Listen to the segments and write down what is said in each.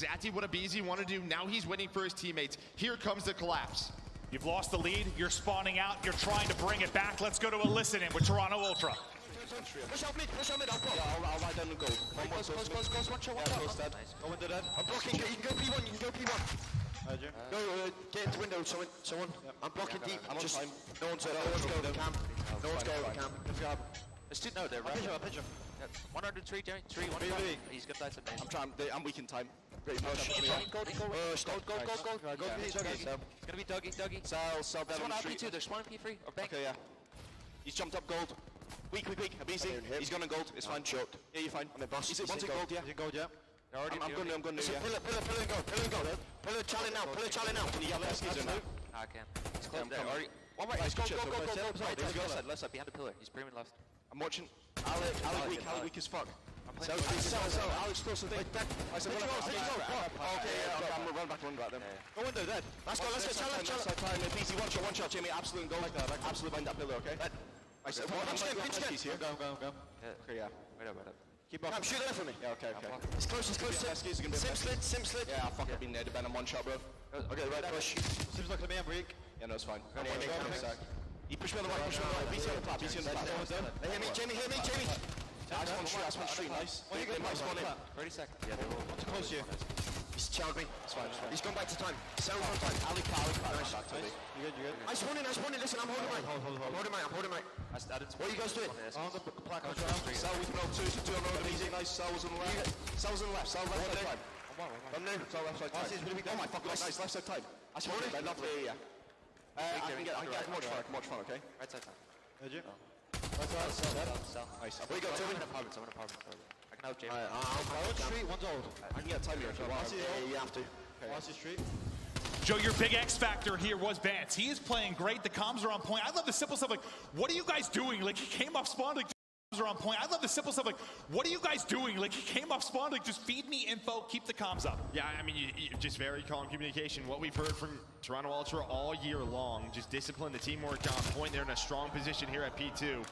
exactly what aBeZy wanted to do. Now he's waiting for his teammates. Here comes the collapse. You've lost the lead, you're spawning out, you're trying to bring it back. Let's go to a listen-in with Torronto Ultra. Push out mid, I'll block. Yeah, I'll ride down and go. Close, one shot. Nice. Go into that. I'm blocking, you can go P1, Go, get into window, someone. Yep. I'm blocking deep, I'm just, no one's go, camp. No one's go, camp. Good job. There's two, no, they're right. I'll pitch him. 103, Jerry, 3, 1 3. He's got that to I'm weak in time. Great push. Gold. It's gonna be Dougie. Sal down on the street. They're spawning P3 or bank. Okay, yeah. He's jumped up gold. Weak. aBeZy. He's gone on gold. It's fine. Choked. Yeah, you're fine. I'm a boss. Is it once in gold? Yeah. Is it gold? Yeah. I'm going to. Yeah. Pillar and gold. Pillar challenge now. Can you get left skis in now? I can. He's close there. One right. He's go. Left side. Behind the pillar. He's premium left. I'm watching. Ali weak as fuck. Sell. Alex close to the thing. I said, okay, yeah, I'm run back then. Go window, dead. Let's go, challenge. aBeZy, one shot, Jamie, absolute goal like that. Absolute behind that pillar, okay? I said, pinch here. Go. Okay, yeah. Wait up. Keep up. Shoot there for me. Yeah, okay. It's close. Sim slid. Yeah, fuck, I've been there to bend on one shot, bro. Okay, right push. Sim's looking at me, I'm weak. Yeah, no, it's fine. He pushed me on the right, aBeZy on the top, Hear me, Jamie. That's one street, nice. When you get nice one in. 30 seconds. Yeah, they're all too close to you. He's challenged me. It's fine. He's gone back to time. Sounds on time. Ali. Nice. You good? Nice one in. Listen, I'm holding mine. I'm holding mine. What are you guys doing? On the plaque on the Sal, we can hold two on the road. Easy, nice. Sal was on the left. Sal left side time. I'm new. Sal left side time. Oh my fuck, nice. Left side time. That's holding. Lovely, yeah. I can get much fun, okay? Right side time. Did you? Sell. Nice. Where you go, Timmy? I'm in apartment. I can help Jamie. One's street, one's old. I can get time here. Yeah, you have to. Watch the street. Joe, your big X factor here was Bance. He is playing great. The comms are on point. I love the simple stuff like, what are you guys doing? Like, he came off spawn, like, the comms are on point. I love the simple stuff like, what are you guys doing? Like, he came off spawn, like, just feed me info, keep the comms up. Yeah, I mean, you just very calm communication. What we've heard from Torronto Ultra all year long, just discipline, the teamwork on point. They're in a strong position here at P2.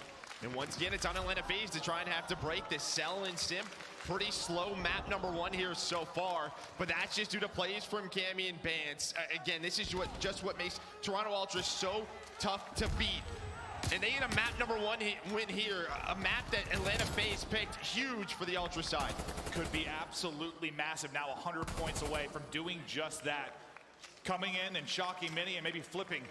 And once again, it's on Atlanta FaZe to try and have to break this Cell and Simp. Pretty slow map number 1 here so far, but that's just due to plays from Cammy and Bance. Again, this is just what makes Torronto Ultra so tough to beat. And they need a map number 1 win here, a map that Atlanta FaZe picked, huge for the Ultra side. Could be absolutely massive, now 100 points away from doing just that. Coming in and shocking Mini and maybe flipping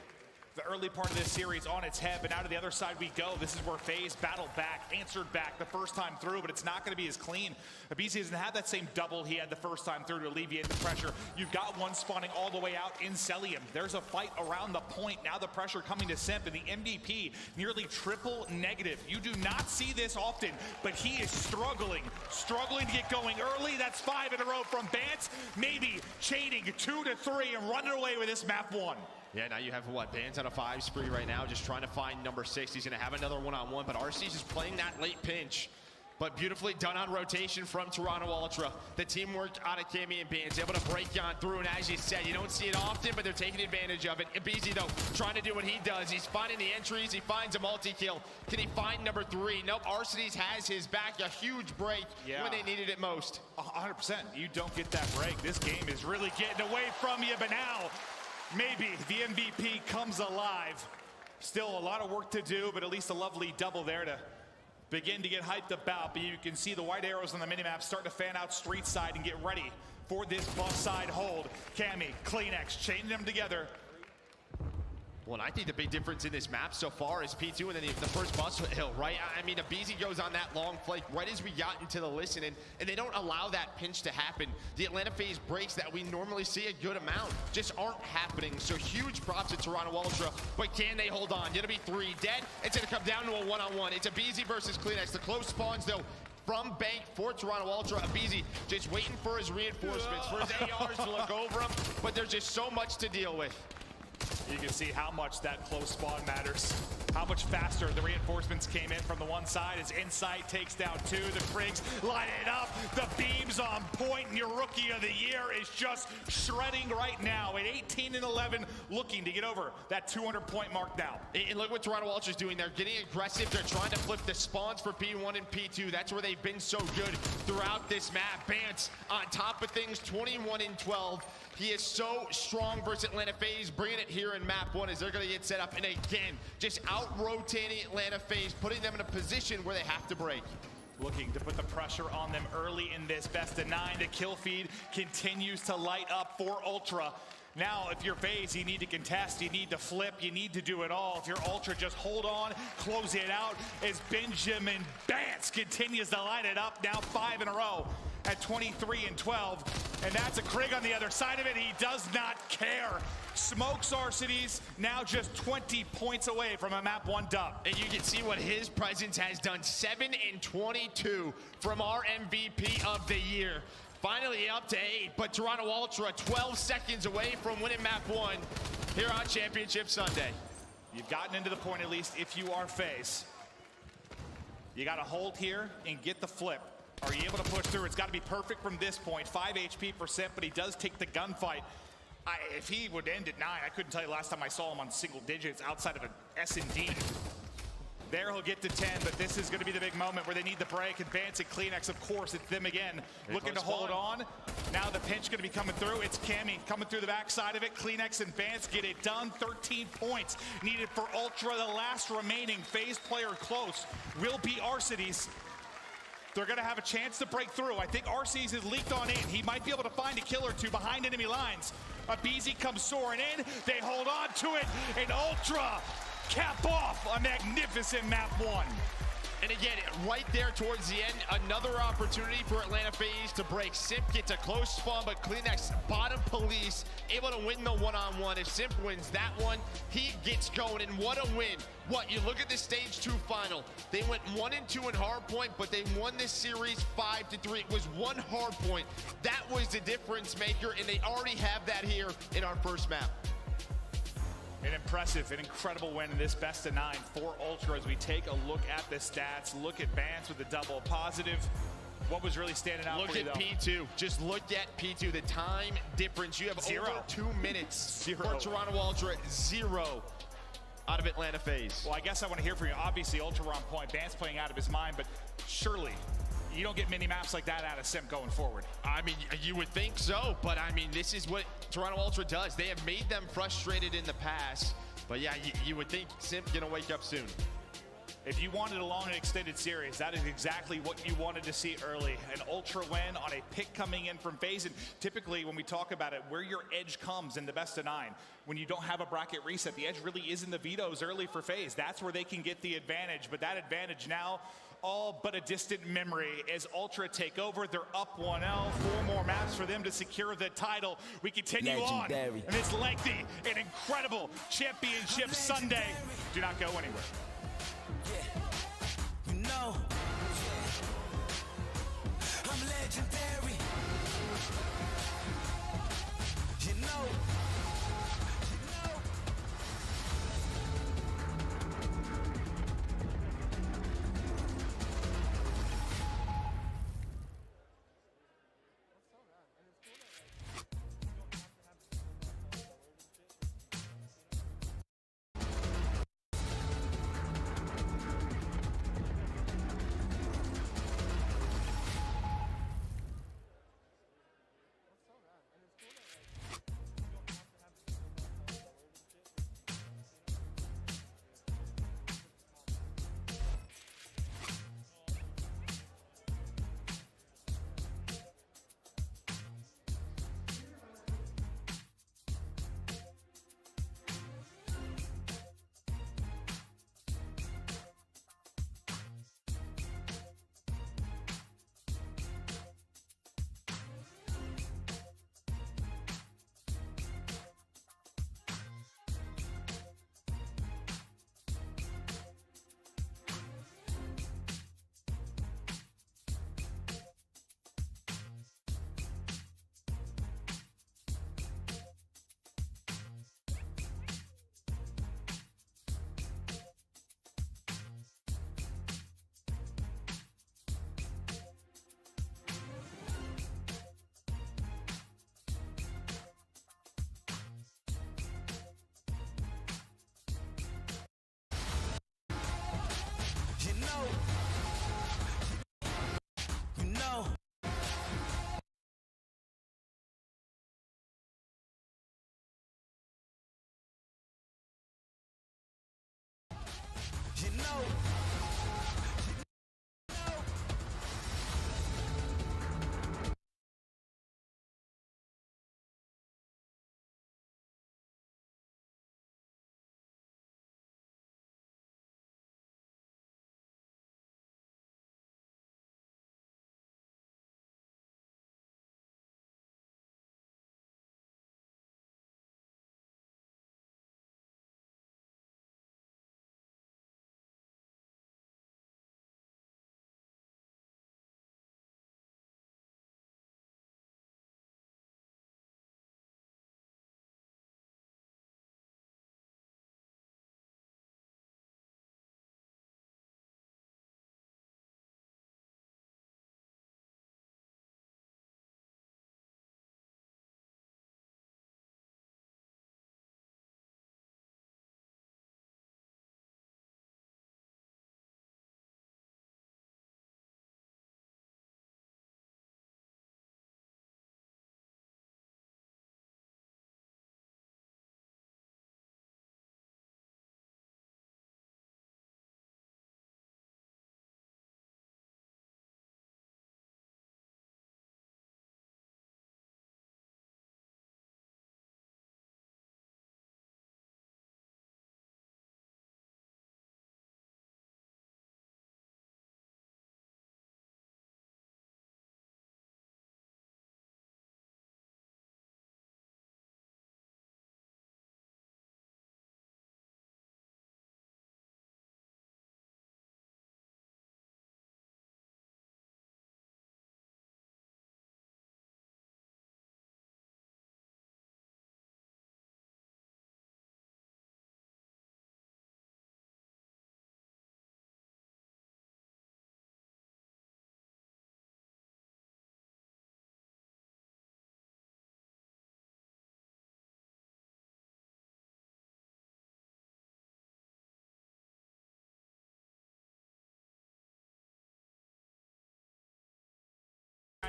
the early part of this series on its head, but now to the other side we go. This is where FaZe battled back, answered back the first time through, but it's not going to be as clean. aBeZy doesn't have that same double he had the first time through to alleviate the pressure. You've got one spawning all the way out in Celium. There's a fight around the point. Now the pressure coming to Simp, and the MVP nearly triple negative. You do not see this often, but he is struggling to get going early. That's 5 in a row from Bance. Maybe chaining 2 to 3 and running away with this map 1. Yeah, now you have what, Bance on a 5 spree right now, just trying to find number 6. He's gonna have another one-on-one, but RC's just playing that late pinch. But beautifully done on rotation from Torronto Ultra. The teamwork out of Cammy and Bance, able to break on through, and as you said, you don't see it often, but they're taking advantage of it. aBeZy, though, trying to do what he does. He's finding the entries, he finds a multi-kill. Can he find number 3? Nope, Arcades has his back, a huge break when they needed it most. 100%, you don't get that break. This game is really getting away from you, but now, maybe the MVP comes alive. Still a lot of work to do, but at least a lovely double there to begin to get hyped about. But you can see the white arrows on the minimap start to fan out street side and get ready for this buff side hold. Cammy, Kleenex, chaining them together. Well, and I think the big difference in this map so far is P2 and then the first bus hill, right? I mean, aBeZy goes on that long flank right as we got into the listen, and they don't allow that pinch to happen. The Atlanta FaZe breaks that we normally see a good amount just aren't happening. So huge props to Torronto Ultra, but can they hold on? Gonna be 3 dead. It's gonna come down to a one-on-one. It's aBeZy versus Kleenex. The close spawns, though, from Bank for Torronto Ultra. aBeZy just waiting for his reinforcements, for his ARs to look over him, but there's just so much to deal with. You can see how much that close spawn matters. How much faster the reinforcements came in from the one side as Insight takes down 2. The Kriegs light it up. The beams on point, and your rookie of the year is just shredding right now at 18-11, looking to get over that 200-point mark now. And look what Torronto Ultra's doing. They're getting aggressive. They're trying to flip the spawns for P1 and P2. That's where they've been so good throughout this map. Bance on top of things, 21-12. He is so strong versus Atlanta FaZe, bringing it here in map 1 as they're going to get set up. And again, just out-rotating Atlanta FaZe, putting them in a position where they have to break. Looking to put the pressure on them early in this best of 9. The kill feed continues to light up for Ultra. Now, if you're FaZe, you need to contest, you need to flip, you need to do it all. If you're Ultra, just hold on, close it out as Benjamin Bance continues to light it up. Now 5 in a row at 23-12. And that's a Krieg on the other side of it. He does not care. Smokes Arcitys, now just 20 points away from a map 1 dub. And you can see what his presence has done. 7-22 from our MVP of the year. Finally up to 8, but Torronto Ultra 12 seconds away from winning map 1 here on Championship Sunday. You've gotten into the point, at least if you are FaZe. You got to hold here and get the flip. Are you able to push through? It's got to be perfect from this point. 5 HP %, but he does take the gunfight. If he would end at 9, I couldn't tell you last time I saw him on single digits outside of an S&D. There he'll get to 10, but this is going to be the big moment where they need the break. Advance and Kleenex, of course, it's them again. Looking to hold on. Now the pinch going to be coming through. It's Cammy coming through the backside of it. Kleenex and Vance get it done. 13 points needed for Ultra. The last remaining FaZe player close will be Arcitys. They're going to have a chance to break through. I think Arcitys has leaked on in. He might be able to find a kill or 2 behind enemy lines. Abizi comes soaring in. They hold on to it, and Ultra cap off a magnificent map 1. And again, right there towards the end, another opportunity for Atlanta FaZe to break. Simp gets a close spawn, but Kleenex bottom police able to win the one-on-one. If Simp wins that one, he gets going, and what a win. What, you look at the stage 2 final. They went 1-2 in hardpoint, but they won this series 5-3. It was 1 hardpoint. That was the difference maker, and they already have that here in our first map. An impressive, an incredible win in this best of 9 for Ultra as we take a look at the stats. Look at Vance with the double positive. What was really standing out for you, though? Look at P2. Just look at P2. The time difference. You have 0. over 2 minutes for Torronto Ultra. 0 out of Atlanta FaZe. Well, I guess I want to hear from you. Obviously, Ultra were on point. Vance playing out of his mind, but surely you don't get many maps like that out of Simp going forward. I mean, you would think so, but I mean, this is what Torronto Ultra does. They have made them frustrated in the past, but yeah, you would think Simp gonna wake up soon. If you wanted a long and extended series, that is exactly what you wanted to see early. An Ultra win on a pick coming in from FaZe. And typically when we talk about it, where your edge comes in the best of 9, when you don't have a bracket reset, the edge really is in the vetoes early for FaZe. That's where they can get the advantage, but that advantage now all but a distant memory as Ultra take over. They're up 1-0, 4 more maps for them to secure the title. We continue on in this lengthy and incredible Championship Sunday. Do not go anywhere. Yeah, you know, I'm legendary. You know.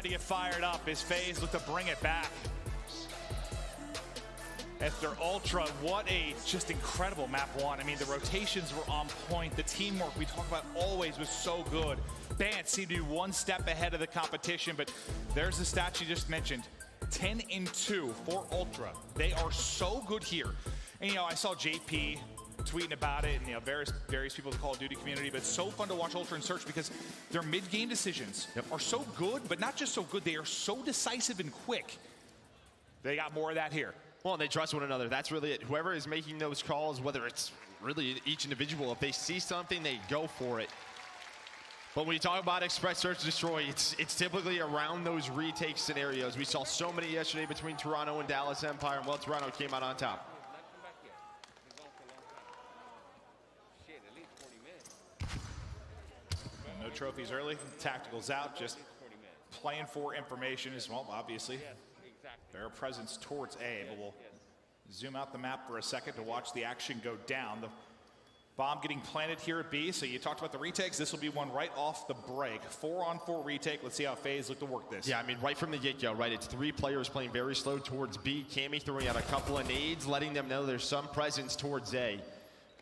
to get fired up as FaZe look to bring it back. After Ultra, what a just incredible map one. I mean, the rotations were on point. The teamwork we talk about always was so good. Bant seemed to be one step ahead of the competition, but there's the stat you just mentioned. 10-2 for Ultra. They are so good here. And, you know, I saw JP tweeting about it and, you know, various people in the Call of Duty community, but it's so fun to watch Ultra and Search because their mid-game decisions are so good, but not just so good, they are so decisive and quick. They got more of that here. Well, and they trust one another. That's really it. Whoever is making those calls, whether it's really each individual, if they see something, they go for it. But when you talk about Express Search Destroy, it's typically around those retake scenarios. We saw so many yesterday between Torronto and Dallas Empire, and well, Torronto came out on top. No trophies early. Tacticals out, just playing for information as well, obviously. Their presence towards A, but we'll zoom out the map for a second to watch the action go down. The bomb getting planted here at B, so you talked about the retakes. This will be one right off the break. 4-on-4 retake. Let's see how FaZe look to work this. Yeah, I mean, right from the get-go, right? It's 3 players playing very slow towards B. Cammy throwing out a couple of nades, letting them know there's some presence towards A.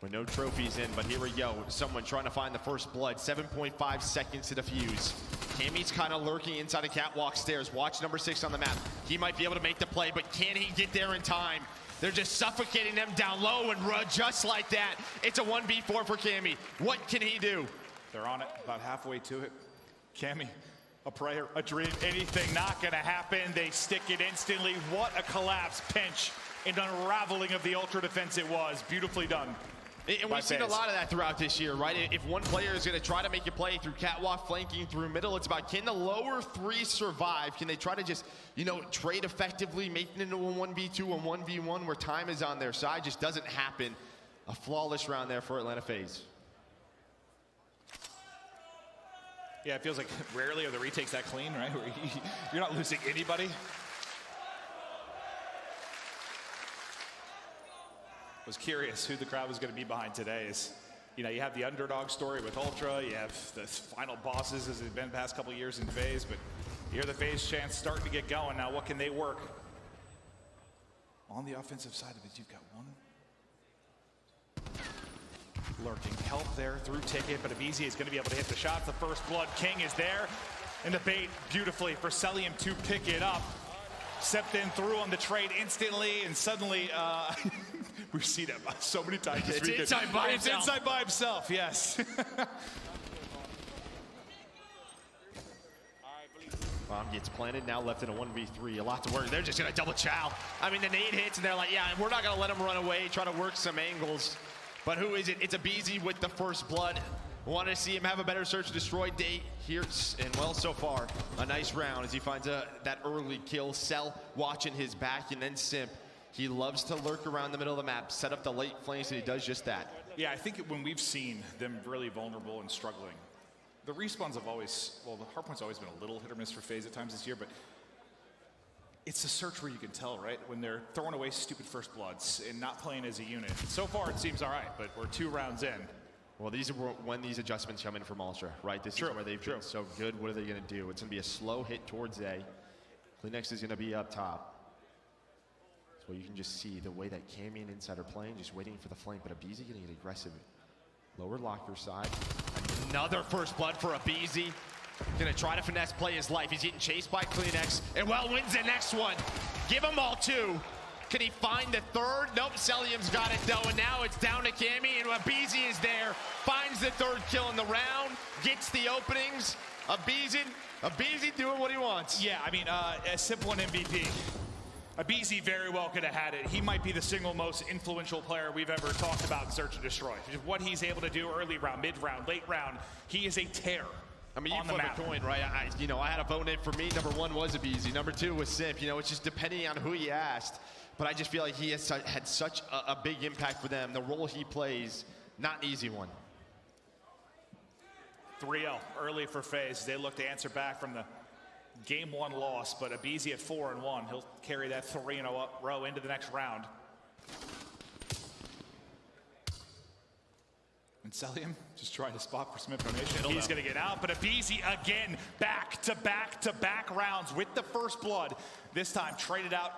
With no trophies in, but here we go. Someone trying to find the first blood. 7.5 seconds to defuse. Cammy's kind of lurking inside a catwalk stairs. Watch number 6 on the map. He might be able to make the play, but can he get there in time? They're just suffocating them down low and just like that. It's a 1v4 for Cammy. What can he do? They're on it, about halfway to it. Cammy, a prayer, a dream, anything not gonna happen. They stick it instantly. What a collapse, pinch, and unraveling of the Ultra defense it was. Beautifully done. And we've seen a lot of that throughout this year, right? If one player is going to try to make a play through catwalk, flanking through middle, it's about can the lower 3 survive? Can they try to just, you know, trade effectively, making it into a 1v2, a 1v1 where time is on their side? Just doesn't happen. A flawless round there for Atlanta FaZe. Yeah, it feels like rarely are the retakes that clean, right? Where you're not losing anybody. Was curious who the crowd was going to be behind today. Is, you know, you have the underdog story with Ultra, you have the final bosses as they've been the past couple years in FaZe, but here the FaZe chance starting to get going. Now what can they work? On the offensive side of it, you've got one lurking help there through ticket, but Abizi is going to be able to hit the shots. The first blood king is there, and the bait beautifully for Celium to pick it up. Stepped in through on the trade instantly, and suddenly we've seen it so many times this weekend. It's inside by himself. It's inside by himself, yes. Bomb gets planted, now left in a 1v3. A lot to work. They're just going to double chow. I mean, the nade hits, and they're like, yeah, we're not going to let him run away, try to work some angles. But who is it? It's Abizi with the first blood. Wanted to see him have a better search and destroy date here, and well, so far, a nice round as he finds that early kill. Cell watching his back, and then Simp. He loves to lurk around the middle of the map, set up the late flames, and he does just that. Yeah, I think when we've seen them really vulnerable and struggling, the respawns have always, well, the hardpoint's always been a little hit or miss for FaZe at times this year, but it's a search where you can tell, right? When they're throwing away stupid first bloods and not playing as a unit. So far, it seems all right, but we're 2 rounds in. Well, these are when these adjustments come in from Ultra, right? This is where they've been so good. What are they going to do? It's going to be a slow hit towards A. Kleenex is going to be up top. So you can just see the way that Cammy and Inside are playing, just waiting for the flank, but Abizi going to get aggressive. Lower locker side. Another first blood for Abizi. Going to try to finesse play his life. He's getting chased by Kleenex, and well wins the next one. Give them all 2. Can he find the third? Nope, Celium's got it though, and now it's down to Cammy, and Abizi is there, finds the 3rd kill in the round, gets the openings. Abizi doing what he wants. Yeah, I mean, a simple one MVP. Abizi very well could have had it. He might be the single most influential player we've ever talked about in Search and Destroy. Just what he's able to do early round, mid round, late round, he is a tear. I mean, you flip a coin, right? I had a vote in for me. Number 1 was Abizi. Number 2 was Simp. You know, it's just depending on who you asked. But I just feel like he has had such a big impact for them. The role he plays, not an easy one. 3-0 early for FaZe. They look to answer back from the game 1 loss, but Abizi at 4-1. He'll carry that 3 in a row into the next round. And Celium just trying to spot for some information. He's going to get out, but Abizi again, back-to-back rounds with the first blood. This time traded out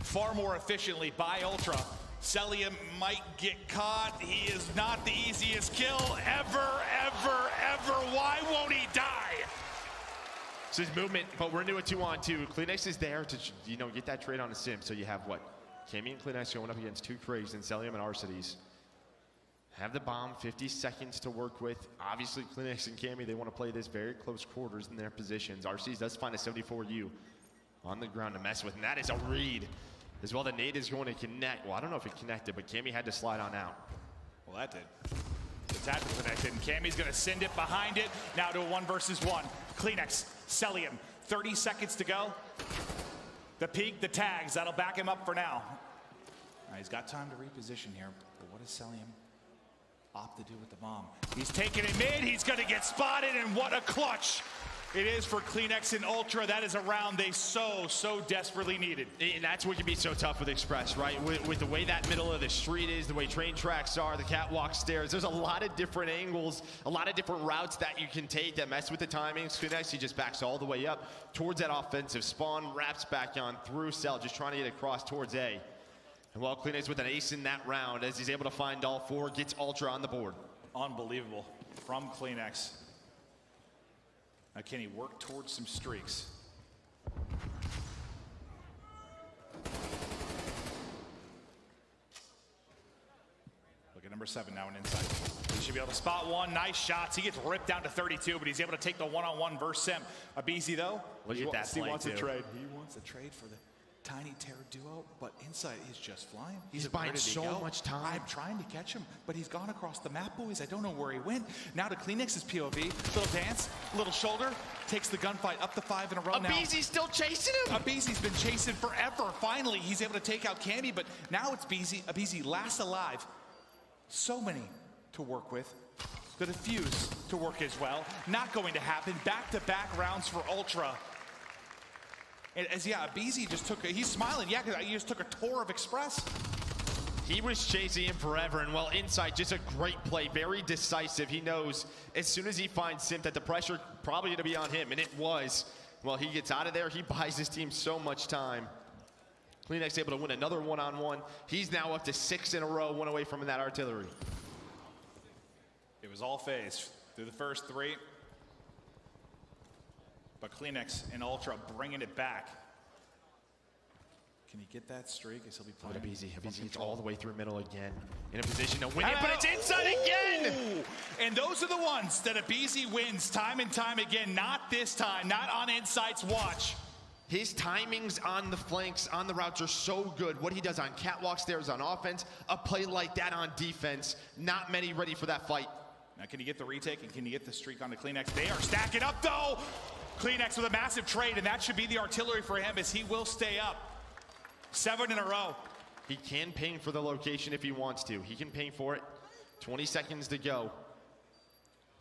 far more efficiently by Ultra. Celium might get caught. He is not the easiest kill ever. Why won't he die? It's his movement, but we're into a 2-on-2. Kleenex is there to, get that trade on a sim. So you have what? Cammy and Kleenex going up against two Krags and Celium and Arcides. Have the bomb, 50 seconds to work with. Obviously, Kleenex and Cammy, they want to play this very close quarters in their positions. Arcides does find a 74U on the ground to mess with, and that is a read. As well, the nade is going to connect. Well, I don't know if it connected, but Cammy had to slide on out. Well, that did. The tactical connected, and Cammy's going to send it behind it. Now to a 1-versus-1. Kleenex, Celium, 30 seconds to go. The peek, the tags, that'll back him up for now. He's got time to reposition here, but what does Celium opt to do with the bomb? He's taking it mid, he's going to get spotted, and what a clutch it is for Kleenex and Ultra. That is a round they so desperately needed. And that's what can be so tough with Express, right? With the way that middle of the street is, the way train tracks are, the catwalk stairs, there's a lot of different angles, a lot of different routes that you can take that mess with the timings. Kleenex, he just backs all the way up towards that offensive spawn, wraps back on through Cell, just trying to get across towards A. And while Kleenex with an ace in that round, as he's able to find all four, gets Ultra on the board. Unbelievable from Kleenex. Now, can he work towards some streaks? Look at number 7 now and inside. He should be able to spot one. Nice shots. He gets ripped down to 32, but he's able to take the one-on-one versus Sim. Abizi, though, look at that play, he wants too. a trade. He wants a trade for the tiny terror duo, but Insight is just flying. He's buying so much time. I'm trying to catch him, but he's gone across the map, boys. I don't know where he went. Now to Kleenex's POV. Little dance, little shoulder, takes the gunfight up to 5 in a row now. Abizi's still chasing him. Abizi's been chasing forever. Finally, he's able to take out Cammy, but now it's Abizi last alive. So many to work with. The defuse to work as well. Not going to happen. Back-to-back rounds for Ultra. And Abizi just took he's smiling, because he just took a tour of Express. He was chasing him forever, and well, Insight, just a great play, very decisive. He knows as soon as he finds Simp that the pressure probably going to be on him, and it was. Well, he gets out of there, he buys his team so much time. Kleenex able to win another one-on-one. He's now up to 6 in a row, one away from that artillery. It was all FaZe through the first 3. But Kleenex and Ultra bringing it back. Can he get that streak? As he'll be playing. Abizi gets all the way through middle again. In a position to win it, but it's Insight again! Ooh. And those are the ones that Abizi wins time and time again. Not this time, not on Insight's watch. His timings on the flanks, on the routes are so good. What he does on catwalk stairs on offense, a play like that on defense, not many ready for that fight. Now can he get the retake and can he get the streak onto Kleenex? They are stacking up though! Kleenex with a massive trade, and that should be the artillery for him as he will stay up. 7 in a row. He can ping for the location if he wants to. He can ping for it. 20 seconds to go.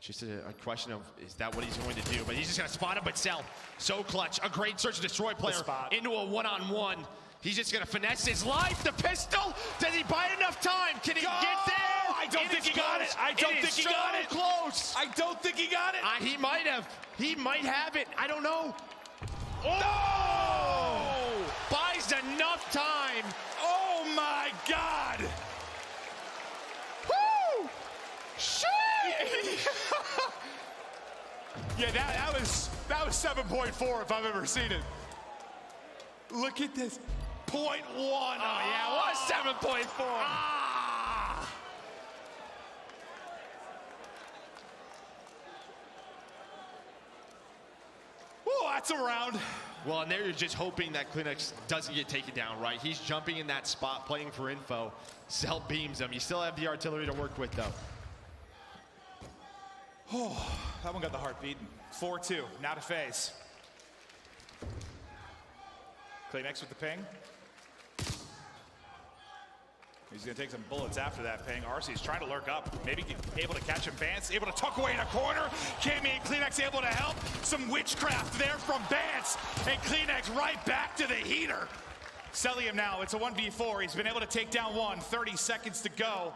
Just a question of, is that what he's going to do? But he's just going to spot him, but Cell, so clutch. A great search and destroy player into a one-on-one. He's just going to finesse his life. The pistol, does he buy enough time? Can he get there? I don't think he got it. I don't think he got it. Close. I don't think he got it. He might have. He might have it. I don't know. Oh! No! Buys enough time. Oh my God! Woo! Shit! Yeah, that was 7.4 if I've ever seen it. Look at this. 0.1. Oh yeah, it was 7.4. Oh, that's a round. Well, and there you're just hoping that Kleenex doesn't get taken down, right? He's jumping in that spot, playing for info. Cell beams him. You still have the artillery to work with, though. Oh, that one got the heart beating. 4-2, now to FaZe. Kleenex with the ping. He's going to take some bullets after that ping. Arcee's trying to lurk up. Maybe able to catch him. Bance able to tuck away in a corner. Cammy and Kleenex able to help. Some witchcraft there from Bance. And Kleenex right back to the heater. Celium now. It's a 1v4. He's been able to take down one. 30 seconds to go.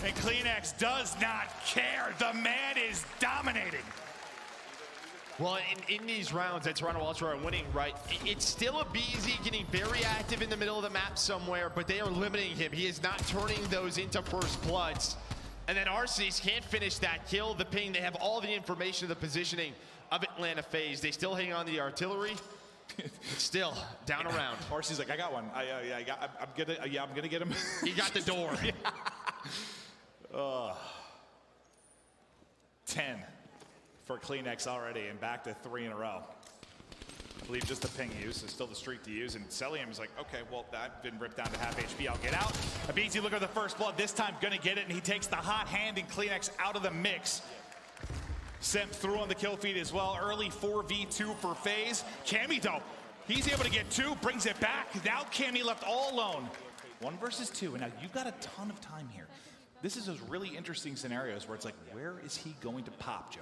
And Kleenex does not care. The man is dominating. Well, in these rounds that Toronto Ultra are winning, right, it's still a BZ getting very active in the middle of the map somewhere, but they are limiting him. He is not turning those into first bloods. And then RCs can't finish that kill, the ping. They have all the information of the positioning of Atlanta FaZe. They still hang on to the artillery. Still down around. RC's like, I got one. I'm gonna get him. He got the door. 10 for Kleenex already, and back to 3 in a row. I believe just the ping use is still the streak to use, and Celium is like, okay, well, I've been ripped down to half HP, I'll get out. Abizi looking for the first blood, this time gonna get it, and he takes the hot hand and Kleenex out of the mix. Simp through on the kill feed as well. Early 4v2 for FaZe. Cammy though, he's able to get 2, brings it back. Now Cammy left all alone. 1 versus 2, and now you've got a ton of time here. This is those really interesting scenarios where it's like, where is he going to pop, Joe?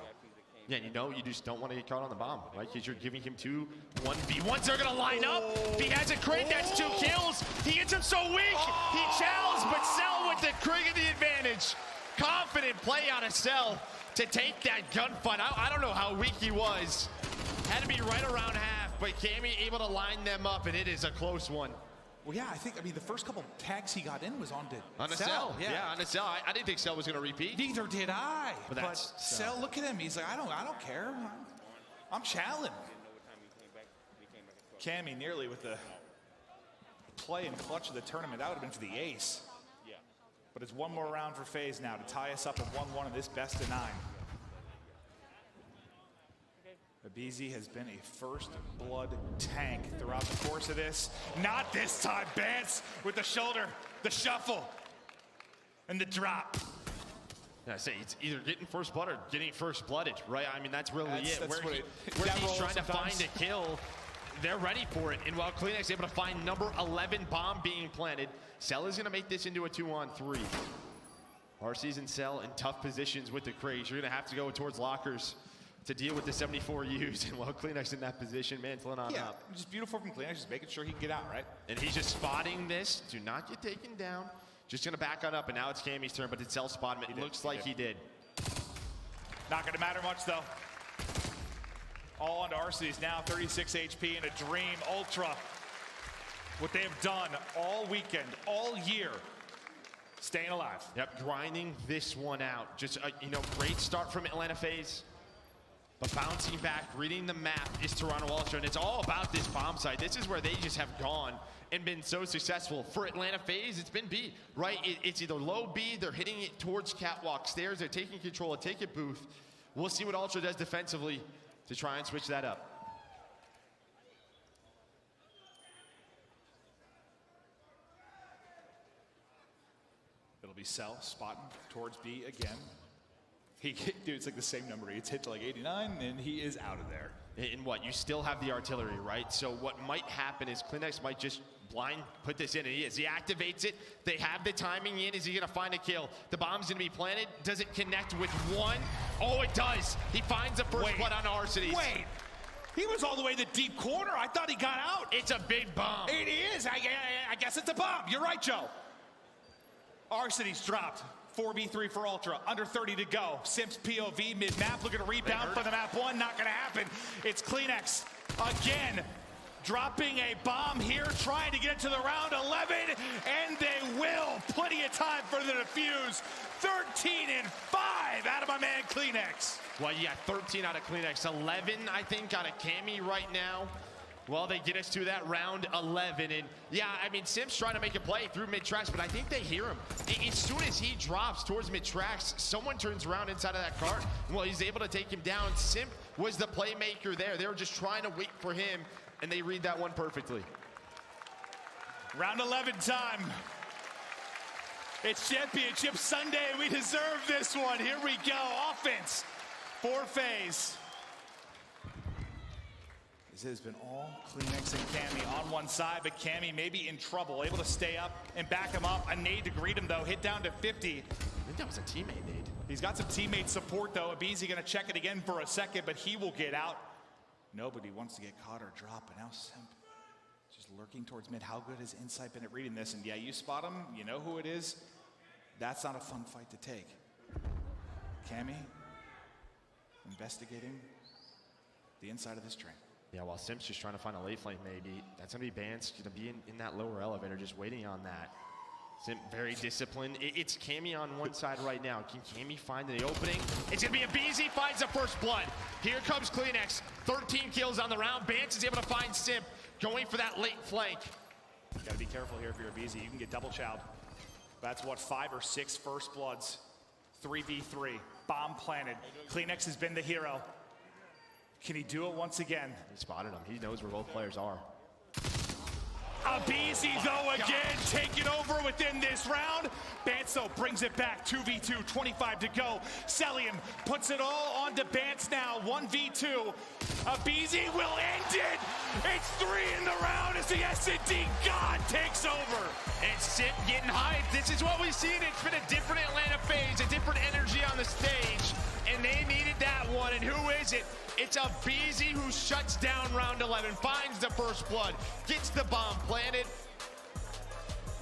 Yeah, you just don't want to get caught on the bomb, right? Because you're giving him 2 1v1s. They're going to line up. He has a crate. That's 2 kills. He gets him so weak. He chows, but Cell with the Krieg of the advantage. Confident play out of Cell to take that gunfight. I don't know how weak he was. Had to be right around half, but Cammy able to line them up, and it is a close one. Well, yeah, I mean, the first couple tags he got in was on a Cell. Yeah, on a Cell. I didn't think Cell was going to repeat. Neither did I. But Cell, look at him. He's like, I don't care. I'm challenged. Cammy nearly with the play and clutch of the tournament. That would have been for the ace. But it's 1 more round for FaZe now to tie us up at 1-1 in this best of 9. Abizi has been a first blood tank throughout the course of this. Not this time, Bance with the shoulder, the shuffle, and the drop. I say it's either getting first blood or getting first blooded, right? I mean, that's really it. That's Where he's trying to find a kill, they're ready for it. And while Kleenex is able to find number 11 bomb being planted, Cell is going to make this into a 2-on-3. RC's and Cell in tough positions with the crates. You're going to have to go towards lockers to deal with the 74 U's, and while Kleenex in that position, mantling on up. Just beautiful from Kleenex, just making sure he can get out, right? And he's just spotting this. Do not get taken down. Just gonna back on up, and now it's Cammy's turn, but did Cell spot him? It looks like he did. Not gonna matter much though. All on to RC's now, 36 HP and a Dream Ultra. What they have done all weekend, all year, staying alive. Yep, grinding this one out. Just, great start from Atlanta FaZe. But bouncing back, reading the map is Toronto Ultra, and it's all about this bomb site. This is where they just have gone and been so successful. For Atlanta FaZe, it's been B, right? It's either low B, they're hitting it towards catwalk stairs, they're taking control of ticket booth. We'll see what Ultra does defensively to try and switch that up. It'll be Cell spotting towards B again. Dude, it's like the same number. It's hit to like 89, and he is out of there. And what? You still have the artillery, right? So what might happen is Kleenex might just blind put this in, and he is. He activates it. They have the timing in. Is he going to find a kill? The bomb's going to be planted. Does it connect with 1? Oh, it does. He finds the first blood on Arcides. Wait. He was all the way in the deep corner. I thought he got out. It's a big bomb. It is. I guess it's a bomb. You're right, Joe. Arcides dropped. 4v3 for Ultra, under 30 to go. Simps POV mid-map, looking to rebound for the map 1, not gonna happen. It's Kleenex again, dropping a bomb here, trying to get to the round 11, and they will. Plenty of time for the defuse. 13 and 5 out of my man Kleenex. Well, yeah, 13 out of Kleenex, 11, I think, out of Cammy right now. Well, they get us to that round 11, and yeah, I mean, Simps trying to make a play through mid-tracks, but I think they hear him. As soon as he drops towards mid-tracks, someone turns around inside of that cart. Well, he's able to take him down. Simp was the playmaker there. They were just trying to wait for him, and they read that one perfectly. Round 11 time. It's Championship Sunday. We deserve this one. Here we go. Offense for FaZe. This has been all Kleenex and Cammy on one side, but Cammy may be in trouble, able to stay up and back him up. A nade to greet him, though, hit down to 50. I think that was a teammate nade. He's got some teammate support, though. Abizi gonna check it again for a second, but he will get out. Nobody wants to get caught or drop, but now Simp just lurking towards mid. How good has Insight been at reading this? And yeah, you spot him, you know who it is. That's not a fun fight to take. Cammy investigating the inside of this train. Yeah, while Sim's just trying to find a late flank maybe, that's going to be Bance going to be in that lower elevator just waiting on that. Sim very disciplined. It's Cammy on one side right now. Can Cammy find the opening? It's going to be a BZ, finds the first blood. Here comes Kleenex. 13 kills on the round. Bance is able to find Sim going for that late flank. You got to be careful here if you're a BZ. You can get double chowed. That's what, 5 or 6 first bloods. 3v3. Bomb planted. Kleenex has been the hero. Can he do it once again? He spotted him. He knows where both players are. Abizi though again taking over within this round. Bance though brings it back, 2v2, 25 to go. Celian puts it all onto Bance now, 1v2. Abizi will end it. It's 3 in the round as the S&D God takes over. And Sim getting hyped. This is what we've seen. It's been a different Atlanta FaZe, a different energy on the stage. And they needed that one. And who is it? It's Abizi who shuts down round 11, finds the first blood, gets the bomb planted.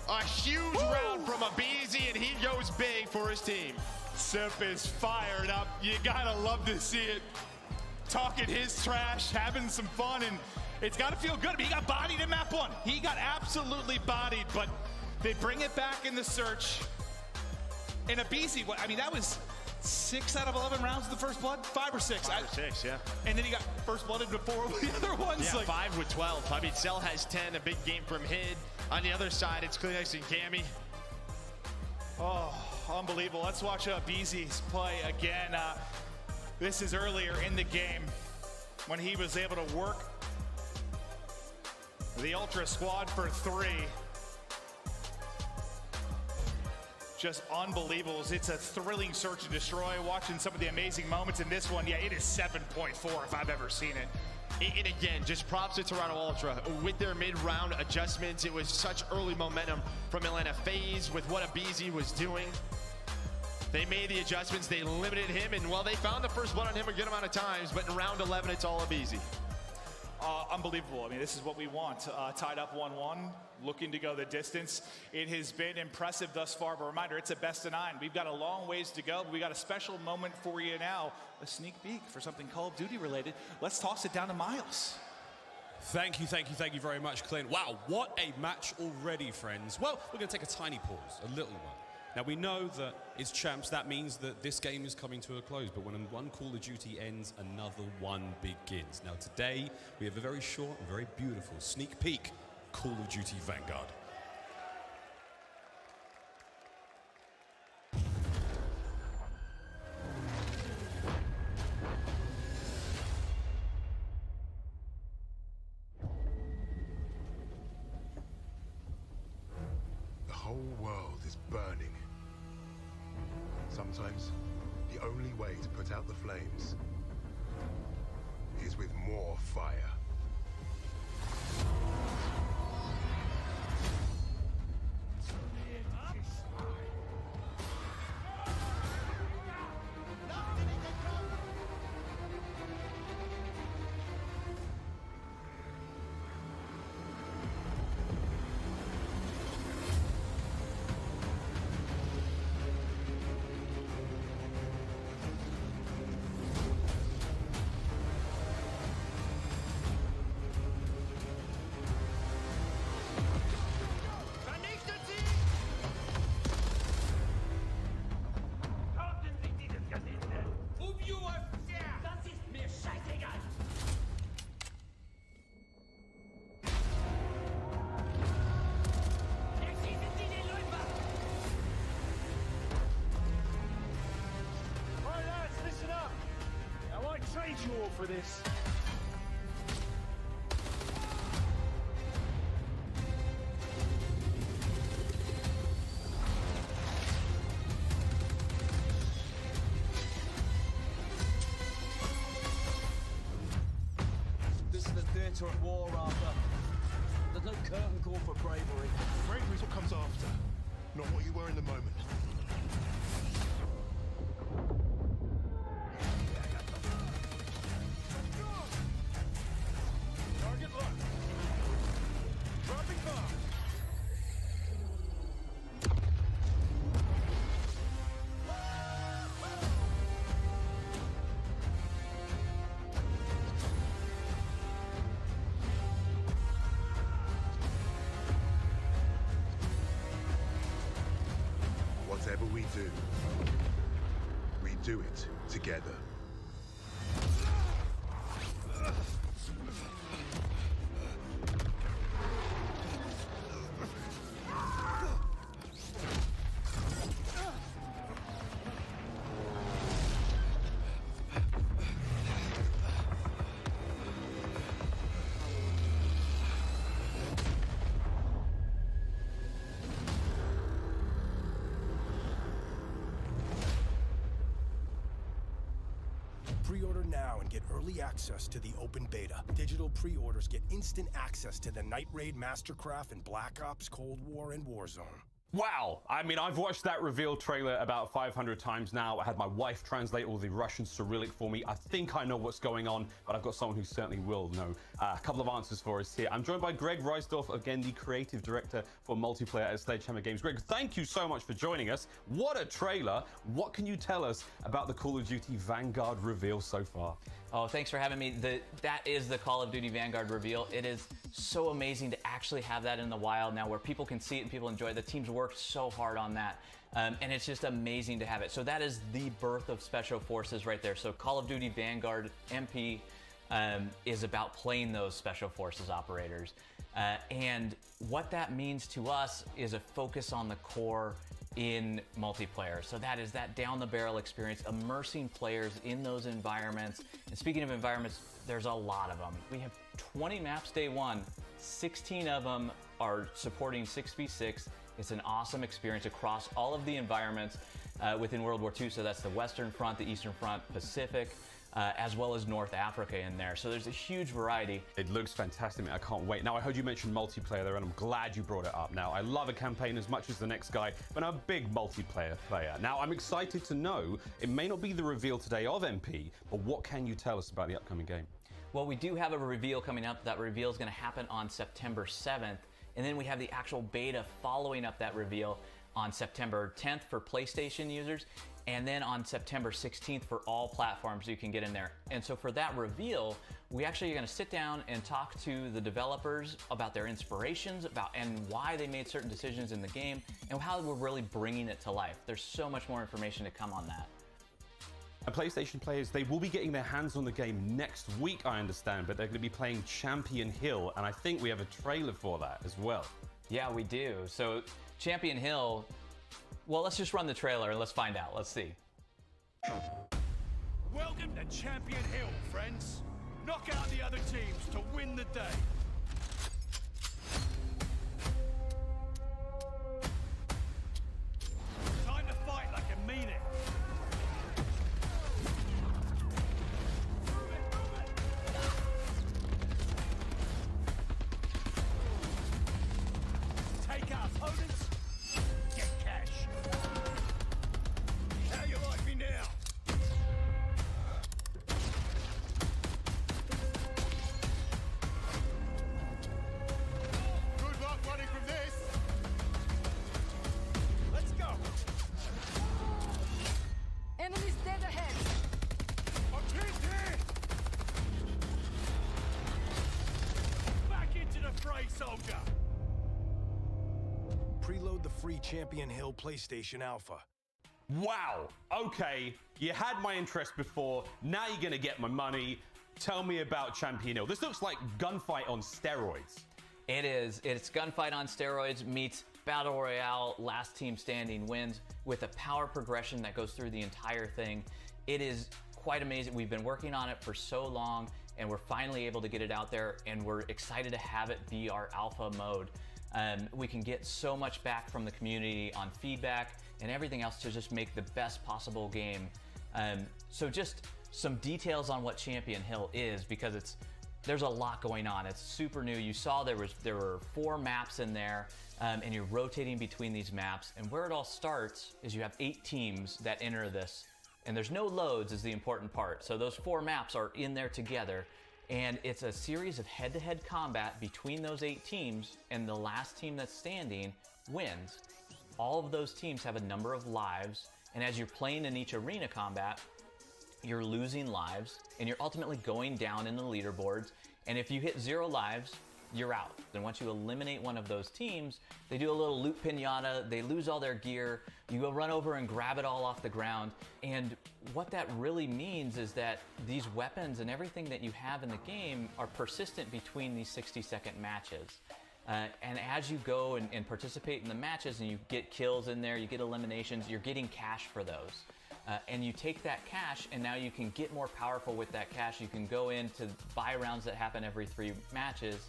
A huge round from Abizi, and he goes big for his team. Sip is fired up. You gotta love to see it. Talking his trash, having some fun, and it's gotta feel good. I mean, he got bodied in map 1. He got absolutely bodied, but they bring it back in the search. And Abizi, I mean, that was 6 out of 11 rounds of the first blood? 5 or 6? 5 or 6, yeah. And then he got first blooded before the other ones. Yeah, like, 5 with 12. I mean, Cell has 10, a big game from Hid. On the other side, it's Kleenex and Cammy. Oh, unbelievable. Let's watch Abizi's play again. This is earlier in the game when he was able to work the Ultra Squad for 3. Just unbelievable. It's a thrilling search and destroy. Watching some of the amazing moments in this one. Yeah, it is 7.4 if I've ever seen it. And again, just props to Torronto Ultra. With their mid-round adjustments, it was such early momentum from Atlanta FaZe with what Abizi was doing. They made the adjustments, they limited him, and well, they found the first blood on him a good amount of times, but in round 11, it's all Abizi. Unbelievable. I mean, this is what we want. Tied up 1-1, looking to go the distance. It has been impressive thus far, but reminder, it's a best of 9. We've got a long ways to go, but we got a special moment for you now. A sneak peek for something Call of Duty related. Let's toss it down to Miles. Thank you very much, Clint. Wow, what a match already, friends. Well, we're going to take a tiny pause, a little one. Now, we know that it's champs. That means that this game is coming to a close. But when one Call of Duty ends, another one begins. Now, today, we have a very short and very beautiful sneak peek, Call of Duty Vanguard. The whole world is burning. Sometimes, the only way to put out the flames is with more fire. You all for this. This is the theatre of war, Arthur. There's no curtain call for bravery. Bravery's what comes after, not what you were in the moment. whatever we do it together. Pre-order now and get early access to the open beta. Digital pre-orders get instant access to the Night Raid, Mastercraft, and Black Ops, Cold War, and Warzone. Wow. I mean, I've watched that reveal trailer about 500 times now. I had my wife translate all the Russian Cyrillic for me. I think I know what's going on, but I've got someone who certainly will know. A couple of answers for us here. I'm joined by Greg Reisdorf, again, the creative director for multiplayer at Sledgehammer Games. Greg, thank you so much for joining us. What a trailer. What can you tell us about the Call of Duty Vanguard reveal so far? Oh, thanks for having me. That is the Call of Duty Vanguard reveal. It is so amazing to actually have that in the wild now where people can see it and people enjoy it. The team's worked so hard on that. And it's just amazing to have it. So that is the birth of Special Forces right there. So Call of Duty Vanguard MP is about playing those Special Forces operators. And what that means to us is a focus on the core in multiplayer. So that is that down the barrel experience, immersing players in those environments. And speaking of environments, there's a lot of them. We have 20 maps day one, 16 of them are supporting 6v6. It's an awesome experience across all of the environments within World War II. So that's the Western Front, the Eastern Front, Pacific, as well as North Africa in there. So there's a huge variety. It looks fantastic, man. I can't wait. Now, I heard you mention multiplayer there, and I'm glad you brought it up. Now, I love a campaign as much as the next guy, but I'm a big multiplayer player. Now, I'm excited to know, it may not be the reveal today of MP, but what can you tell us about the upcoming game? Well, we do have a reveal coming up. That reveal is going to happen on September 7th. And then we have the actual beta following up that reveal on September 10th for PlayStation users. And then on September 16th for all platforms you can get in there. And so for that reveal, we actually are gonna sit down and talk to the developers about their inspirations, and why they made certain decisions in the game, and how we're really bringing it to life. There's so much more information to come on that. And PlayStation players, they will be getting their hands on the game next week, I understand, but they're gonna be playing Champion Hill, and I think we have a trailer for that as well. Yeah, we do. So Champion Hill, well, let's just run the trailer and let's find out. Let's see. Welcome to Champion Hill, friends. Knock out the other teams to win the day. Time to fight like I mean it. Take our opponents. Get cash. How you like me now? Good luck running from this. Let's go. Enemies dead ahead. I'm pinned here. Back into the fray, soldier. Preload the free Champion Hill PlayStation Alpha. Wow, okay, you had my interest before, now you're gonna get my money. Tell me about Champion Hill. This looks like gunfight on steroids. It is. It's gunfight on steroids meets battle royale, last team standing wins, with a power progression that goes through the entire thing. It is quite amazing. We've been working on it for so long, and we're finally able to get it out there, and we're excited to have it be our alpha mode. We can get so much back from the community on feedback and everything else to just make the best possible game. So just some details on what Champion Hill is, because there's a lot going on. It's super new. You saw there were 4 maps in there, and you're rotating between these maps. And where it all starts is you have 8 teams that enter this, and there's no loads is the important part. So those 4 maps are in there together. And it's a series of head-to-head combat between those 8 teams, and the last team that's standing wins. All of those teams have a number of lives, and as you're playing in each arena combat, you're losing lives, and you're ultimately going down in the leaderboards. And if you hit 0 lives, you're out. And once you eliminate one of those teams, they do a little loot pinata, they lose all their gear, you go run over and grab it all off the ground. And what that really means is that these weapons and everything that you have in the game are persistent between these 60-second matches. And as you go and participate in the matches and you get kills in there, you get eliminations, you're getting cash for those. And you take that cash and now you can get more powerful with that cash. You can go in to buy rounds that happen every 3 matches,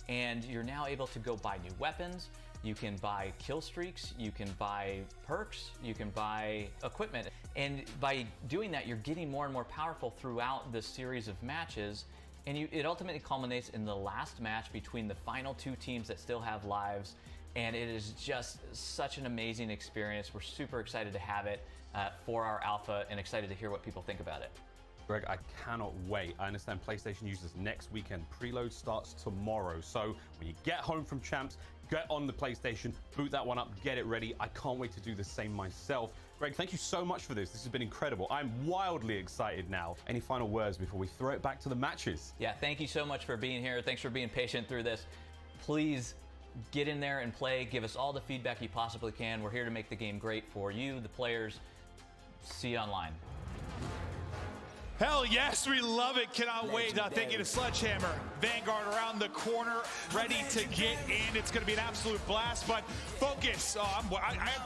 and you're now able to go buy new weapons. You can buy kill streaks, you can buy perks, you can buy equipment. And by doing that, you're getting more and more powerful throughout this series of matches. And it ultimately culminates in the last match between the final 2 teams that still have lives. And it is just such an amazing experience. We're super excited to have it for our alpha and excited to hear what people think about it. Greg, I cannot wait. I understand PlayStation uses next weekend. Preload starts tomorrow. So when you get home from Champs, get on the PlayStation, boot that one up, get it ready. I can't wait to do the same myself. Greg, thank you so much for this. This has been incredible. I'm wildly excited now. Any final words before we throw it back to the matches? Yeah, thank you so much for being here. Thanks for being patient through this. Please get in there and play. Give us all the feedback you possibly can. We're here to make the game great for you, the players. See you online. Hell yes, we love it. Cannot wait. Thank you to Sledgehammer. Vanguard around the corner, ready to get in. It's going to be an absolute blast, but focus. I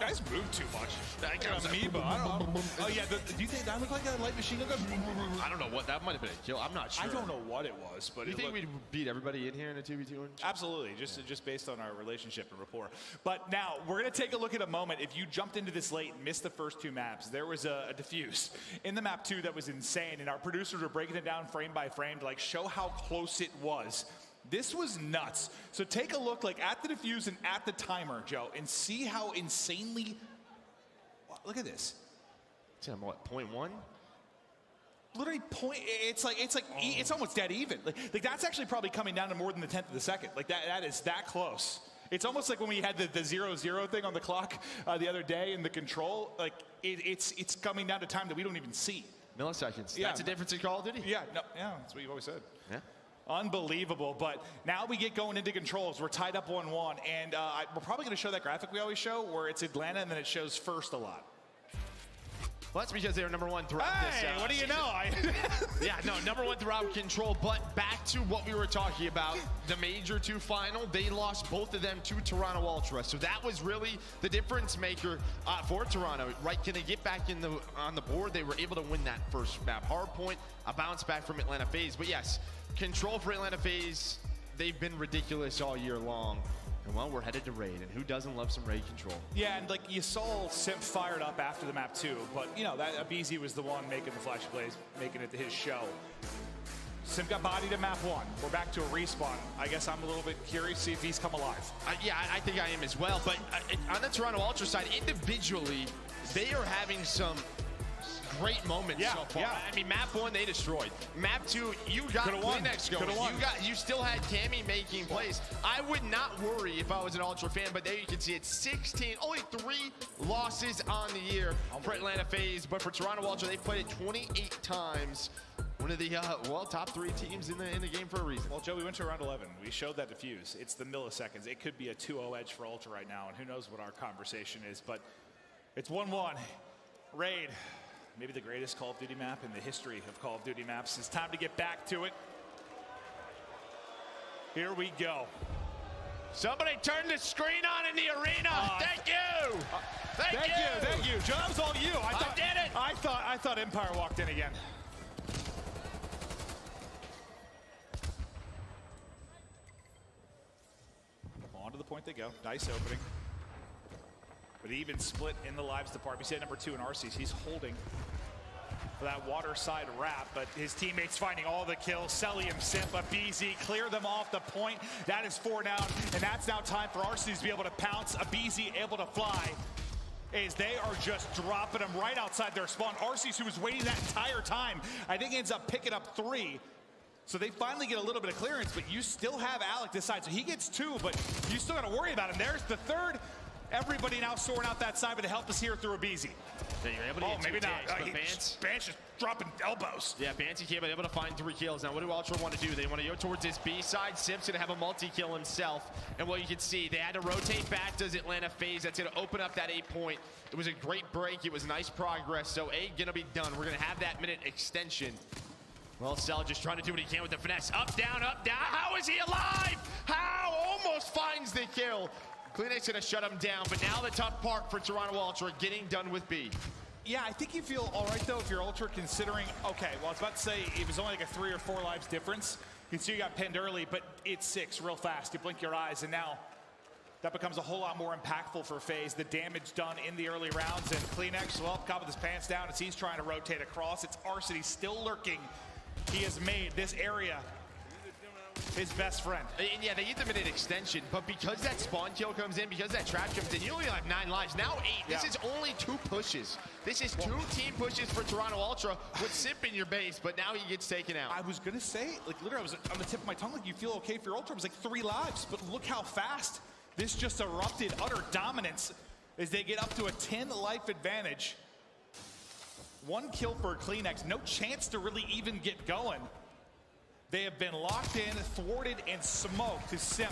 just moved too much. I got amoeba. I don't know. Oh, yeah. Do you think that looked like a light machine gun? I don't know what that might have been a kill. I'm not sure. I don't know what it was, but you think we'd beat everybody in here in a 2v2? Absolutely, just based on our relationship and rapport. But now we're going to take a look at a moment. If you jumped into this late and missed the first 2 maps, there was a diffuse in the map 2 that was insane, and our producers were breaking it down frame by frame to like show how close it was. This was nuts. So take a look like at the diffuse and at the timer, Joe, and see how insanely. Look at this. It's what, 0.1? Literally it's almost dead even. Like that's actually probably coming down to more than the 10th of the second. Like that is that close. It's almost like when we had the 0-0 thing on the clock the other day in the control. Like it's coming down to time that we don't even see. Milliseconds. Yeah. That's a difference in Call of Duty? Yeah, no, yeah, that's what you've always said. Yeah. Unbelievable, but now we get going into controls. We're tied up 1-1, and we're probably going to show that graphic we always show where it's Atlanta and then it shows first a lot. Well, that's because they were #1 throughout this. What do you know? Yeah, no, #1 throughout control. But back to what we were talking about, the Major 2 final, they lost both of them to Toronto Ultra. So that was really the difference maker for Toronto, right? Can they get back on the board? They were able to win that first map. Hardpoint, a bounce back from Atlanta FaZe. But yes, control for Atlanta FaZe, they've been ridiculous all year long. And well, we're headed to Raid, and who doesn't love some Raid control? Yeah, and like you saw Simp fired up after the map too, but you know, that BZ was the one making the flashy plays, making it his show. Simp got bodied at map 1. We're back to a respawn. I guess I'm a little bit curious to see if he's come alive. Yeah, I think I am as well, but on the Toronto Ultra side, individually, they are having some great moments so far. Yeah. I mean, map 1, they destroyed. Map 2, you got Kleenex going. You still had Cammy making plays. I would not worry if I was an Ultra fan, but there you can see it's 16, only 3 losses on the year for Atlanta FaZe, but for Toronto Ultra, they've played it 28 times. One of the, top 3 teams in the game for a reason. Well, Joe, we went to round 11. We showed that diffuse. It's the milliseconds. It could be a 2-0 edge for Ultra right now, and who knows what our conversation is, but it's 1-1. Raid. Maybe the greatest Call of Duty map in the history of Call of Duty maps. It's time to get back to it. Here we go. Somebody turn the screen on in the arena. Thank you. Thank you. Joe, that was all you. I did it. I thought Empire walked in again. On to the point they go. Nice opening. But even split in the lives department. He's at #2 in RCs. He's holding for that water side wrap, but his teammates finding all the kills. Celium, Simp, BZ clear them off the point. That is 4 down, and that's now time for RCs to be able to pounce. BZ able to fly. As they are just dropping them right outside their spawn. RCs, who was waiting that entire time, I think ends up picking up 3. So they finally get a little bit of clearance, but you still have Alec this side. So he gets 2, but you still got to worry about him. There's the 3rd. Everybody now soaring out that side, but to help us here through a BZ. So you're able to get maybe two not. tags, but Bance. Bance just dropping elbows. Yeah, Bance came able to find 3 kills. Now, what do Ultra want to do? They want to go towards this B side. Simp's going to have a multi-kill himself. And what you can see, they had to rotate back to Atlanta FaZe. That's going to open up that 8-point. It was a great break. It was nice progress. So, A, going to be done. We're going to have that minute extension. Well, Cell just trying to do what he can with the finesse. Up, down, up, down. How is he alive? How? Almost finds the kill. CleanX going to shut him down. But now the tough part for Torronto Ultra, getting done with B. Yeah, I think you feel all right, though, if you're Ultra, considering, okay, well, I was about to say it was only like a 3 or 4 lives difference. You can see you got pinned early, but it's 6 real fast. You blink your eyes, and now that becomes a whole lot more impactful for FaZe. The damage done in the early rounds, and CleanX, well, caught with his pants down as he's trying to rotate across. It's Arsity still lurking. He has made this area his best friend. And yeah, they get the minute extension, but because that spawn kill comes in, because that trap comes in, you only have 9 lives. Now 8. This is only 2 pushes. This is 2 team pushes for Torronto Ultra with Simp in your base, but now he gets taken out. I was gonna say, like, literally, I was on the tip of my tongue, like, you feel okay for your Ultra. It was like 3 lives, but look how fast this just erupted. Utter dominance as they get up to a 10 life advantage. 1 kill for CleanX, no chance to really even get going. They have been locked in, thwarted, and smoked. His Simp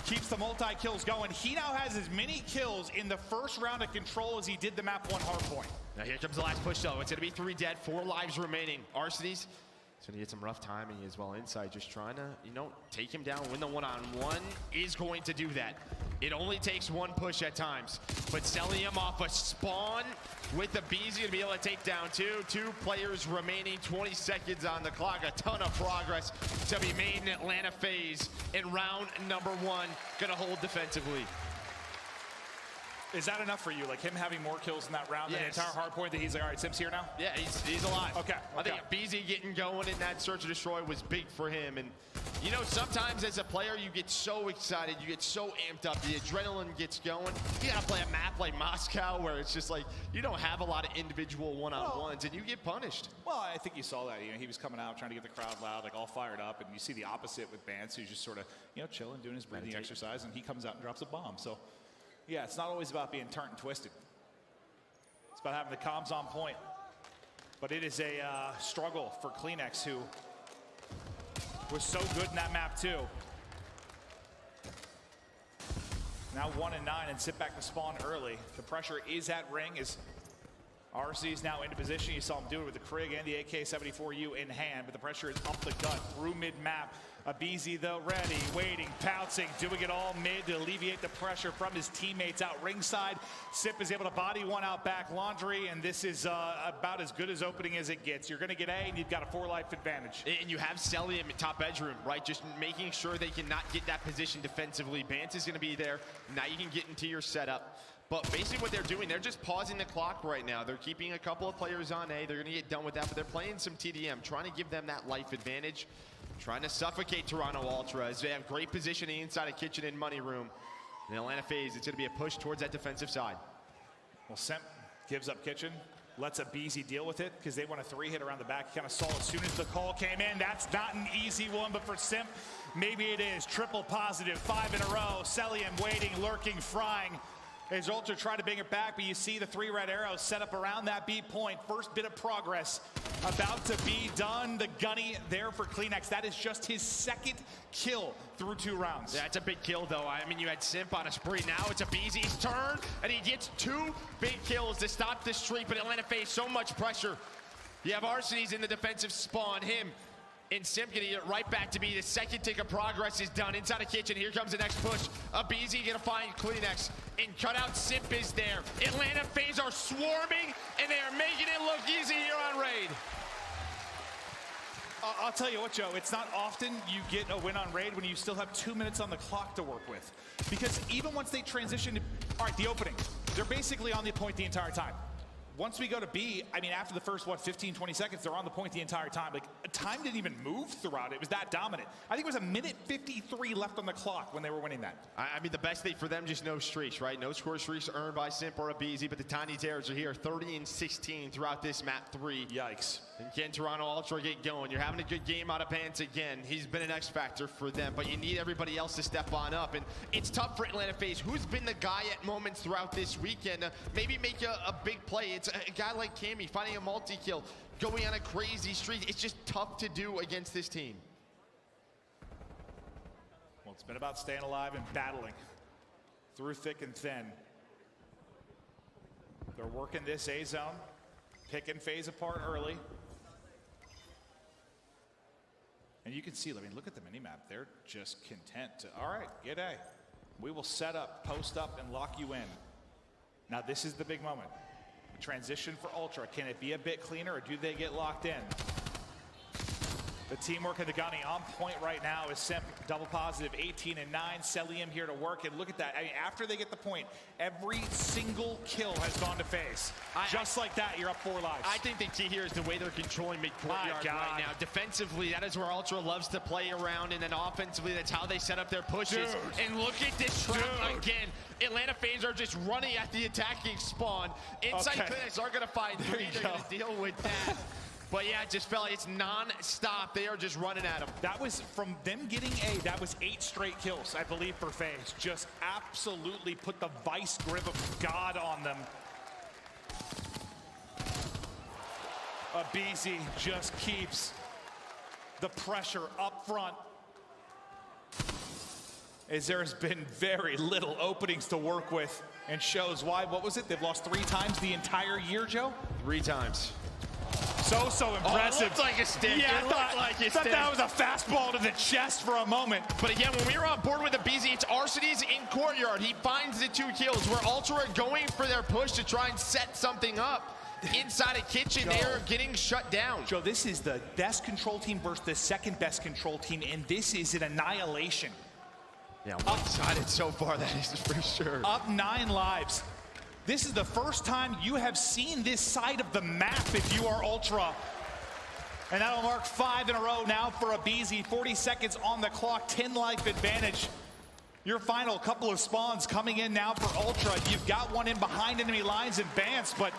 keeps the multi-kills going. He now has as many kills in the first round of Control as he did the map 1 hardpoint. Now here comes the last push though. It's gonna be 3 dead, 4 lives remaining. Arsity's gonna get some rough timing as well inside, just trying to, you know, take him down, win the one-on-one, is going to do that. It only takes 1 push at times, but selling him off a spawn with the Bees, gonna be able to take down 2 players remaining, 20 seconds on the clock. A ton of progress to be made in Atlanta FaZe in round number 1, gonna hold defensively. Is that enough for you? Like him having more kills in that round than the entire hardpoint, that he's like, all right, Sim's here now? Yeah, he's alive. Okay. I think BZ getting going in that search and destroy was big for him. And you know, sometimes as a player, you get so excited, you get so amped up, the adrenaline gets going. You gotta play a map like Moscow where it's just like, you don't have a lot of individual one-on-ones and you get punished. Well, I think you saw that. You know, he was coming out trying to get the crowd loud, like all fired up. And you see the opposite with Bance, who's just sort of, you know, chilling, doing his breathing exercise, and he comes out and drops a bomb. So yeah, it's not always about being turned and twisted. It's about having the comms on point. But it is a struggle for CleanX, who was so good in that map too. Now 1 and 9 and sit back to spawn early. The pressure is at ring as RC is now into position. You saw him do it with the Krig and the AK-74U in hand, but the pressure is up the gut through mid-map. Abizi though ready, waiting, pouncing, doing it all mid to alleviate the pressure from his teammates out ringside. Sip is able to body one out back Laundry, and this is about as good as opening as it gets. You're gonna get A, and you've got a 4-life advantage. And you have Selly in top bedroom, right? Just making sure they cannot get that position defensively. Bance is gonna be there. Now you can get into your setup. But basically what they're doing, they're just pausing the clock right now. They're keeping a couple of players on A. They're gonna get done with that, but they're playing some TDM, trying to give them that life advantage, trying to suffocate Torronto Ultra as they have great positioning inside a kitchen and money room. In Atlanta FaZe, it's gonna be a push towards that defensive side. Well, Semp gives up kitchen, lets Abizi deal with it because they want a 3-hit around the back. He kind of saw as soon as the call came in. That's not an easy one, but for Semp, maybe it is. Triple positive, 5 in a row. Celium waiting, lurking, frying. As Ultra try to bring it back, but you see the 3 red arrows set up around that B point. First bit of progress about to be done. The gunny there for CleanX. That is just his 2nd kill through 2 rounds. Yeah, it's a big kill, though. I mean, you had Simp on a spree. Now it's Abizi's turn, and he gets 2 big kills to stop this streak, but Atlanta FaZe so much pressure. You have Arseny's in the defensive spawn, him and Simp gonna get it right back to be. The 2nd tick of progress is done inside the kitchen. Here comes the next push. Abizi gonna find CleanX, and cutout Simp is there. Atlanta FaZe are swarming, and they are making it look easy here on Raid. I'll tell you what, Joe, it's not often you get a win on Raid when you still have 2 minutes on the clock to work with. Because even once they transition to, all right, the opening, they're basically on the point the entire time. once we go to B, I mean, after the first, 15, 20 seconds, they're on the point the entire time. Like, time didn't even move throughout it. It was that dominant. I think it was a minute 53 left on the clock when they were winning that. I mean, the best thing for them, just no streaks, right? No score streaks earned by Simp or Abizi, but the Tiny Terrors are here, 30-16 throughout this map 3. Yikes. And can Torronto Ultra get going? You're having a good game out of Pants again. He's been an X factor for them, but you need everybody else to step on up. And it's tough for Atlanta FaZe, who's been the guy at moments throughout this weekend, maybe make a big play. It's a guy like Cammy finding a multi-kill, going on a crazy streak. It's just tough to do against this team. Well, it's been about staying alive and battling through thick and thin. They're working this A zone, picking FaZe apart early. And you can see, I mean, look at the minimap. They're just content to, all right, get A. We will set up, post up, and lock you in. Now, this is the big moment. Transition for Ultra. Can it be a bit cleaner, or do they get locked in? The teamwork of the Gunny on point right now is Simp, double positive, 18 and 9. Celium here to work, and look at that. I mean, after they get the point, every single kill has gone to FaZe. Just like that, you're up 4 lives. I think the key here is the way they're controlling mid-courtyard right now. Defensively, that is where Ultra loves to play around, and then offensively, that's how they set up their pushes. Dude. And look at this trap again. Atlanta FaZe are just running at the attacking spawn. Inside clinics are going to find 3. They're going to deal with that. But yeah, it just felt like it's non-stop. They are just running at them. That was, from them getting A, that was 8 straight kills, I believe, for FaZe. Just absolutely put the vice grip of God on them. Abizi just keeps the pressure up front, as there has been very little openings to work with, and shows why. What was it? They've lost 3 times the entire year, Joe? 3 times. So impressive. It looked like a stick. Yeah, I thought that was a fastball to the chest for a moment. But again, when we were on board with Abizi, it's Arcitys in courtyard. He finds the 2 kills. Where Ultra are going for their push to try and set something up. Inside a kitchen, they are getting shut down. Joe, this is the best control team versus the second best control team, and this is an annihilation. Yeah, one-sided so far, that is for sure. Up 9 lives. This is the first time you have seen this side of the map if you are Ultra. And that'll mark 5 in a row now for Abizi. 40 seconds on the clock, 10 life advantage. Your final couple of spawns coming in now for Ultra. You've got one in behind enemy lines and Vance, but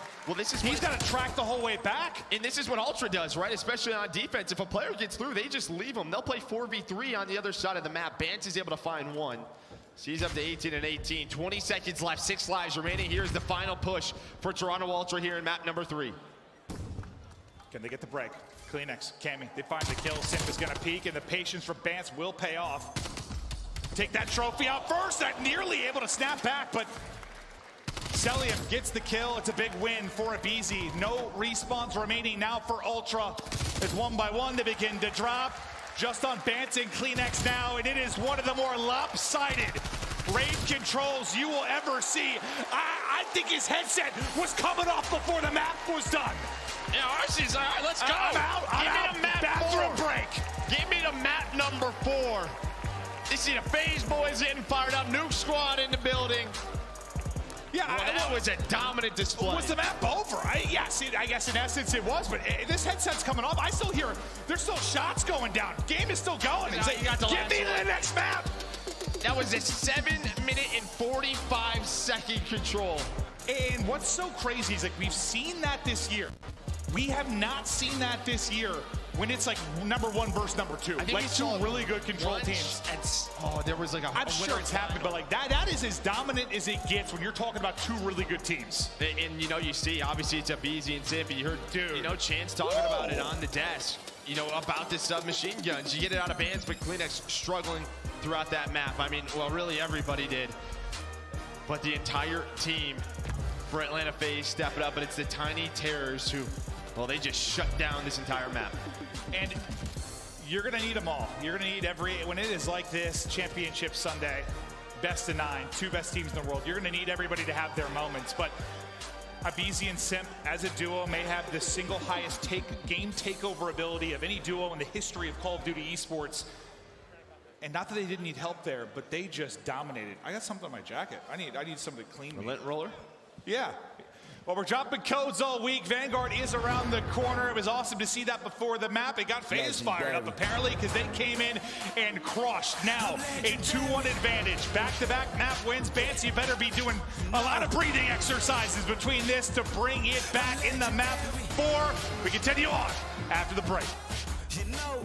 he's got to track the whole way back. And this is what Ultra does, right? Especially on defense. If a player gets through, they just leave them. They'll play 4v3 on the other side of the map. Vance is able to find 1. So he's up to 18 and 18. 20 seconds left, 6 lives remaining. Here's the final push for Torronto Ultra here in map number 3. Can they get the break? Kleenex, Cammy, they find the kill. Simp is going to peek, and the patience for Vance will pay off. Take that trophy out first. That nearly able to snap back, but Celium gets the kill. It's a big win for Abizi. No respawns remaining now for Ultra. As 1 by 1 they begin to drop. Just on Vance and Kleenex now, and it is one of the more lopsided raid controls you will ever see. I think his headset was coming off before the map was done. Yeah, Arcee's all right, let's go. I'm out. Give me the map Bathroom 4. break. Give me the map number 4. You see the FaZe boys getting fired up. Nuke squad in the building. Yeah, well, that was a dominant display. Was the map over? Yes, I guess in essence it was, but this headset's coming off. I still hear, there's still shots going down. Game is still going. Give me the next map. That was a 7-minute and 45-second control. And what's so crazy is, like, we've seen that this year. We have not seen that this year when it's like number 1 versus number 2. Like 2 really good control teams. There was like a I'm sure it's happened, but like that is as dominant as it gets when you're talking about 2 really good teams. And you know, you see, obviously it's Abizi and Simp. You heard, you know, Chance talking about it on the desk. You know, about the submachine guns. You get it out of bands, but Kleenex struggling throughout that map. I mean, well, really everybody did. But the entire team for Atlanta FaZe step it up, and it's the Tiny Terrors who, well, they just shut down this entire map. And you're going to need them all. You're going to need when it is like this, Championship Sunday, best of 9, 2 best teams in the world, you're going to need everybody to have their moments. But Abizi and Simp, as a duo, may have the single highest game takeover ability of any duo in the history of Call of Duty esports. And not that they didn't need help there, but they just dominated. I got something on my jacket. I need somebody to clean me. A lint roller? Yeah. Well, we're dropping codes all week. Vanguard is around the corner. It was awesome to see that before the map. It got FaZe fired up, apparently, because they came in and crushed. Now, a 2-1 advantage. Back-to-back map wins. Vance, you better be doing a lot of breathing exercises between this to bring it back in the map 4. We continue on after the break. You know.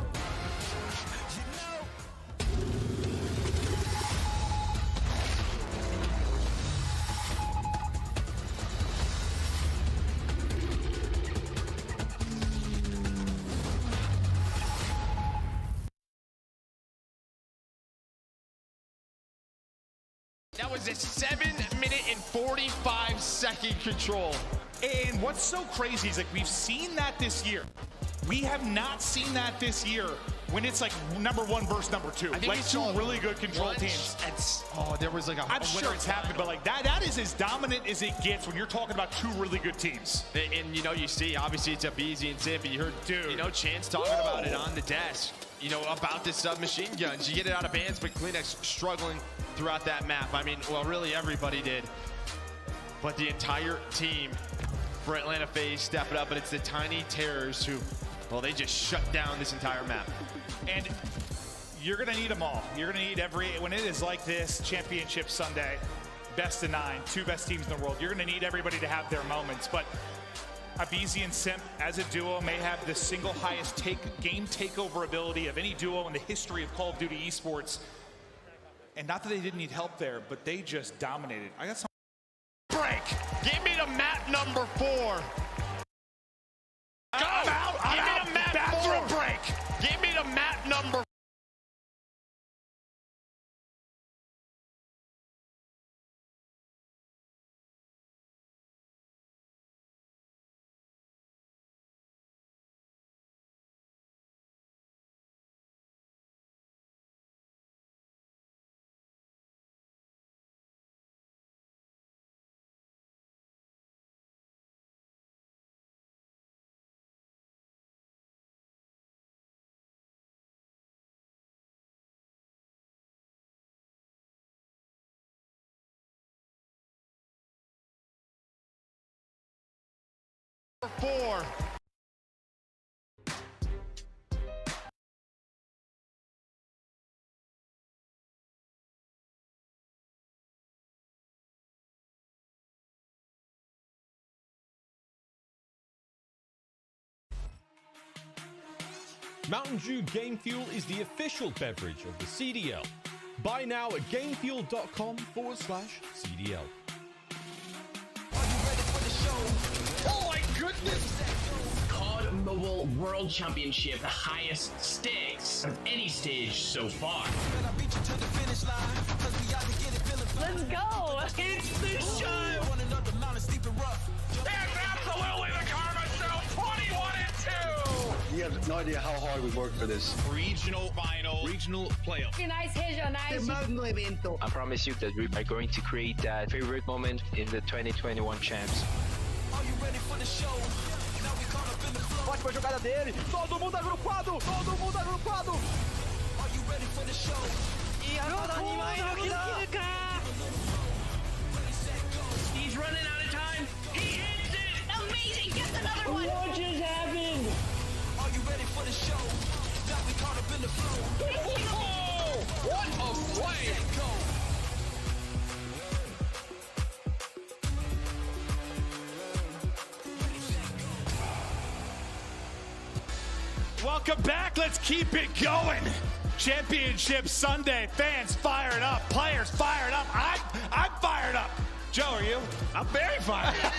That was a 7-minute and 45-second control. And what's so crazy is, like, we've seen that this year. We have not seen that this year when it's like number 1 versus number 2. Like two really good control teams. There was like a I'm sure it's happened, but like that is as dominant as it gets when you're talking about 2 really good teams. And you know, you see, obviously it's up easy and Simp, you heard, you know, Chance talking about it on the desk, you know, about the submachine guns. You get it out of bands, but Kleenex struggling throughout that map. I mean, well, really everybody did, but the entire team for Atlanta FaZe step it up, but it's the Tiny Terrors who, well, they just shut down this entire map. And you're going to need them all. You're going to need when it is like this, Championship Sunday, best of 9, 2 best teams in the world, you're going to need everybody to have their moments. But aBeZy and Simp, as a duo, may have the single highest game takeover ability of any duo in the history of Call of Duty esports. And not that they didn't need help there, but they just dominated. I got some break. Give me the map number 4. I'm out. Give me the map bathroom 4. break. Give me the map number 4. Mountain Dew Game Fuel is the official beverage of the CDL. Buy now at gamefuel.com/CDL. Oh my goodness! COD Mobile World Championship, the highest stakes of any stage so far. Let's go! It's the show! That's absolutely the Karma Show, 21-2! You have no idea how hard we worked for this. Regional final, regional playoff. Finais regionais. I promise you that we are going to create that favorite moment in the 2021 champs. Are you ready for the show? Now we caught up in the flow. Ótima jogada dele. Todo mundo agrupado. Todo mundo agrupado. Are you ready for the show? He's running out of time. He hits it. Amazing. Gets another one. What just happened? Are you ready for the show? Now we caught up in the flow. Oh, what a play. Welcome back. Let's keep it going. Championship Sunday. Fans fired up. Players fired up. I'm fired up. Joe, are you? I'm very fired up.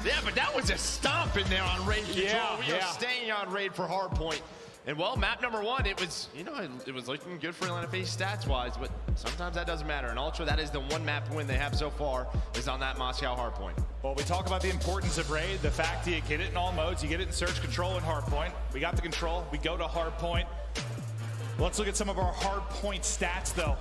Yeah, but that was a stomp in there on raid control. We are staying on raid for hardpoint. And well, map number 1, it was, you know, it was looking good for Atlanta FaZe stats-wise, but sometimes that doesn't matter. And Ultra, that is the one map win they have so far, is on that Moscow hardpoint. Well, we talk about the importance of raid, the fact that you get it in all modes, you get it in search, control, and hardpoint. We got the control, we go to hardpoint. Let's look at some of our hardpoint stats, though.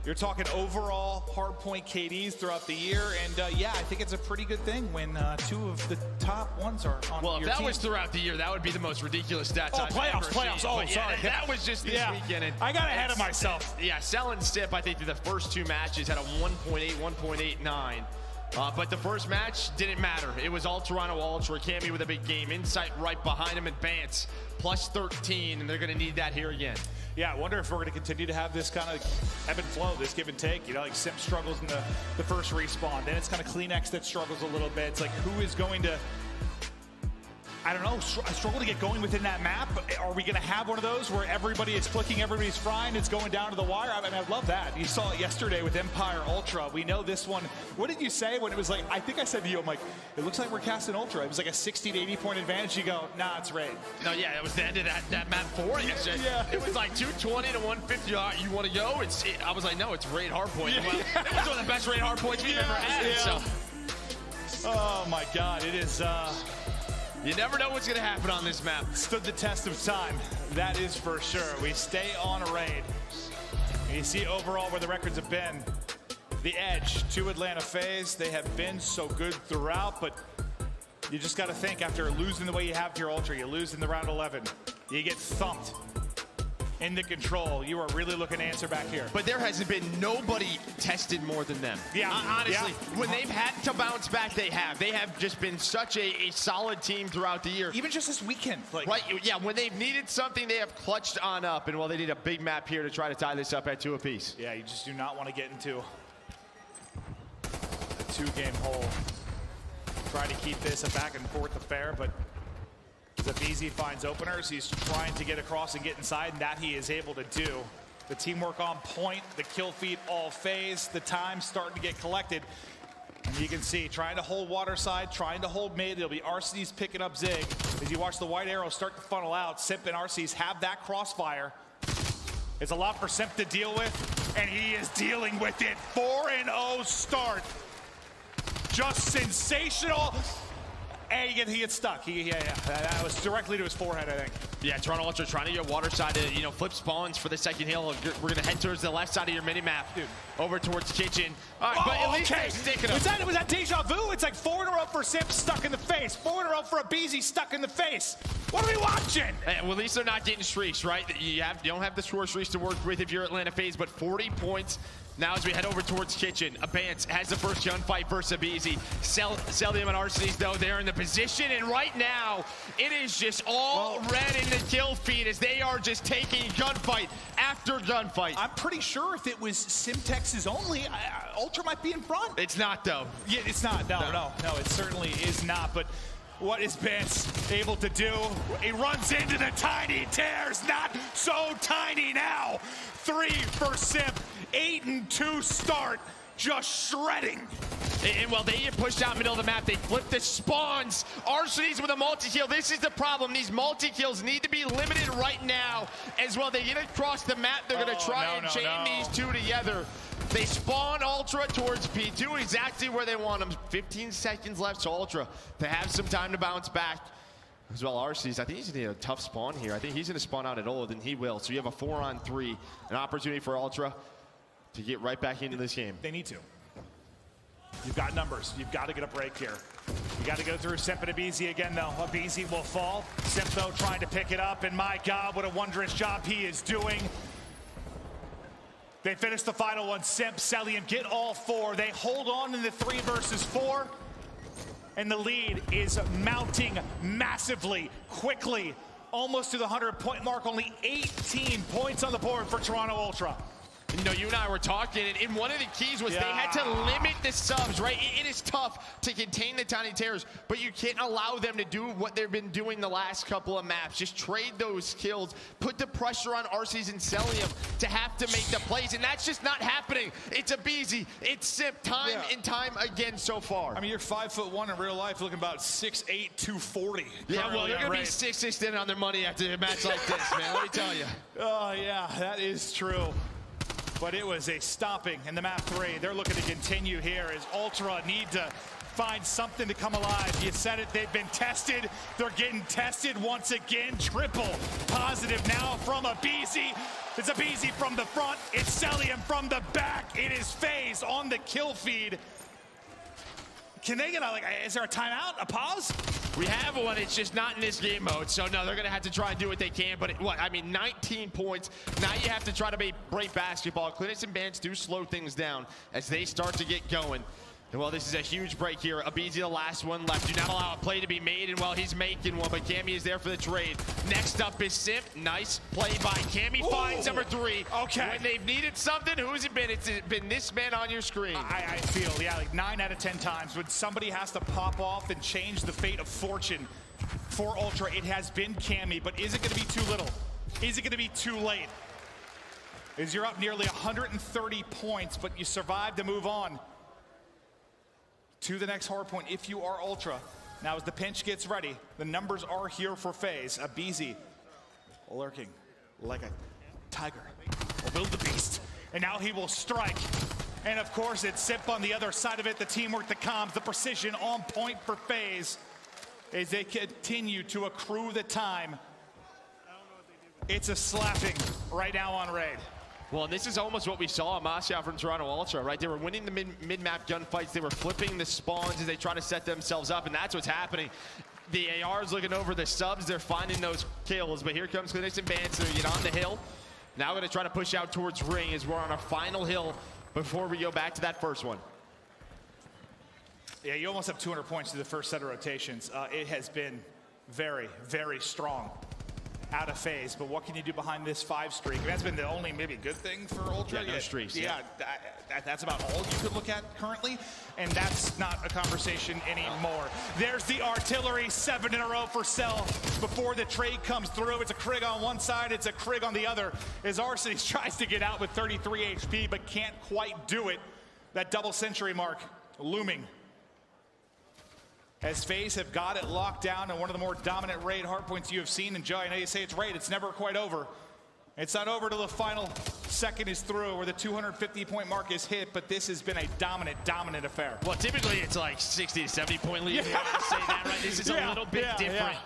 You're talking overall hardpoint KDs throughout the year, and yeah, I think it's a pretty good thing when 2 of the top ones are on your team. Well, if that was throughout the year, that would be the most ridiculous stats I've ever playoffs. seen. Oh, but sorry. Yeah, that was just this weekend. And I got ahead of myself. Yeah, Sell and Sip, I think, through the first 2 matches had a 1.8, 1.89. But the first match didn't matter. It was all Toronto Ultra. Cammy with a big game. Insight right behind him. Advance plus 13, and they're going to need that here again. Yeah, I wonder if we're going to continue to have this kind of ebb and flow, this give and take. You know, like Simp struggles in the first respawn. Then it's kind of CleanX that struggles a little bit. It's like, who is going to, I don't know, struggle to get going within that map? Are we going to have one of those where everybody is clicking, everybody's frying, it's going down to the wire? I mean, I love that. You saw it yesterday with Empire Ultra. We know this one. What did you say when it was like, I think I said to you, I'm like, it looks like we're casting Ultra. It was like a 60 to 80 point advantage. You go, nah, it's Raid. No, yeah, it was the end of that map 4 yesterday. Yeah. It was like 220 to 150. You want to go? I was like, no, it's Raid Hardpoint. Yeah. Well, it was one of the best Raid Hardpoints we've ever had. Yeah. So. Oh my God, it is. You never know what's going to happen on this map. Stood the test of time, that is for sure. We stay on a Raid. And you see overall where the records have been. The edge to Atlanta FaZe. They have been so good throughout, but you just got to think, after losing the way you have to your Ultra, you lose in the round 11, you get thumped in the control. You are really looking to answer back here. But there hasn't been nobody tested more than them. Yeah. Honestly, when they've had to bounce back, they have. They have just been such a solid team throughout the year. Even just this weekend. Right, yeah, when they've needed something, they have clutched on up. And well, they need a big map here to try to tie this up at 2 apiece. Yeah, you just do not want to get into a 2-game hole. Try to keep this a back and forth affair, but FaZe finds openers. He's trying to get across and get inside, and that he is able to do. The teamwork on point, the kill feed all FaZe, the time starting to get collected. And you can see, trying to hold water side, trying to hold mid. It'll be RC's picking up Zig. As you watch the white arrow start to funnel out, Simp and RC's have that crossfire. It's a lot for Simp to deal with, and he is dealing with it. 4-0 start. Just sensational. And he gets stuck. That was directly to his forehead, I think. Yeah, Toronto Ultra trying to get water side to, flip spawns for the second hill. We're going to head towards the left side of your mini-map. Dude. Over towards Kitchen. All right, but at least they're sticking them. Was that deja vu? It's like 4 in a row for Simp stuck in the face. 4 in a row for Abizi stuck in the face. What are we watching? Well, at least they're not getting streaks, right? You don't have the score streaks to work with if you're Atlanta FaZe, but 40 points. Now as we head over towards Kitchen, Abance has the first gunfight versus Abizi. Celium and Arsenes, though, they're in the position, and right now, it is just all red in the kill feed as they are just taking gunfight after gunfight. I'm pretty sure if it was Simtex's only, Ultra might be in front. It's not, though. Yeah, it's not. No, it certainly is not, but what is Bance able to do? He runs into the tiny tears, not so tiny now. 3 for Simp. 8-2 start, just shredding. And well, they get pushed out middle of the map. They flip the spawns. Arsenes with a multi-kill. This is the problem. These multi-kills need to be limited right now. As well, they get across the map. They're going to try and chain these two together. They spawn Ultra towards P2, exactly where they want them. 15 seconds left, so Ultra to have some time to bounce back. As well, Arsenes, I think he's going to need a tough spawn here. I think he's going to spawn out at Ola, then he will. So you have a 4-on-3, an opportunity for Ultra to get right back into this game. They need to. You've got numbers. You've got to get a break here. You got to go through Simp and Abizi again, though. Abizi will fall. Simp, though, trying to pick it up, and my God, what a wondrous job he is doing. They finish the final one. Simp, Celium get all 4. They hold on in the 3 versus 4. And the lead is mounting massively, quickly, almost to the 100-point mark. Only 18 points on the board for Toronto Ultra. You and I were talking, and one of the keys was they had to limit the subs, right? It is tough to contain the Tiny Terrors, but you can't allow them to do what they've been doing the last couple of maps. Just trade those kills, put the pressure on Arcees and Celium to have to make the plays, and that's just not happening. It's Abizi, it's Simp, time and time again so far. I mean, you're 5'1" in real life, looking about 6'8", 240. Yeah, well, they're going to be 6'6" in on their money after a match like this, man, let me tell you. Oh, yeah, that is true. But it was a stopping in the map 3. They're looking to continue here as Ultra need to find something to come alive. You said it, they've been tested. They're getting tested once again. Triple positive now from Abizi. It's Abizi from the front. It's Celium from the back. It is FaZe on the kill feed. Can they get is there a timeout, a pause? We have one, it's just not in this game mode. So no, they're gonna have to try and do what they can, but 19 points. Now you have to try to break basketball. Clinics and Bans do slow things down as they start to get going. Well, this is a huge break here. Abizi, the last one left. Do not allow a play to be made, and well, he's making one, but Cammy is there for the trade. Next up is Simp. Nice play by Cammy. Finds number 3. Okay. When they've needed something, who's it been? It's been this man on your screen. I feel, yeah, like 9 out of 10 times when somebody has to pop off and change the fate of fortune for Ultra, it has been Cammy, but is it going to be too little? Is it going to be too late? As you're up nearly 130 points, but you survived to move on to the next hard point if you are Ultra. Now as the pinch gets ready, the numbers are here for FaZe. Abizi lurking like a tiger, a wildebeest. And now he will strike. And of course it's Simp on the other side of it, the teamwork, the comms, the precision on point for FaZe as they continue to accrue the time. It's a slapping right now on Raid. Well, and this is almost what we saw in Moscow from Toronto Ultra, right? They were winning the mid-map gunfights. They were flipping the spawns as they try to set themselves up, and that's what's happening. The AR's looking over the subs. They're finding those kills, but here comes Clinics and Bands. They get on the hill. Now going to try to push out towards Ring as we're on our final hill before we go back to that first one. Yeah, you almost have 200 points to the first set of rotations. It has been very, very strong out of FaZe, but what can you do behind this 5 streak? That's been the only maybe good thing for Ultra. Yeah, no streaks. Yeah, that's about all you could look at currently, and that's not a conversation anymore. There's the artillery, 7 in a row for Cell before the trade comes through. It's a Krig on one side, it's a Krig on the other, as Arsenis tries to get out with 33 HP, but can't quite do it. That double century mark looming, as FaZe have got it locked down and one of the more dominant Raid hardpoints you have seen. And Joe, I know you say it's Raid, it's never quite over. It's not over till the final second is through, where the 250-point mark is hit, but this has been a dominant affair. Well, typically it's like 60 to 70-point lead. Yeah. Say that, right? This is a little bit different.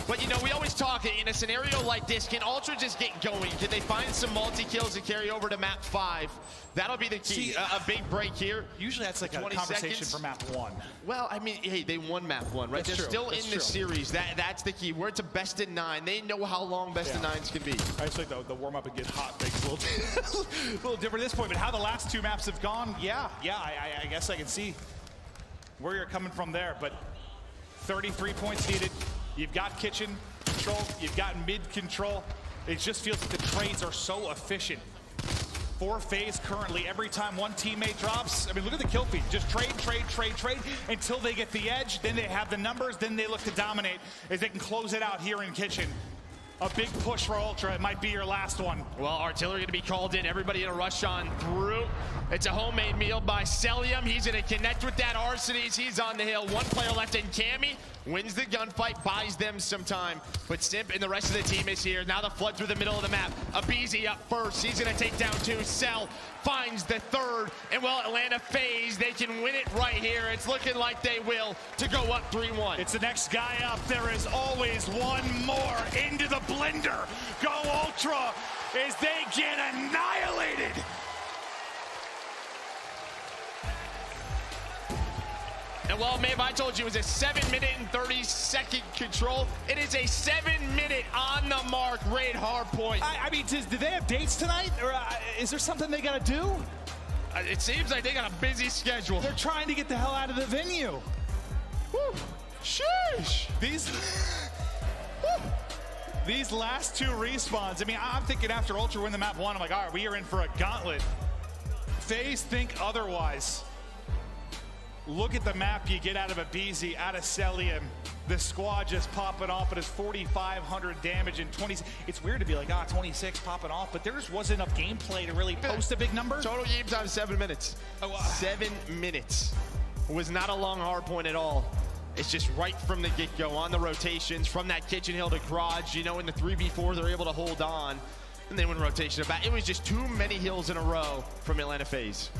But, you know, we always talk, in a scenario like this, can Ultra just get going? Can they find some multi-kills and carry over to map 5? That'll be the key. See, a big break here. Usually that's like a conversation for map 1. Well, I mean, hey, they won map 1, right? That's They're true. still in the series. That's the key. We're to best of 9. They know how long best of 9s can be. I just like the warm-up and get hot makes a little different at this point, but how the last 2 maps have gone, I guess I can see where you're coming from there, but 33 points needed. You've got kitchen control, you've got mid control. It just feels like the trades are so efficient for FaZe currently. Every time one teammate drops, I mean, look at the kill feed. Just trade until they get the edge. Then they have the numbers. Then they look to dominate as they can close it out here in kitchen. A big push for Ultra. It might be your last one. Well, artillery going to be called in. Everybody in a rush on through. It's a homemade meal by Celium. He's going to connect with that Arsenis. He's on the hill. 1 player left, and Cammy wins the gunfight, buys them some time. But Simp and the rest of the team is here. Now the flood through the middle of the map. Abizi up first. He's going to take down 2. Cell finds the 3rd. And well, Atlanta FaZe, they can win it right here. It's looking like they will to go up 3-1. It's the next guy up. There is always one more into the blender. Go Ultra as they get annihilated. And well, maybe I told you it was a 7-minute and 30-second control. It is a 7-minute on the mark Raid hardpoint. I mean, do they have dates tonight? Or is there something they got to do? It seems like they got a busy schedule. They're trying to get the hell out of the venue. Whew. Sheesh. These last 2 respawns, I mean, I'm thinking after Ultra win the map 1, I'm like, all right, we are in for a gauntlet. FaZe think otherwise. Look at the map you get out of Abizi, out of Celium. The squad just popping off. It is 4,500 damage and 20. It's weird to be like, 26 popping off, but there just wasn't enough gameplay to really post a big number. Total game time 7 minutes. 7 minutes. It was not a long hard point at all. It's just right from the get-go on the rotations from that kitchen hill to garage. You know, in the 3v4, they're able to hold on. And then when rotation back, it was just too many hills in a row from Atlanta FaZe.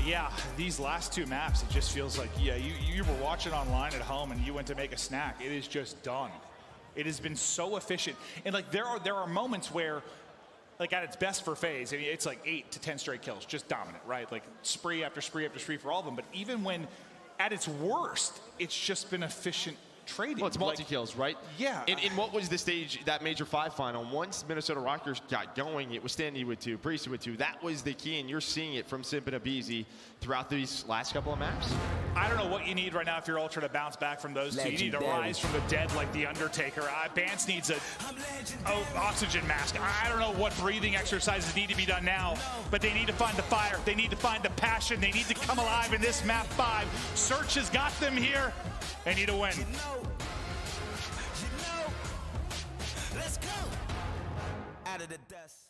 Yeah, these last 2 maps, it just feels like, you were watching online at home and you went to make a snack. It is just done. It has been so efficient. And like there are moments where, like at its best for FaZe, I mean, it's like 8 to 10 straight kills, just dominant, right? Like spree after spree after spree for all of them. But even when at its worst, it's just been efficient trading. Well, it's multi-kills, right? Yeah. In what was the stage, that Major 5 final, once Minnesota Rockers got going, it was Standy with 2, Priestley with 2. That was the key, and you're seeing it from Simp and Abizi throughout these last couple of maps. I don't know what you need right now if you're Ultra to bounce back from those two. You need to rise from the dead like the Undertaker. Bance needs a oxygen mask. I don't know what breathing exercises need to be done now, but they need to find the fire. They need to find the passion. They need to come alive in this map 5. Search has got them here. They need to win. Let's go. Out of the dust.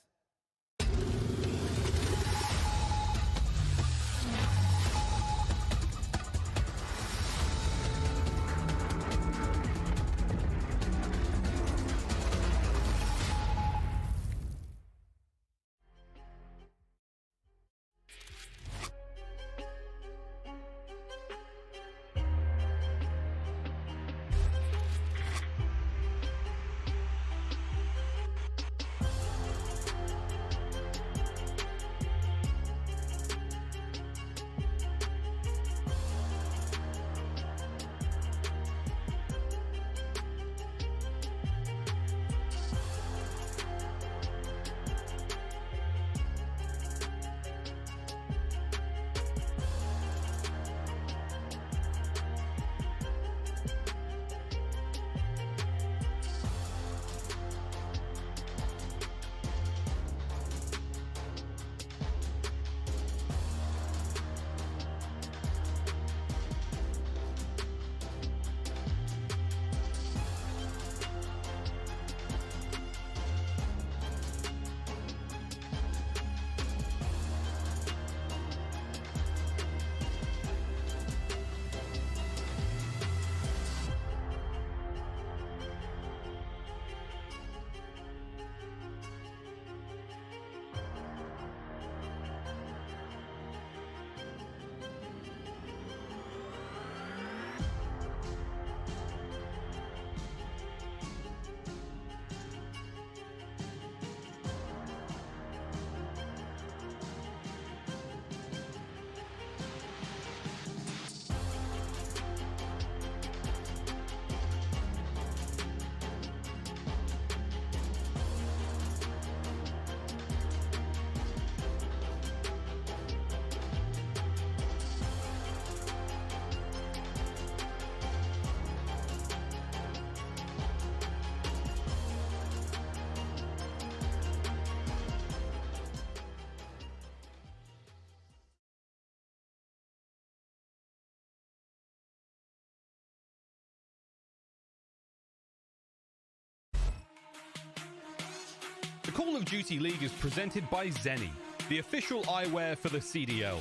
The Call of Duty League is presented by Zenni, the official eyewear for the CDL.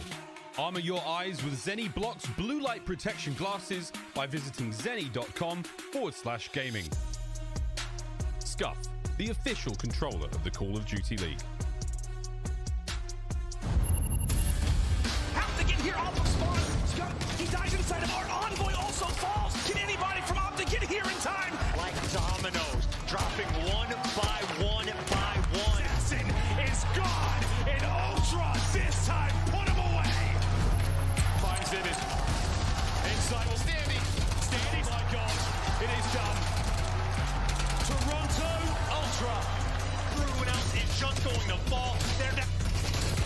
Armor your eyes with Zenni Blocks blue light protection glasses by visiting zenni.com/gaming. Scuff, the official controller of the Call of Duty League. Have to get here off of spawn. He dies inside of our envoy also falls. Can anybody from Optic get here in time? Like dominoes, dropping one by one by one. Assassin is gone, and Ultra this time put him away. Finds Vivid. Inside will Standy. Standy, my God. It is done. Toronto Ultra. Proven out is just going to fall. They're down.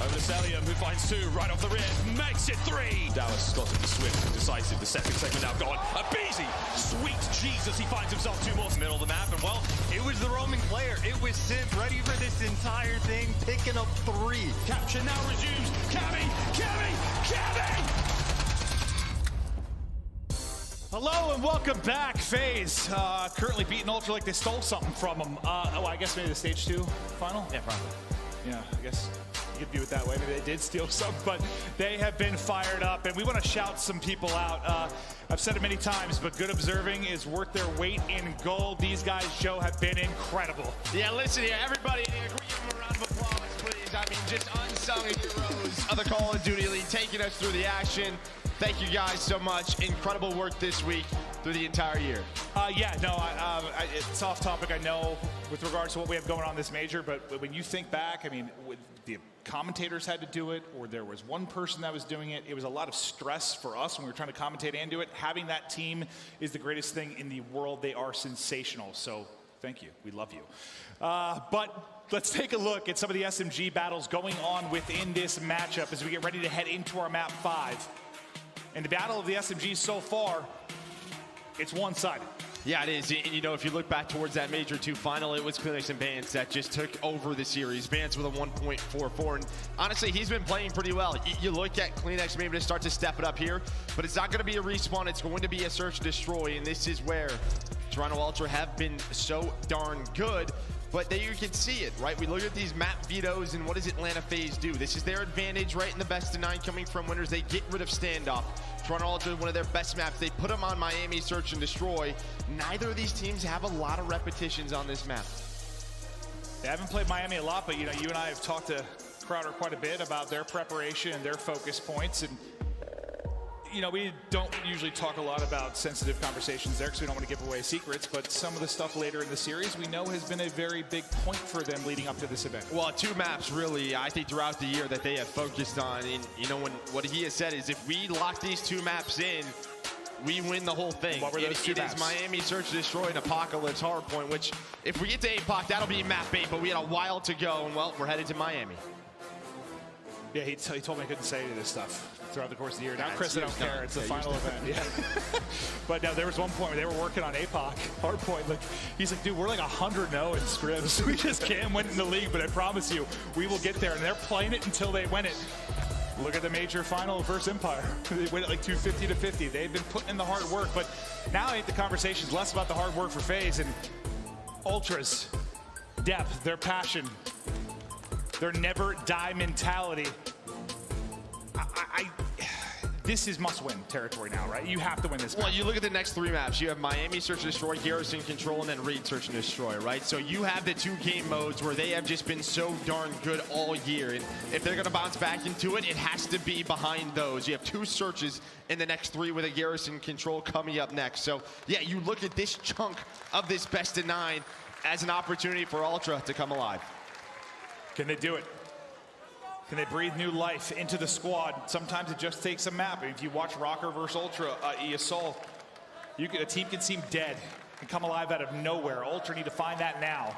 Over to Celium, who finds 2 right off the rear, makes it 3. Dallas got it the swift, decisive. The second segment now gone. Abizi, sweet Jesus, he finds himself 2 more. Middle of the map, and well, it was the roaming player. It was Simp ready for this entire thing, picking up 3. Capture now resumes. Cammy! Hello and welcome back, FaZe. Currently beating Ultra like they stole something from them. I guess maybe the stage 2 final? Yeah, probably. Yeah, I guess you could view it that way. Maybe they did steal some, but they have been fired up, and we want to shout some people out. I've said it many times, but good observing is worth their weight in gold. These guys, Joe, have been incredible. Yeah, listen here, everybody, can we give them a round of applause, please? I mean, just unsung heroes of the Call of Duty League taking us through the action. Thank you guys so much. Incredible work this week. through the entire year? Yeah, no, it's off topic, I know, with regards to what we have going on this major, but when you think back, I mean, the commentators had to do it, or there was one person that was doing it. It was a lot of stress for us when we were trying to commentate and do it. Having that team is the greatest thing in the world. They are sensational, so thank you. We love you. But let's take a look at some of the SMG battles going on within this matchup as we get ready to head into our map 5. And the battle of the SMGs so far, it's one-sided. Yeah, it is. And, you know, if you look back towards that Major 2 final, it was Clinics and Vance that just took over the series. Vance with a 1.44. And honestly, he's been playing pretty well. You look at Kleenex maybe to start to step it up here, but it's not going to be a respawn. It's going to be a search and destroy. And this is where Toronto Ultra have been so darn good. But there you can see it, right? We look at these map vetoes, and what does Atlanta FaZe do? This is their advantage, right, in the best of 9 coming from winners. They get rid of standoff. Toronto Ultra, one of their best maps. They put them on Miami Search and Destroy. Neither of these teams have a lot of repetitions on this map. They haven't played Miami a lot, but you know, you and I have talked to Crowder quite a bit about their preparation and their focus points. And you know, we don't usually talk a lot about sensitive conversations there because we don't want to give away secrets, but some of the stuff later in the series we know has been a very big point for them leading up to this event. Well, 2 maps really, I think, throughout the year that they have focused on. And, you know, what he has said is if we lock these 2 maps in, we win the whole thing. What were those 2 maps? It is Miami Search and Destroy and Apocalypse Hardpoint, which if we get to APOC, that'll be map 8, but we had a while to go, and well, we're headed to Miami. Yeah, he told me I couldn't say any of this stuff throughout the course of the year. Now, Chris, I don't care. It's the final event. Yeah. But no, there was one point where they were working on APOC hardpoint. Like, he's like, dude, we're like 100-0 in scrims. We just can't win in the league, but I promise you, we will get there. And they're playing it until they win it. Look at the major final versus Empire. They win it like 250-50. They've been putting in the hard work, but now I think the conversation's less about the hard work for FaZe and Ultras, depth, their passion, their never die mentality. This is must-win territory now, right? You have to win this match. Well, you look at the next 3 maps. You have Miami Search and Destroy, Garrison Control, and then Reed Search and Destroy, right? So you have the 2 game modes where they have just been so darn good all year. And if they're going to bounce back into it, it has to be behind those. You have 2 searches in the next 3 with a Garrison Control coming up next. So, yeah, you look at this chunk of this best of 9 as an opportunity for Ultra to come alive. Can they do it? Can they breathe new life into the squad? Sometimes it just takes a map. If you watch Rocker versus Ultra, ESOL, a team can seem dead and come alive out of nowhere. Ultra need to find that now.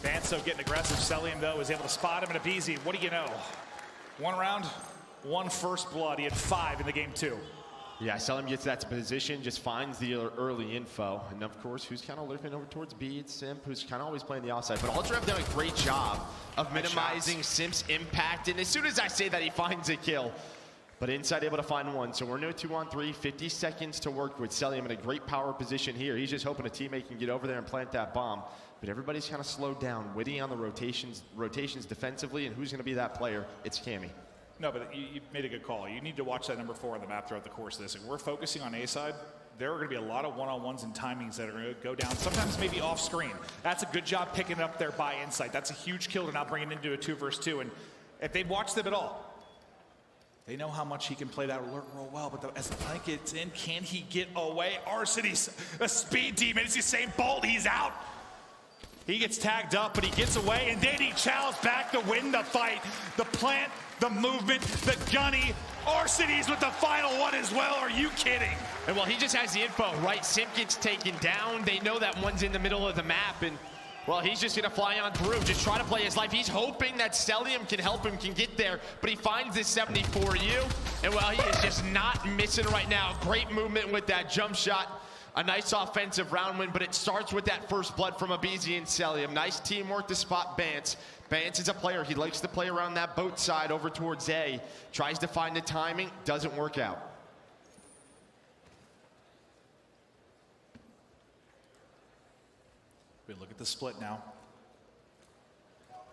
Vance, though, getting aggressive. Celium, though, is able to spot him in a BZ. What do you know? 1 round, 1 first blood. He had 5 in the game 2. Yeah, Selim gets that position, just finds the early info. And of course, who's kind of lurking over towards B? It's Simp, who's kind of always playing the outside. But Ultra have done a great job of minimizing Simp's impact. And as soon as I say that, he finds a kill. But inside able to find 1. So we're no 2-on-3, 50 seconds to work with. Selim in a great power position here. He's just hoping a teammate can get over there and plant that bomb. But everybody's kind of slowed down, waiting on the rotations defensively. And who's going to be that player? It's Cammy. No, but you made a good call. You need to watch that number 4 on the map throughout the course of this. If we're focusing on A side, there are going to be a lot of one-on-ones and timings that are going to go down, sometimes maybe off screen. That's a good job picking it up there by insight. That's a huge kill to not bring it into a 2 versus 2. And if they've watched them at all, they know how much he can play that alert role well. But as the flank gets in, can he get away? Arseny's a speed demon. It's the same bolt. He's out. He gets tagged up, but he gets away, and then he chows back to win the fight. The plant, the movement, the gunny. Arseny's with the final 1 as well. Are you kidding? And well, he just has the info, right? Simp gets taken down. They know that one's in the middle of the map, and well, he's just gonna fly on through, just try to play his life. He's hoping that Celium can help him, can get there, but he finds this 74U, and well, he is just not missing right now. Great movement with that jump shot. A nice offensive round win, but it starts with that first blood from Abizi and Celium. Nice teamwork to spot Bance. Bance is a player. He likes to play around that boat side over towards A. Tries to find the timing, doesn't work out. We look at the split now.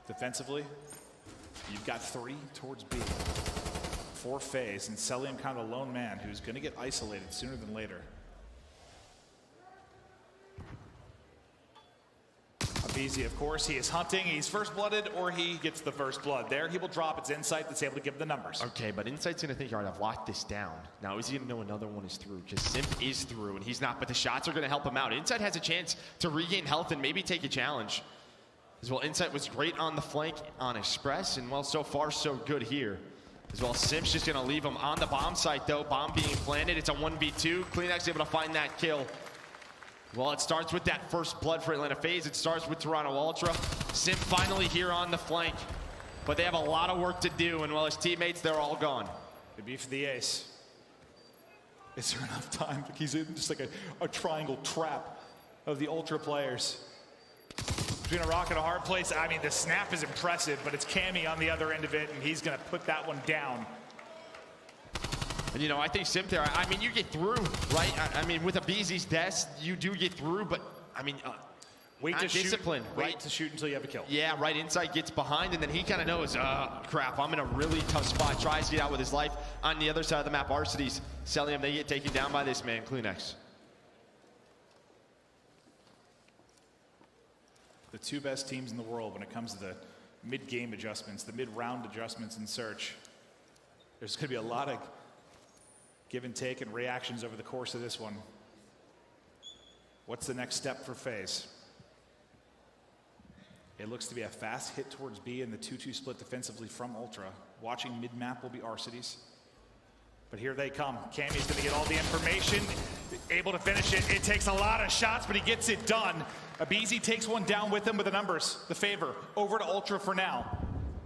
Defensively, you've got 3 towards B. 4 FaZe, and Celium kind of a lone man who's going to get isolated sooner than later. Easy, of course, he is hunting. He's first-blooded, or he gets the first blood. There, he will drop. It's Insight that's able to give the numbers. Okay, but Insight's going to think, all right, I've locked this down. Now, is he going to know another one is through? Because Simp is through, and he's not, but the shots are going to help him out. Insight has a chance to regain health and maybe take a challenge. As well, Insight was great on the flank on Express, and well, so far, so good here. As well, Simp's just going to leave him on the bomb site, though. Bomb being planted. It's a 1v2. CleanX able to find that kill. Well, it starts with that first blood for Atlanta FaZe. It starts with Torronto Ultra. Simp finally here on the flank. But they have a lot of work to do, and well, his teammates, they're all gone. It'd be for the ace. Is there enough time? He's in just like a triangle trap of the Ultra players. Between a rock and a hard place, I mean, the snap is impressive, but it's Cammy on the other end of it, and he's going to put that one down. And, you know, I think Simp there, I mean, you get through, right? I mean, with a BZ's death, you do get through, but, I mean, wait to discipline, shoot, right? Wait to shoot until you have a kill. Yeah, right. Insight gets behind, and then he kind of knows, crap, I'm in a really tough spot. Tries to get out with his life. On the other side of the map, Arcity's selling him. They get taken down by this man, CleanX. The two best teams in the world when it comes to the mid-game adjustments, the mid-round adjustments in Search. There's going to be a lot of give and take and reactions over the course of this one. What's the next step for FaZe? It looks to be a fast hit towards B and the 2-2 split defensively from Ultra. Watching mid-map will be Arcity's. But here they come. Cammy's going to get all the information, able to finish it. It takes a lot of shots, but he gets it done. Abizi takes one down with him with the numbers, the favor. Over to Ultra for now.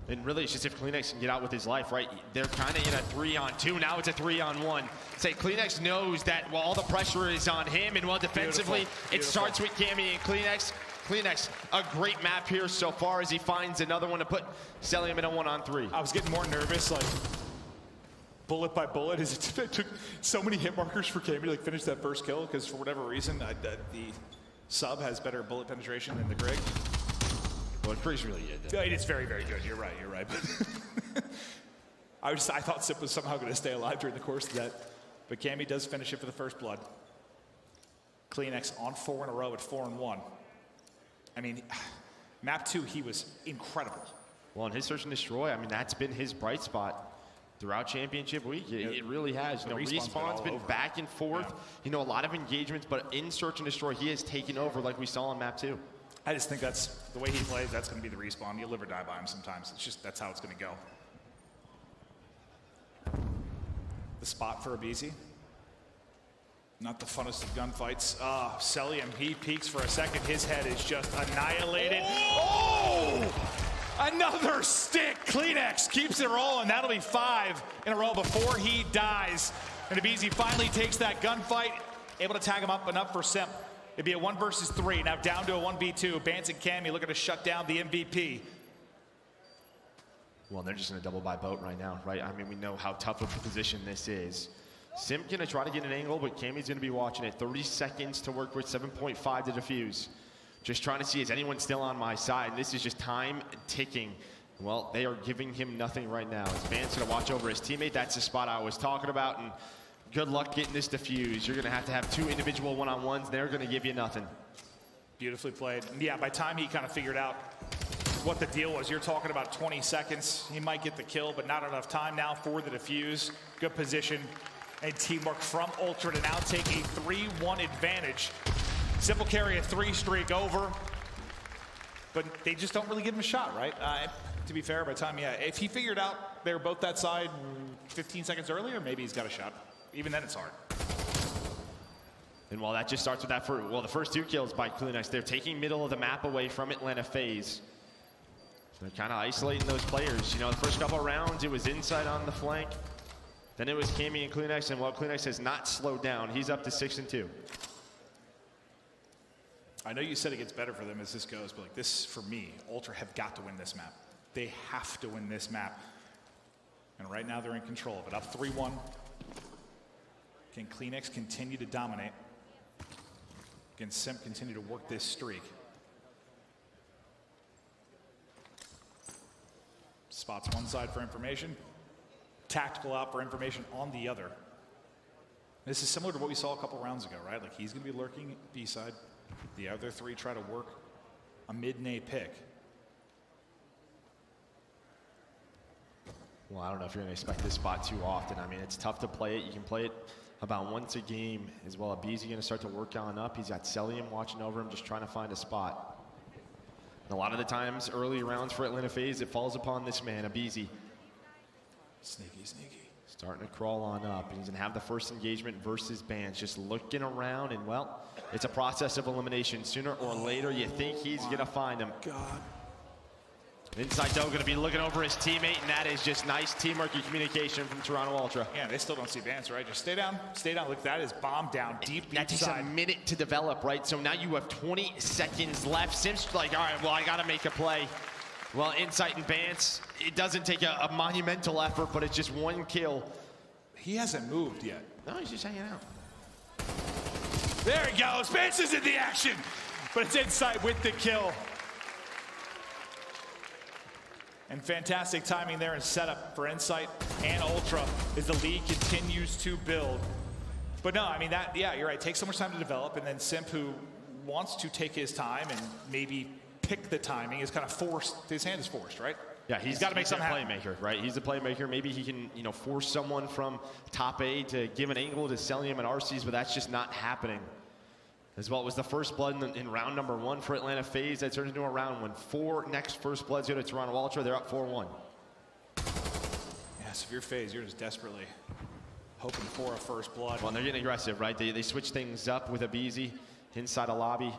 And really, it's just if CleanX can get out with his life, right? They're kind of in a 3-on-2. Now it's a 3-on-1. Say CleanX knows that well, all the pressure is on him, and well, defensively, it starts with Cammy and CleanX. CleanX, a great map here so far as he finds another one to put Celium in a 1-on-3. I was getting more nervous, like bullet by bullet. It took so many hit markers for Cammy to like finish that first kill because for whatever reason, the sub has better bullet penetration than the Grig. Well, Grig's really good. It is very, very good. You're right. You're right. I thought Sip was somehow going to stay alive during the course of that, but Cammy does finish it for the first blood. CleanX on 4 in a row at 4-1. I mean, map 2, he was incredible. Well, in his Search and Destroy, I mean, that's been his bright spot throughout Championship Week. It really has. You know, Respawn's been back and forth. Yeah. You know, a lot of engagements, but in Search and Destroy, he has taken over like we saw on map 2. I just think that's the way he plays. That's going to be the Respawn. You'll live or die by him sometimes. It's just, that's how it's going to go. The spot for Abizi. Not the funnest of gunfights. Celium, he peeks for a second. His head is just annihilated. Oh! Another stick. CleanX keeps it rolling. That'll be 5 in a row before he dies. And Abizi finally takes that gunfight, able to tag him up enough for Simp. It'd be a 1 versus 3. Now down to a 1v2. Bance and Cammy looking to shut down the MVP. Well, they're just going to double by boat right now, right? I mean, we know how tough of a position this is. Simp going to try to get an angle, but Cammy's going to be watching it. 30 seconds to work with, 7.5 to defuse. Just trying to see, is anyone still on my side? This is just time ticking. Well, they are giving him nothing right now. As Van's going to watch over his teammate. That's the spot I was talking about. And good luck getting this defused. You're going to have 2 individual one-on-ones. They're going to give you nothing. Beautifully played. Yeah, by the time he kind of figured out what the deal was, you're talking about 20 seconds. He might get the kill, but not enough time now for the defuse. Good position and teamwork from Ultra to now take a 3-1 advantage. Simple carry a 3 streak over, but they just don't really give him a shot, right? To be fair, by the time, yeah, if he figured out they were both that side 15 seconds earlier, maybe he's got a shot. Even then, it's hard. And while that just starts with that, the first 2 kills by CleanX, they're taking middle of the map away from Atlanta FaZe. So they're kind of isolating those players. You know, the first couple of rounds, it was Insight on the flank. Then it was Cammy and CleanX, and while CleanX has not slowed down, he's up to 6-2. I know you said it gets better for them as this goes, but like this, for me, Ultra have got to win this map. They have to win this map. And right now they're in control of it. Up 3-1. Can CleanX continue to dominate? Can Simp continue to work this streak? Spots one side for information. Tactical out for information on the other. This is similar to what we saw a couple rounds ago, right? Like he's going to be lurking B side. The other 3 try to work a mid-May pick. Well, I don't know if you're going to expect this spot too often. I mean, it's tough to play it. You can play it about once a game as well. Abizi going to start to work on up. He's got Celium watching over him, just trying to find a spot. And a lot of the times, early rounds for Atlanta FaZe, it falls upon this man, Abizi. Sneaky, sneaky. Starting to crawl on up. He's going to have the first engagement versus Bans. Just looking around, and well, it's a process of elimination. Sooner or later, you think he's going to find him. God. Inside though, going to be looking over his teammate, and that is just nice teamwork and communication from Torronto Ultra. Yeah, they still don't see Bans, right? Just stay down, stay down. Look, that is bomb down, deep That takes side. a minute to develop, right? So now you have 20 seconds left. Sim's like, all right, well, I got to make a play. Well, Insight and Bans, it doesn't take a monumental effort, but it's just one kill. He hasn't moved yet. No, he's just hanging out. There he goes. Bans is in the action, but it's Insight with the kill. And fantastic timing there and setup for Insight and Ultra as the league continues to build. But no, I mean, that, yeah, you're right. Takes so much time to develop, and then Simp, who wants to take his time and maybe pick the timing, is kind of forced. His hand is forced, right? Yeah, he's got to make something happen. Playmaker, right? He's a playmaker. Maybe he can, you know, force someone from top A to give an angle to Celium and RCs, but that's just not happening. As well, it was the first blood in round number 1 for Atlanta FaZe. That turned into a round 1. 4 next first bloods go to Torronto Ultra. They're up 4-1. Yes, if you're FaZe, you're just desperately hoping for a first blood. Well, they're getting aggressive, right? They switch things up with Abizi inside a lobby.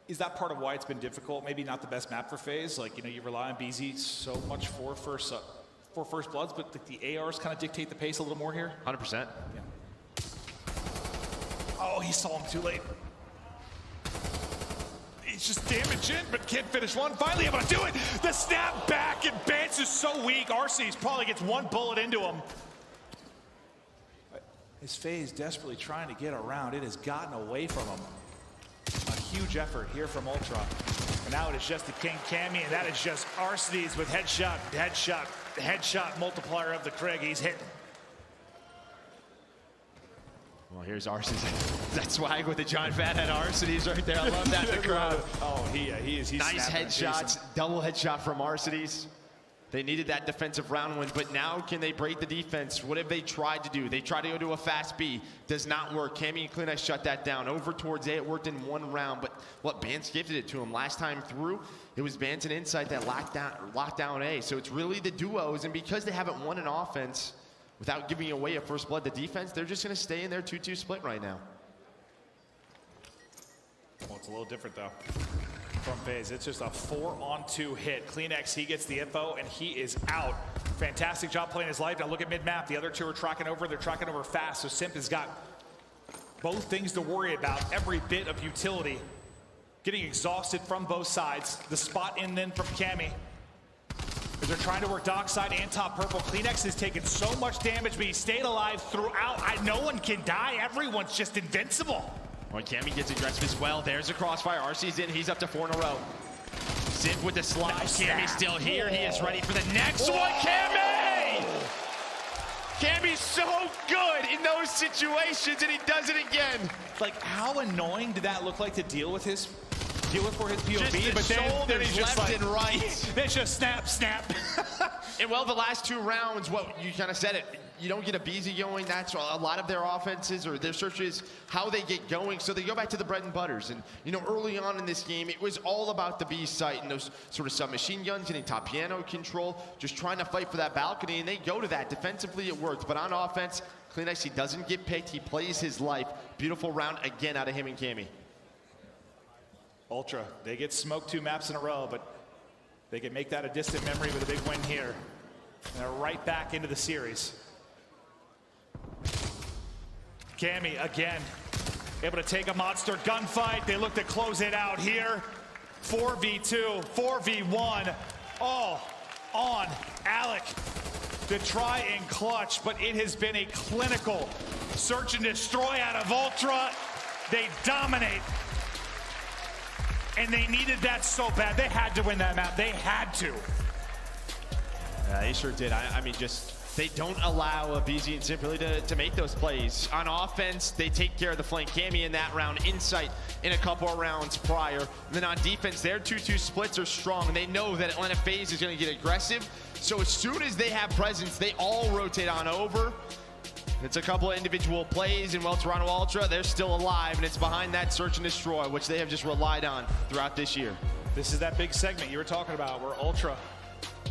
Is that part of why it's been difficult? Maybe not the best map for FaZe. Like, you know, you rely on BZ so much for first bloods, but the ARs kind of dictate the pace a little more here. 100%. Yeah. Oh, he saw him too late. He's just damaging, but can't finish one. Finally able to do it. The snap back, and Bans is so weak. RC's probably gets one bullet into him. His FaZe desperately trying to get around. It has gotten away from him. A huge effort here from Ultra. And now it is just the King Cammy, and that is just Arcedes with headshot multiplier of the Krieg. He's hitting. Well, here's Arcedes. That swag with the John Fathead Arcedes right there. I love that in the crowd. Oh, he's nice headshots, double headshot from Arcedes. They needed that defensive round win, but now can they break the defense? What have they tried to do? They tried to go to a fast B. Does not work. Cammy and Kleenex shut that down. Over towards A, it worked in one round, but what, Bans gifted it to him. Last time through, it was Bans and Insight that locked down A. So it's really the duos, and because they haven't won an offense without giving away a first blood, the defense, they're just going to stay in their 2-2 split right now. Well, it's a little different, though, from FaZe. It's just a 4-on-2 hit. Kleenex, he gets the info, and he is out. Fantastic job playing his life. Now look at mid-map. The other two are tracking over. They're tracking over fast, so Simp has got both things to worry about. Every bit of utility. Getting exhausted from both sides. The spot in then from Cammy. As they're trying to work dockside and top purple. Kleenex has taken so much damage, but he stayed alive throughout. No one can die. Everyone's just invincible. Well, Cammy gets aggressive as well. There's a crossfire. RC's in. He's up to 4 in a row. Simp with the slide. Cammy's still here. He is ready for the next one. Cammy! Cammy's so good in those situations, and he does it again. Like, how annoying did that look like to deal with for his POV? Just but then he's just left like, and right. Then just snap. And well, the last 2 rounds, well, you kind of said it. You don't get a BZ going. That's a lot of their offenses or their searches, how they get going. So they go back to the bread and butters. And, you know, early on in this game, it was all about the B site and those sort of submachine guns, getting top piano control, just trying to fight for that balcony. And they go to that. Defensively, it worked. But on offense, Kleenex, he doesn't get picked. He plays his life. Beautiful round again out of him and Cammy. Ultra, they get smoked 2 maps in a row, but they can make that a distant memory with a big win here. And they're right back into the series. Cammy again, able to take a monster gunfight. They look to close it out here. 4v2, 4v1, all on Alec to try and clutch, but it has been a clinical search and destroy out of Ultra. They dominate. And they needed that so bad. They had to win that map. They had to. Yeah, they sure did. I mean, just they don't allow BZ and Simp really to make those plays. On offense, they take care of the flank. Cammy in that round, Insight in a couple of rounds prior. And then on defense, their 2-2 splits are strong. They know that Atlanta FaZe is going to get aggressive. So as soon as they have presence, they all rotate on over. It's a couple of individual plays, and well, Toronto Ultra, they're still alive, and it's behind that search and destroy, which they have just relied on throughout this year. This is that big segment you were talking about where Ultra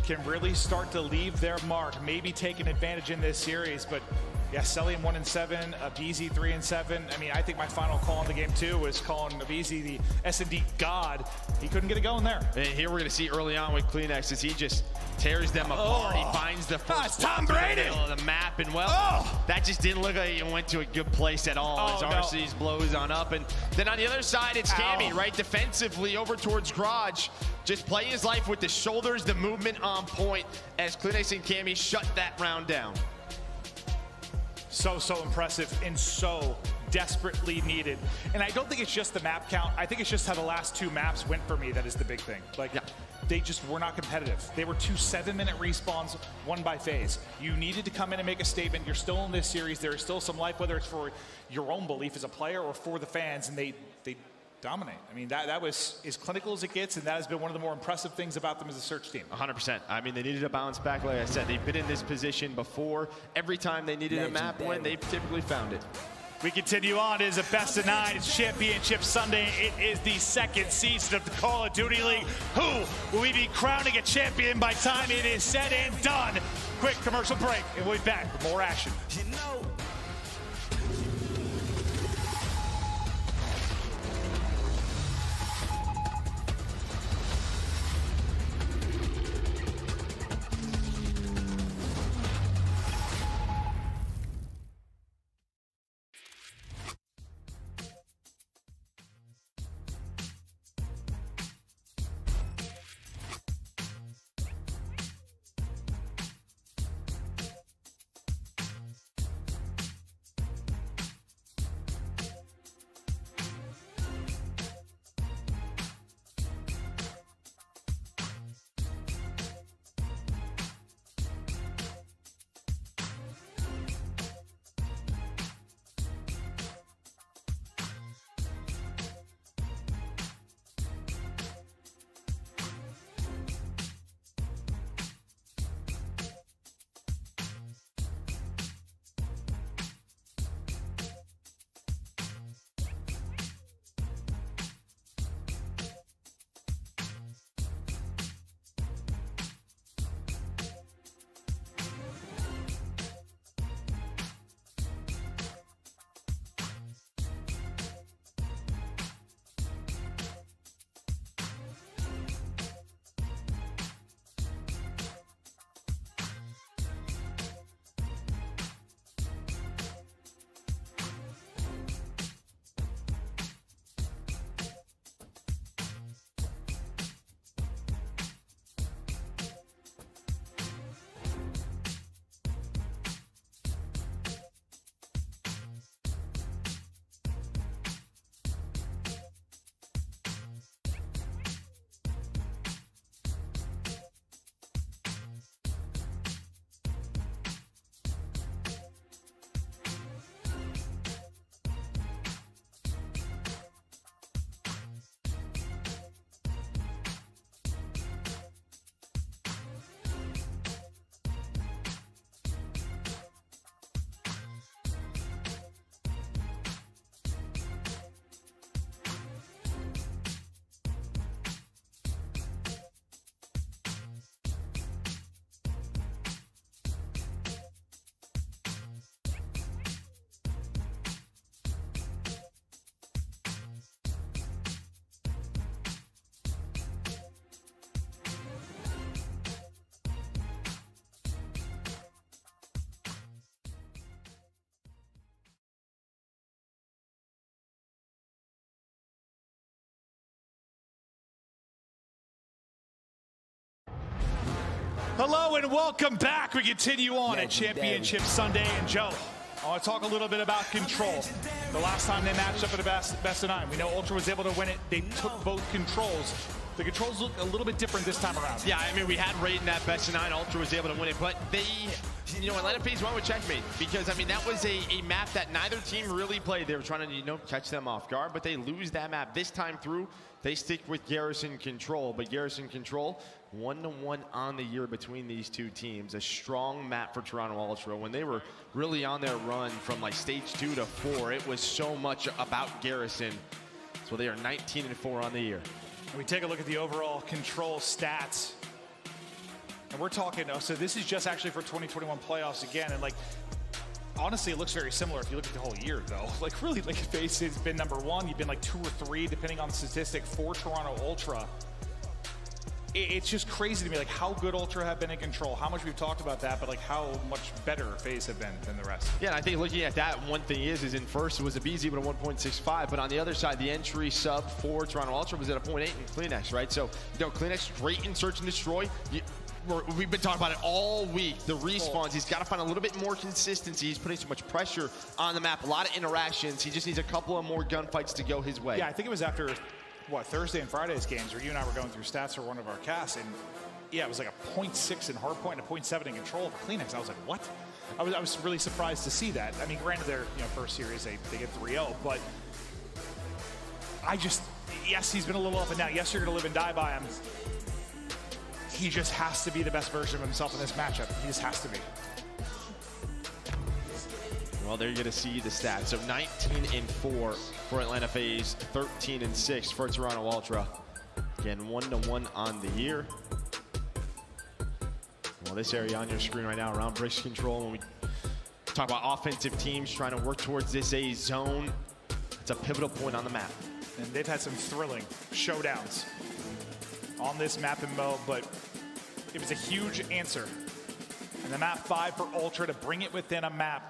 can really start to leave their mark, maybe take an advantage in this series. But yeah, Cellium 1-7, BZ 3-7. I mean, I think my final call in the game too was calling BZ the S&D god. He couldn't get it going there. And here we're going to see early on with Kleenex as he just tears them apart. He finds the first Tom Brady in the middle of the map, and well, that just didn't look like it went to a good place at all as RC's blows on up. And then on the other side, it's Cammy, right? Defensively over towards Garage, just playing his life with the shoulders, the movement on point as Kleenex and Cammy shut that round down. So impressive and so desperately needed. And I don't think it's just the map count. I think it's just how the last two maps went for me that is the big thing. Like, they just were not competitive. They were 2 7-minute respawns, one by FaZe. You needed to come in and make a statement. You're still in this series. There is still some life, whether it's for your own belief as a player or for the fans, and they dominate. I mean, that was as clinical as it gets, and that has been one of the more impressive things about them as a search team. 100%. I mean, they needed a bounce back. Like I said, they've been in this position before. Every time they needed a map win, they've typically found it. We continue on. It is a best of 9. It's Championship Sunday. It is the second season of the Call of Duty League. Who will we be crowning a champion by time it is said and done? Quick commercial break, and we'll be back with more action. Hello and welcome back. We continue on at Championship Sunday. And Joe, I want to talk a little bit about control. The last time they matched up at a best of 9, we know Ultra was able to win it. They took both controls. The controls look a little bit different this time around. Yeah, I mean, we had Raiden that best of 9. Ultra was able to win it, but they, you know, Atlanta FaZe went with checkmate because, I mean, that was a map that neither team really played. They were trying to, you know, catch them off guard, but they lose that map. This time through, they stick with Garrison Control, but Garrison Control, 1-1 on the year between these two teams. A strong map for Torronto Ultra. When they were really on their run from like stage 2 to 4, it was so much about Garrison. So they are 19-4 on the year. We take a look at the overall control stats. And we're talking, so this is just actually for 2021 playoffs again. And like, honestly, it looks very similar if you look at the whole year though. Like really, like FaZe has been #1. You've been like 2 or 3, depending on the statistic, for Torronto Ultra. It's just crazy to me, like how good Ultra have been in control, how much we've talked about that, but like how much better FaZe have been than the rest. Yeah, and I think looking at that, one thing is in first it was a BZ with a 1.65, but on the other side, the entry sub for Torronto Ultra was at a 0.8 in Kleenex, right? So, you know, Kleenex, great in search and destroy. We've been talking about it all week. The respawns, he's got to find a little bit more consistency. He's putting so much pressure on the map, a lot of interactions. He just needs a couple of more gunfights to go his way. Yeah, I think it was after Thursday and Friday's games where you and I were going through stats for one of our casts, and yeah, it was like a 0.6 in hardpoint and a 0.7 in control for Kleenex. I was like, what? I was really surprised to see that. I mean, granted, their first series they get 3-0, but yes, he's been a little up and down. Yes, you're gonna live and die by him. He just has to be the best version of himself in this matchup. He just has to be. Well, there you're going to see the stats. So 19-4 for Atlanta FaZe, 13-6 for Torronto Ultra. Again, 1-1 on the year. Well, this area on your screen right now around Bricks Control, when we talk about offensive teams trying to work towards this A zone, it's a pivotal point on the map. And they've had some thrilling showdowns on this map and mode, but it was a huge answer. And the map 5 for Ultra to bring it within a map.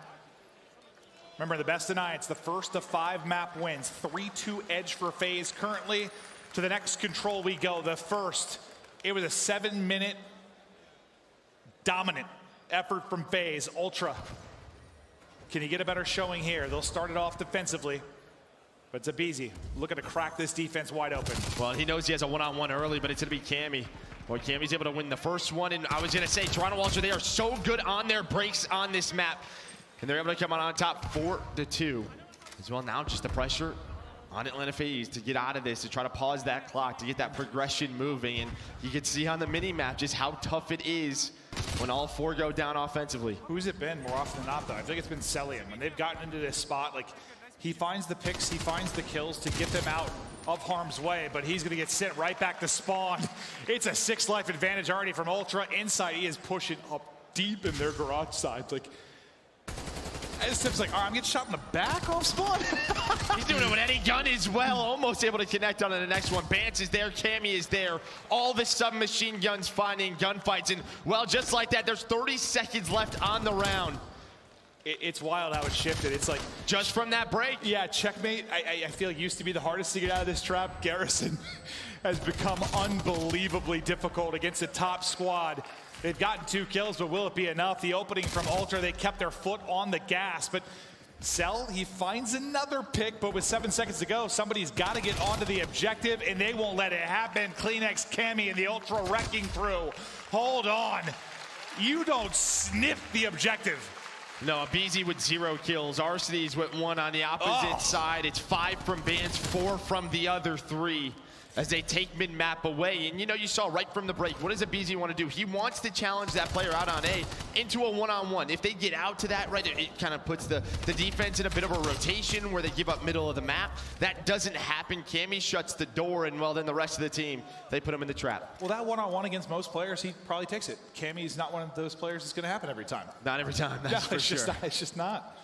Remember, the best of 9, it's the first of 5 map wins. 3-2 edge for FaZe. Currently, to the next control we go. The first, it was a 7-minute dominant effort from FaZe. Ultra, can you get a better showing here? They'll start it off defensively, but it's Abizi looking to crack this defense wide open. Well, he knows he has a one-on-one early, but it's going to be Cammy. Boy, Cammy's able to win the first one, and I was going to say, Torronto Ultra, they are so good on their breaks on this map. And they're able to come on top 4-2. As well, now just the pressure on Atlanta FaZe to get out of this, to try to pause that clock, to get that progression moving. And you can see on the mini-map just how tough it is when all 4 go down offensively. Who's it been more often than not, though? I think it's been Celium. When they've gotten into this spot, like, he finds the picks, he finds the kills to get them out of harm's way, but he's going to get sent right back to spawn. It's a 6 life advantage already from Ultra. Inside, he is pushing up deep in their garage side. Like, this Tim's like, all right, I'm getting shot in the back off spawn. He's doing it with any gun as well. Almost able to connect on to the next one. Bance is there, Cammy is there. All the submachine guns finding gunfights. And, well, just like that, there's 30 seconds left on the round. It's wild how it shifted. It's like, just from that break. Yeah, checkmate. I feel it used to be the hardest to get out of this trap. Garrison has become unbelievably difficult against the top squad. They've gotten 2 kills, but will it be enough? The opening from Ultra, they kept their foot on the gas, but Cell, he finds another pick, but with 7 seconds to go, somebody's got to get onto the objective, and they won't let it happen. Kleenex, Cammy, and the Ultra wrecking crew. Hold on. You don't sniff the objective. No, Abizi with 0 kills. Arcitys with 1 on the opposite side. It's 5 from Bance, 4 from the other 3 as they take mid-map away. And, you know, you saw right from the break, what does Abizi want to do? He wants to challenge that player out on A into a one-on-one. If they get out to that, right, it kind of puts the defense in a bit of a rotation where they give up middle of the map. That doesn't happen. Cammy shuts the door, and, well, then the rest of the team, they put him in the trap. Well, that one-on-one against most players, he probably takes it. Cammy's not one of those players that's going to happen every time. Not every time, that's for sure. It's just not.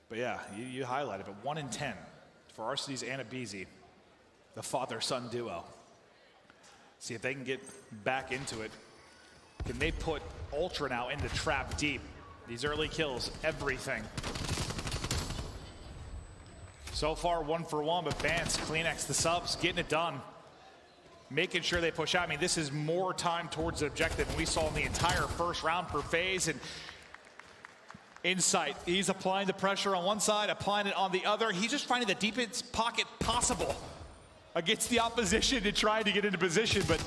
But, yeah, you highlighted it. 1 in 10 for Arcitys and Abizi, the father-son duo. See if they can get back into it. Can they put Ultra now into trap deep? These early kills, everything. So far, 1 for 1, but Bance, Kleenex, the subs, getting it done. Making sure they push out. I mean, this is more time towards the objective than we saw in the entire first round for FaZe. And Insight, he's applying the pressure on one side, applying it on the other. He's just finding the deepest pocket possible. against the opposition to try to get into position, but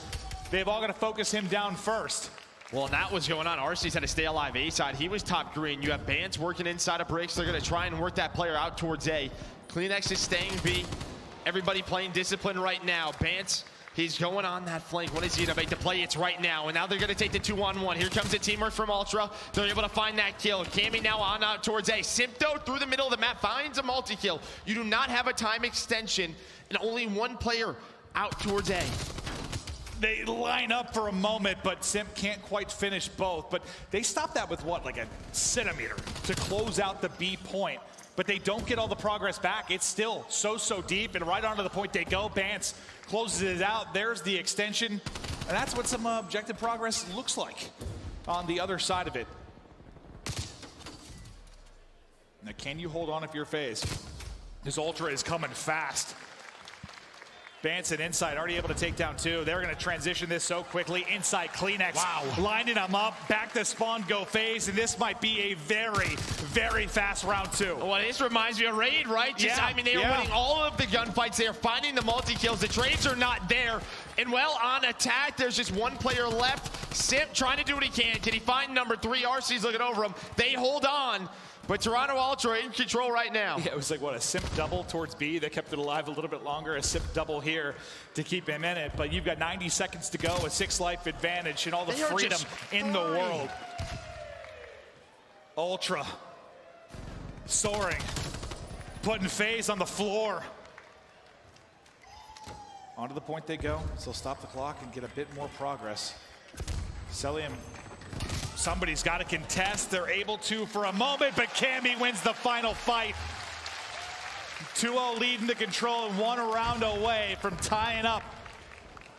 they've all got to focus him down first. Well, and that was going on. RC's had to stay alive A side. He was top green. You have Bance working inside of bricks. They're going to try and work that player out towards A. Kleenex is staying B. Everybody playing discipline right now. Bance, he's going on that flank. What is he going to make the play? It's right now. And now they're going to take the 2-on-1. Here comes the teamwork from Ultra. They're able to find that kill. Cammy now on out towards A. Sympto through the middle of the map finds a multi-kill. You do not have a time extension, and only one player out towards A. They line up for a moment, but Simp can't quite finish both. But they stop that with what, like a centimeter to close out the B point. But they don't get all the progress back. It's still so deep, and right onto the point they go. Bance closes it out. There's the extension, and that's what some objective progress looks like on the other side of it. Now, can you hold on if you're FaZe? This Ultra is coming fast. Bance and Inside already able to take down two. They're going to transition this so quickly. Inside Kleenex. Wow. Lining them up. Back to spawn, go FaZe. And this might be a very fast round two. Well, this reminds me of Raid, right? Just, Yeah, I mean, they are winning all of the gunfights. They are finding the multi-kills. The trades are not there. And, well, on attack, there's just one player left. Simp trying to do what he can. Can he find number 3? RC's looking over him. They hold on. But Torronto Ultra in control right now. Yeah, it was like, what, a Simp double towards B. They kept it alive a little bit longer. A Simp double here to keep him in it. But you've got 90 seconds to go, a 6-life advantage, and all the freedom in the world. Ultra soaring, putting FaZe on the floor. Onto the point they go. So they'll stop the clock and get a bit more progress. Celium. Somebody's got to contest. They're able to for a moment, but Cammy wins the final fight. 2-0 lead into control and 1 round away from tying up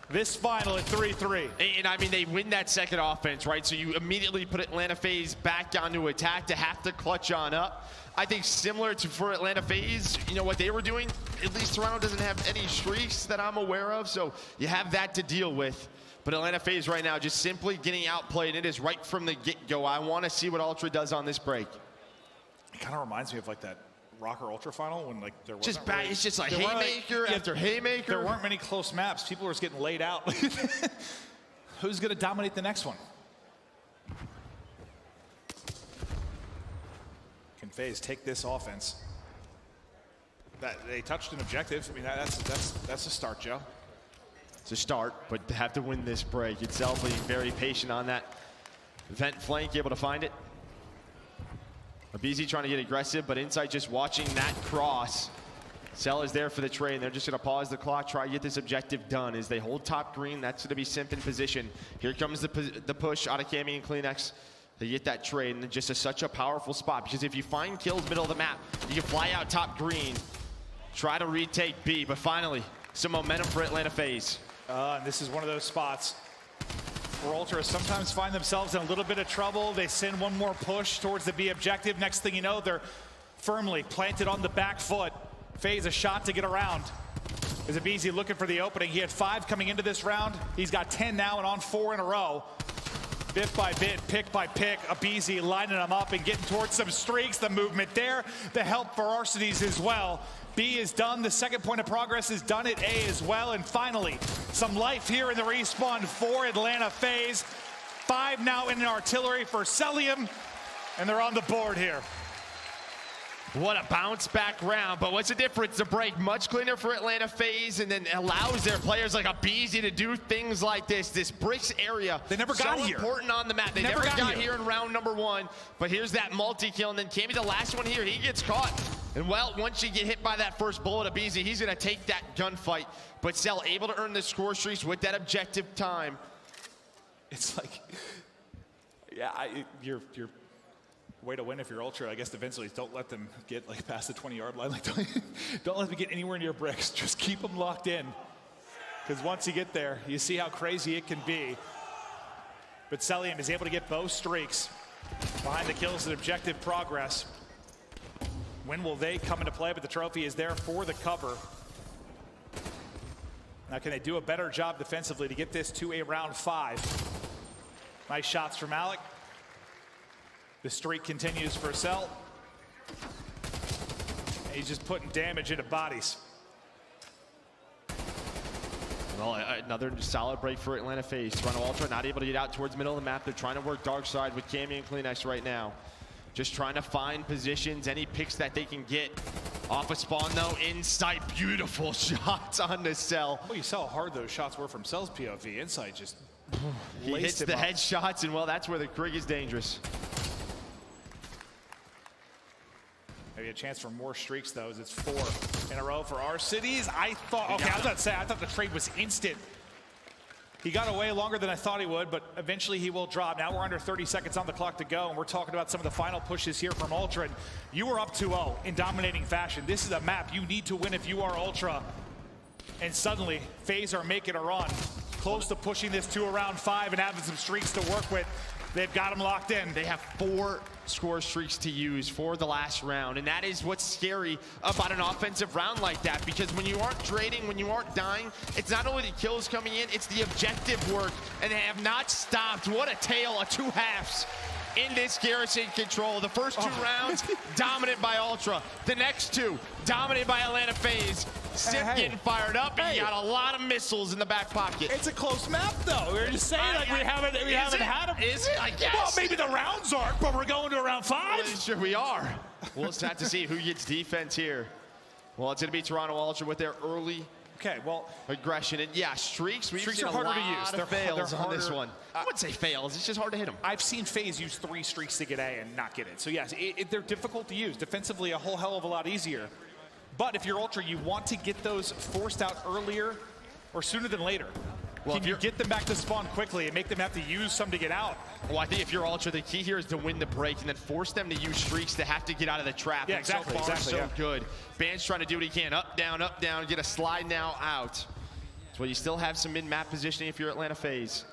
this final at 3-3. And I mean, they win that second offense, right? So you immediately put Atlanta FaZe back down to attack to have to clutch on up. I think similar to for Atlanta FaZe, you know, what they were doing, at least Toronto doesn't have any streaks that I'm aware of, so you have that to deal with. But Atlanta FaZe right now just simply getting outplayed. It is right from the get-go. I want to see what Ultra does on this break. It kind of reminds me of like that Rocker Ultra final when like there wasn't just bad. Really, it's just like haymaker after haymaker. There weren't many close maps. People were just getting laid out. Who's going to dominate the next one? Can FaZe take this offense? They touched an objective. I mean, that's a start, Joe. It's a start, but to have to win this break. Itself being very patient on that vent flank, able to find it. Abizi trying to get aggressive, but Inside just watching that cross. Cell is there for the trade, and they're just going to pause the clock, try to get this objective done. As they hold top green, that's going to be Simp in position. Here comes the push out of Cammy and Kleenex. They get that trade, and just such a powerful spot, because if you find kills middle of the map, you can fly out top green, try to retake B, but finally, some momentum for Atlanta FaZe. And this is one of those spots where Ultra sometimes find themselves in a little bit of trouble. They send one more push towards the B objective. Next thing you know, they're firmly planted on the back foot. FaZe a shot to get around. Is Abizi looking for the opening? He had 5 coming into this round. He's got 10 now and on 4 in a row. Bit by bit, pick by pick, Abizi lining them up and getting towards some streaks. The movement there, the help for Arcades as well. B is done, the second point of progress is done at A as well. And finally, some life here in the respawn for Atlanta FaZe. 5 now in an artillery for Celium, and they're on the board here. What a bounce back round, but what's the difference? The break much cleaner for Atlanta FaZe, and then allows their players like Abizi to do things like this. This bricks area, they never got here. Important on the map. They never got here in round number 1, but here's that multi-kill, and then Cammy, the last one here, he gets caught. And well, once you get hit by that first bullet, Abizi, he's gonna take that gunfight. But Cell able to earn the score streaks with that objective time. It's like, yeah, you're way to win if you're Ultra. I guess eventually don't let them get like past the 20-yard line. Like don't let them get anywhere near bricks. Just keep them locked in. Because once you get there, you see how crazy it can be. But Celium is able to get both streaks behind the kills and objective progress. When will they come into play? But the trophy is there for the cover. Now, can they do a better job defensively to get this to a round 5? Nice shots from Alec. The streak continues for Cell. He's just putting damage into bodies. Well, another solid break for Atlanta FaZe. Torronto Ultra not able to get out towards the middle of the map. They're trying to work dark side with Cammy and Kleenex right now. Just trying to find positions, any picks that they can get. Off of spawn though, inside, beautiful shots on the Cell. Well, you saw how hard those shots were from Cell's POV. Inside just he hits the headshots, and well, that's where the Krig is dangerous. Maybe a chance for more streaks though, as it's 4 in a row for our cities. I thought the trade was instant. He got away longer than I thought he would, but eventually he will drop. Now we're under 30 seconds on the clock to go, and we're talking about some of the final pushes here from Ultra. And you were up 2-0 in dominating fashion. This is a map you need to win if you are Ultra. And suddenly, FaZe are making a run, close to pushing this to around 5 and having some streaks to work with. They've got them locked in. They have 4 score streaks to use for the last round, and that is what's scary about an offensive round like that, because when you aren't trading, when you aren't dying, it's not only the kills coming in, it's the objective work, and they have not stopped. What a tale of 2 halves in this Garrison control. The first 2 rounds dominated by Ultra, the next 2 dominated by Atlanta FaZe. Simp getting fired up, and he got a lot of missiles in the back pocket. It's a close map, though. We were just saying, like, we haven't had them. Is it? I guess. Well, maybe the rounds aren't, but we're going to around 5. Well, sure we are. We'll just have to see who gets defense here. Well, it's going to be Torronto Ultra with their early aggression. And yeah, streaks. We've seen are harder to use. They're fails on this one. I wouldn't say fails. It's just hard to hit them. I've seen FaZe use 3 streaks to get A and not get it. So yes, they're difficult to use. Defensively, a whole hell of a lot easier. But if you're Ultra, you want to get those forced out earlier or sooner than later. Well, can you get them back to spawn quickly and make them have to use some to get out? Well, I think if you're Ultra, the key here is to win the break and then force them to use streaks to have to get out of the trap. Yeah, exactly. So far, so good. Band's trying to do what he can. Up, down, get a slide now out. So you still have some mid-map positioning if you're Atlanta FaZe.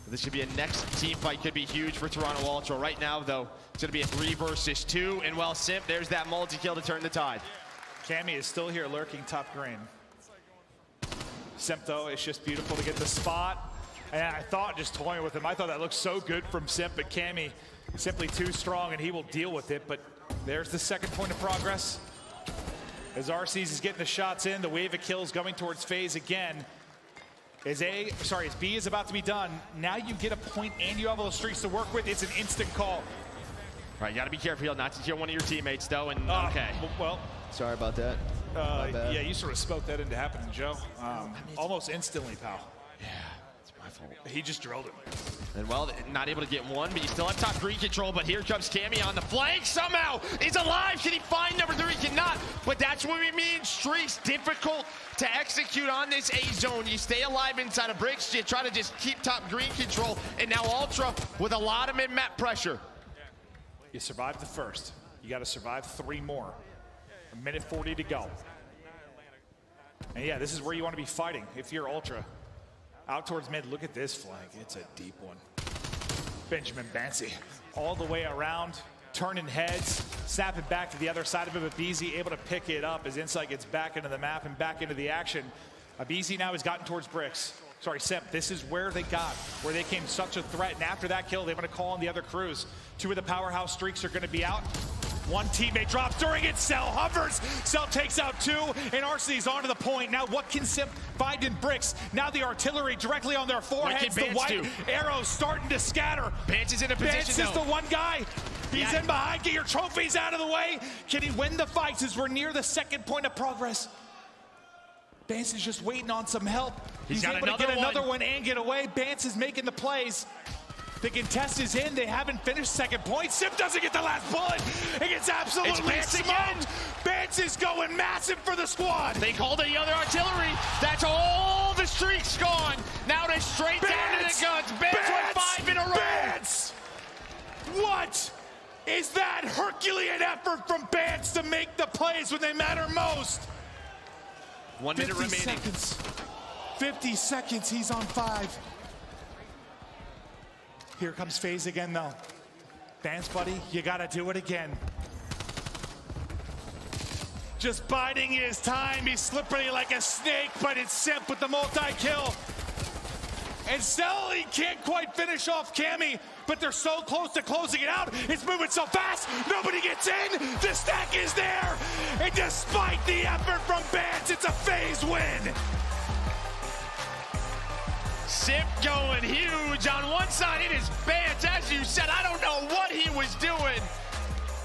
This should be a next team fight, could be huge for Torronto Ultra. Right now, though, it's going to be a 3 versus 2. And well, Simp, there's that multi-kill to turn the tide. Cammy is still here lurking top green. Simp, though, it's just beautiful to get the spot. And I thought, just toying with him, I thought that looked so good from Simp, but Cammy simply too strong, and he will deal with it. But there's the second point of progress. As RC's is getting the shots in, the wave of kills going towards FaZe again. As B is about to be done, now you get a point and you have all the streaks to work with. It's an instant call. Right, you got to be careful not to kill one of your teammates, though. And okay. Well, sorry about that. Yeah, you sort of spoke that into happening, Joe. Almost instantly, pal. Yeah, it's my fault. He just drilled him. And well, not able to get one, but you still have top green control. But here comes Cammy on the flank. Somehow he's alive. Can he find number 3? He cannot. But that's what we mean. Streaks difficult to execute on this A zone. You stay alive inside of bricks. You try to just keep top green control. And now Ultra with a lot of mid-map pressure. You survived the first. You got to survive 3 more. 1:40 to go. And yeah, this is where you want to be fighting if you're Ultra. Out towards mid, look at this flank. It's a deep one. Benjamin Bancy all the way around, turning heads, snapping back to the other side of it, but Beezy able to pick it up as Insight gets back into the map and back into the action. Beezy now has gotten towards bricks. Sorry, Simp, this is where they came such a threat, and after that kill, they're going to call on the other crews. 2 of the powerhouse streaks are going to be out. 1 teammate drops during it. Cell hovers. Cell takes out 2, and RC's onto the point. Now, what can Simp find in bricks? Now the artillery directly on their foreheads. The white arrows starting to scatter. Bance is in a position. Bance is the one guy. He's in behind. Get your trophies out of the way. Can he win the fights as we're near the second point of progress? Bance is just waiting on some help. He's able to get another one and get away. Bance is making the plays. The contest is in. They haven't finished second point. Simp doesn't get the last bullet. It gets absolutely smoked. Bance is going massive for the squad. They called the other artillery. That's all the streaks gone. Now they're straight down to the guns. Bance with 5 in a row. Bance! What is that Herculean effort from Bance to make the plays when they matter most? 1 minute remaining. 50 seconds, he's on 5. Here comes FaZe again, though. Bance, buddy, you gotta do it again. Just biding his time. He's slippery like a snake, but it's Simp with the multi-kill. And still, he can't quite finish off Cammy, but they're so close to closing it out. It's moving so fast, nobody gets in. The stack is there. And despite the effort from Bance, it's a FaZe win. Simp going huge on one side. It is Bance. As you said, I don't know what he was doing.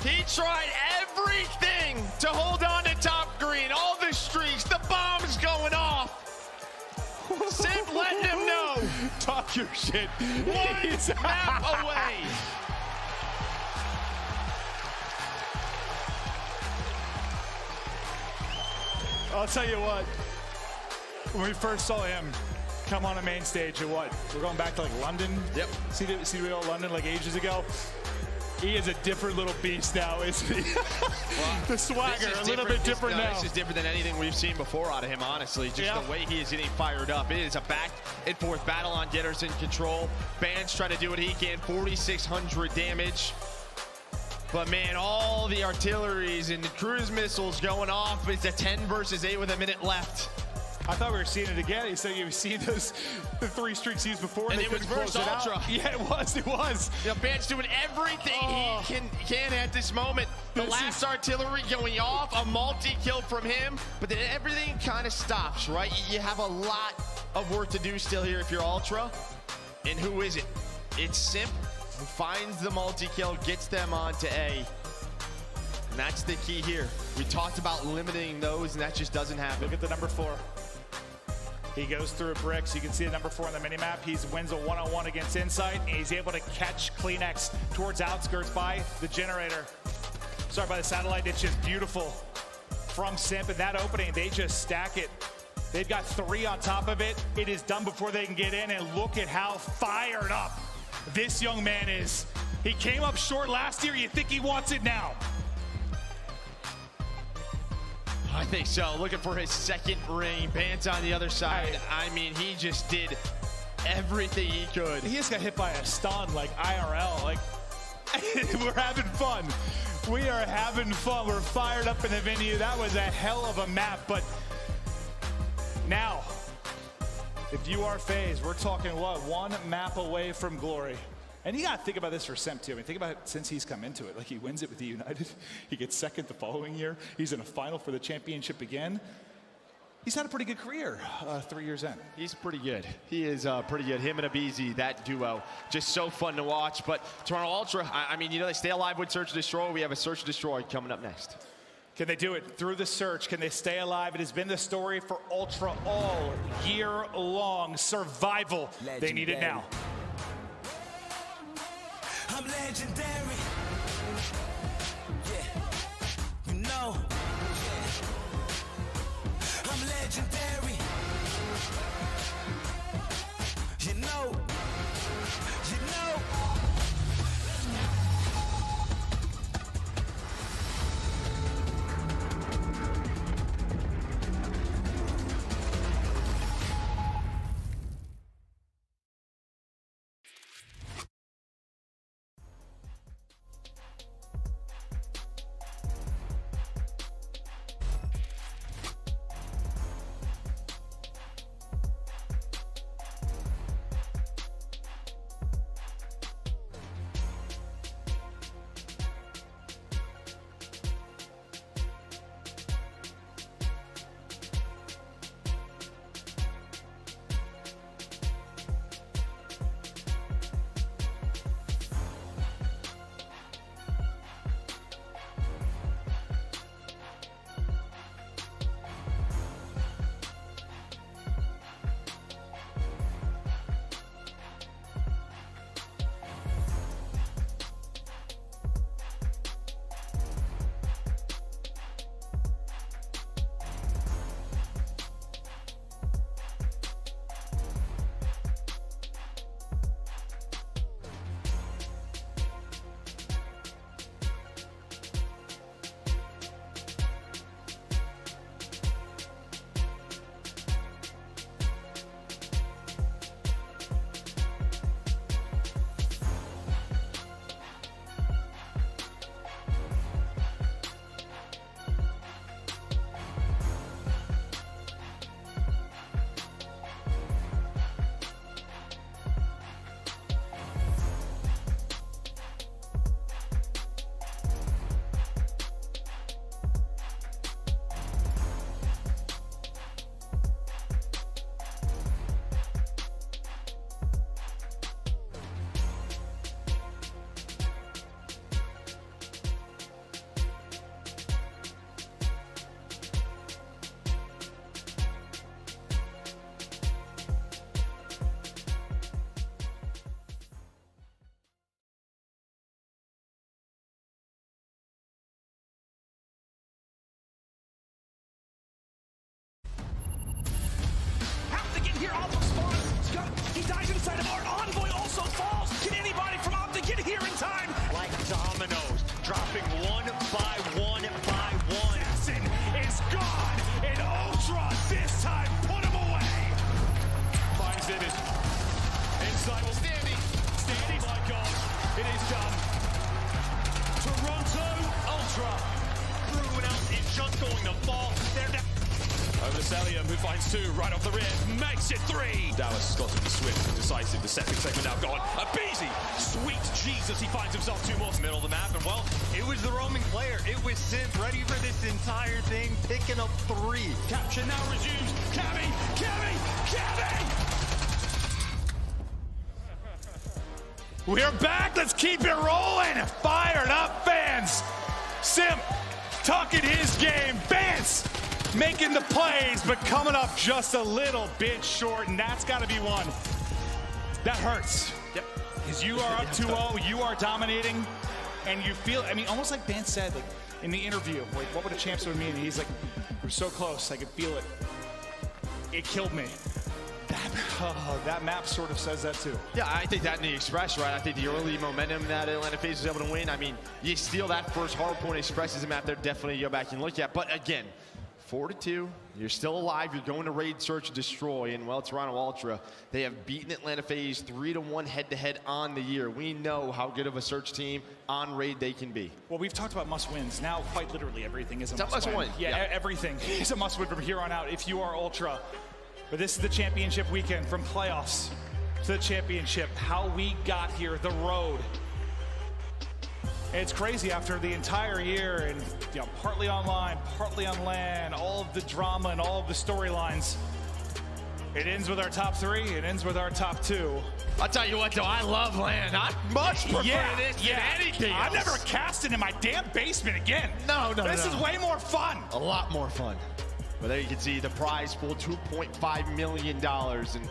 He tried everything to hold on to top green. All the streaks, the bombs going off. Simp letting him know. Talk your shit. One map away. I'll tell you what, when we first saw him come on a main stage at what? We're going back to like London? Yep. See the real London like ages ago? He is a different little beast now, isn't he? Well, the swagger, a little bit different now. This is different than anything we've seen before out of him, honestly. Just the way he is getting fired up. It is a back and forth battle on Getters in control. Bance trying to do what he can, 4,600 damage. But man, all the artilleries and the cruise missiles going off. It's a 10 versus 8 with a minute left. I thought we were seeing it again. He said you've seen the 3 streaks used before, and they it was close versus Ultra. Out. Yeah, it was. You know, Bance doing everything he can at this moment. The last artillery going off, a multi-kill from him, but then everything kind of stops, right? You have a lot of work to do still here if you're Ultra. And who is it? It's Simp who finds the multi-kill, gets them onto A. And that's the key here. We talked about limiting those, and that just doesn't happen. Look at the number 4. He goes through a brick, so you can see the number 4 on the minimap. He wins a one-on-one against Insight, and he's able to catch Kleenex towards outskirts by the generator. Sorry, by the satellite. It's just beautiful from Simp. In that opening, they just stack it. They've got 3 on top of it. It is done before they can get in, and look at how fired up this young man is. He came up short last year. You think he wants it now? I think so. Looking for his second ring. Bance on the other side. I mean, he just did everything he could. He just got hit by a stun, like IRL. Like, we're having fun. We are having fun. We're fired up in the venue. That was a hell of a map. But now, if you are FaZe, we're talking, what, 1 map away from glory. And you got to think about this for Simp, too. I mean, think about it since he's come into it. Like, he wins it with the United. He gets second the following year. He's in a final for the championship again. He's had a pretty good career 3 years in. He's pretty good. He is pretty good. Him and Abizi, that duo, just so fun to watch. But Torronto Ultra, I mean, you know, they stay alive with Search and Destroy. We have a Search and Destroy coming up next. Can they do it through the search? Can they stay alive? It has been the story for Ultra all year long. Survival. Legendary. They need it now. I'm legendary. Yeah, you know. Yeah. I'm legendary. You know. You know. inside of our envoy also falls. Can anybody from Optic get here in time? Like dominoes, dropping one by one by one. Jackson is gone, and Ultra this time put him away. Finds it inside. Standing, my God, it is done. Toronto Ultra. Proven out is just going to fall. They're down. Over to Celium, who finds two right off the rib, makes it three. Dallas has got to be swift and decisive. The second segment now gone. Abizi, sweet Jesus, he finds himself two more. Middle of the map, and well, it was the roaming player. It was Simp ready for this entire thing, picking up 3. Capture now resumes. Cammy. We're back. Let's keep it rolling. Fired up fans. Simp talking his game. Vance making the plays, but coming up just a little bit short, and that's got to be one. That hurts. Yep. Because you are up 2-0, you are dominating, and you feel, I mean, almost like Vance said, like in the interview, like, what would a championship mean? And he's like, we're so close, I could feel it. It killed me. That map sort of says that too. Yeah, I think that in the Express, right? I think the early momentum that Atlanta FaZe was able to win, I mean, you steal that first hardpoint Express is a map they're definitely go back and look at. But again, 4-2, you're still alive, you're going to raid, search, and destroy, and well, Toronto Ultra, they have beaten Atlanta FaZe 3-1 head-to-head on the year. We know how good of a search team on raid they can be. Well, we've talked about must-wins. Now, quite literally, everything is a must-win. must-win. Yeah, everything is a must-win from here on out if you are Ultra. But this is the championship weekend, from playoffs to the championship. How we got here, the road. It's crazy after the entire year, and partly online, partly on LAN, all of the drama and all of the storylines. It ends with our top 3, it ends with our top 2. I'll tell you what though, I love LAN. I much prefer this than anything else. I'm never casting in my damn basement again. No. This is way more fun. A lot more fun. But there you can see the prize pool, $2.5 million. And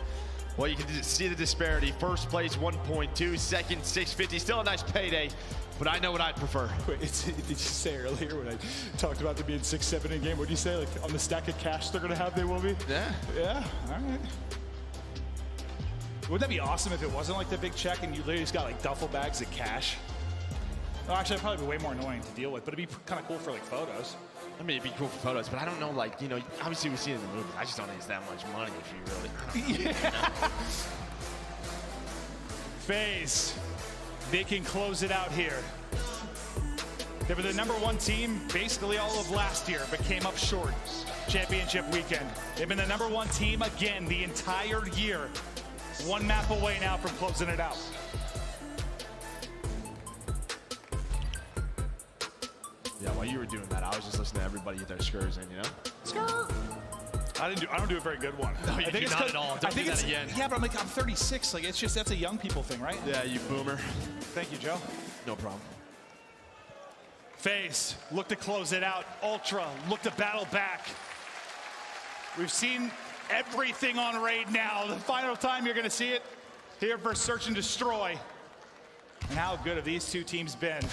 well, you can see the disparity. First place, 1.2, second, 650. Still a nice payday. But I know what I'd prefer. Wait, did you say earlier when I talked about them being 6-7 in game, what did you say? Like on the stack of cash they're going to have, they will be? Yeah, all right. Wouldn't that be awesome if it wasn't like the big check and you literally just got like duffel bags of cash? Oh, actually, that'd probably be way more annoying to deal with, but it'd be kind of cool for like photos. I mean, it'd be cool for photos, but I don't know, like, obviously we see it in the movie. I just don't think it's that much money if you really. FaZe, they can close it out here. They were the #1 team basically all of last year, but came up short championship weekend. They've been the #1 team again the entire year. One map away now from closing it out. Yeah, while you were doing that, I was just listening to everybody get their skurs in, Skirt! I don't do a very good one. No, you do not at all. Don't do that again. Yeah, but I'm 36. Like, it's just, that's a young people thing, right? Yeah, you boomer. Thank you, Joe. No problem. FaZe, look to close it out. Ultra, look to battle back. We've seen everything on raid now. The final time you're going to see it here for Search and Destroy. And how good have these two teams been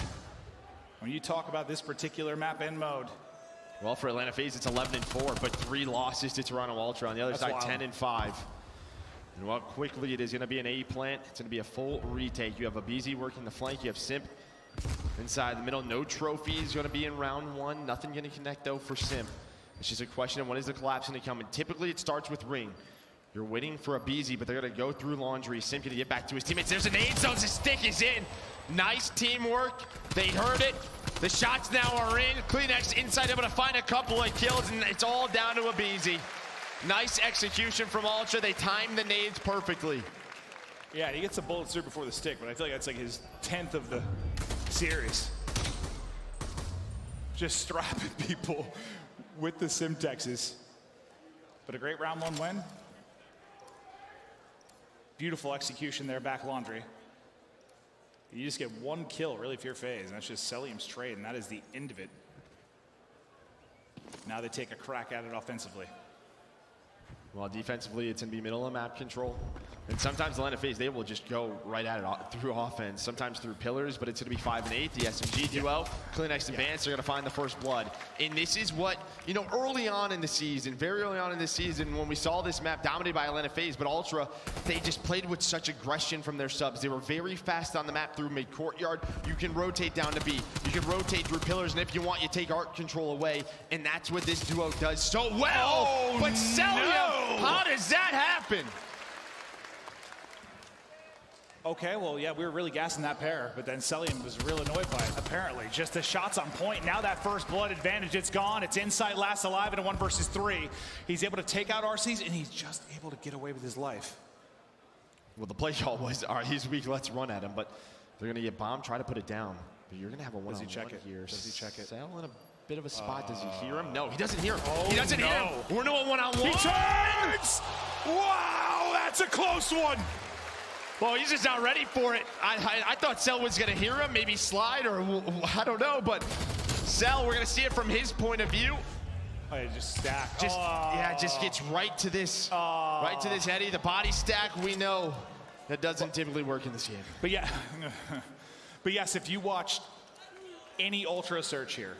when you talk about this particular map and mode? Well, for Atlanta FaZe, it's 11-4, but 3 losses to Toronto Ultra. On the other side, 10-5. And well, quickly it is going to be an A plant. It's going to be a full retake. You have Abizi working the flank. You have Simp inside the middle. No trophies going to be in round 1. Nothing going to connect, though, for Simp. It's just a question of when is the collapse going to come. And typically it starts with Ring. You're waiting for Abizi, but they're going to go through Laundry. Simp going to get back to his teammates. There's an nade zone. His stick is in. Nice teamwork. They heard it. The shots now are in. Kleenex inside, able to find a couple of kills, and it's all down to Abizi. Nice execution from Ultra. They timed the nades perfectly. Yeah, he gets a bullet through before the stick, but I feel like that's like his 10th of the series. Just strapping people with the Simtexes. But a great round 1 win. Beautiful execution there, back Laundry. You just get 1 kill, really, if you're FaZe, and that's just Celium's trade, and that is the end of it. Now they take a crack at it offensively. Well, defensively, it's going to be middle of map control. And sometimes the line of FaZe, they will just go right at it through offense, sometimes through pillars, but it's going to be 5 and 8. The SMG duo, Kleenex and Vance are going to find the first blood. And this is what, you know, early on in the season, very early on in the season, when we saw this map dominated by Atlanta FaZe, but Ultra, they just played with such aggression from their subs. They were very fast on the map through mid-courtyard. You can rotate down to B. You can rotate through pillars, and if you want, you take art control away. And that's what this duo does so well. Oh, but Celia, how does that happen? Okay, well, yeah, we were really gassing that pair, but then Celium was real annoyed by it, apparently. Just the shots on point. Now that first blood advantage, it's gone. It's inside last alive in a 1 versus 3. He's able to take out RCs, and he's just able to get away with his life. Well, the play call was, all right, he's weak, let's run at him, but they're going to get bombed, try to put it down. But you're going to have a one-on-one here. Does he check it? Cell in a bit of a spot. Does he hear him? No, he doesn't hear him. Oh, he doesn't hear him. We're doing one-on-one. He turns! Wow, that's a close one. Well, he's just not ready for it. I thought Cell was going to hear him, maybe slide, or I don't know, but Cell, we're going to see it from his point of view. Oh, yeah, just stack. Yeah, just gets right to this, right to this heady. The body stack, we know that doesn't typically work in this game. But yeah, but yes, if you watched any Ultra search here,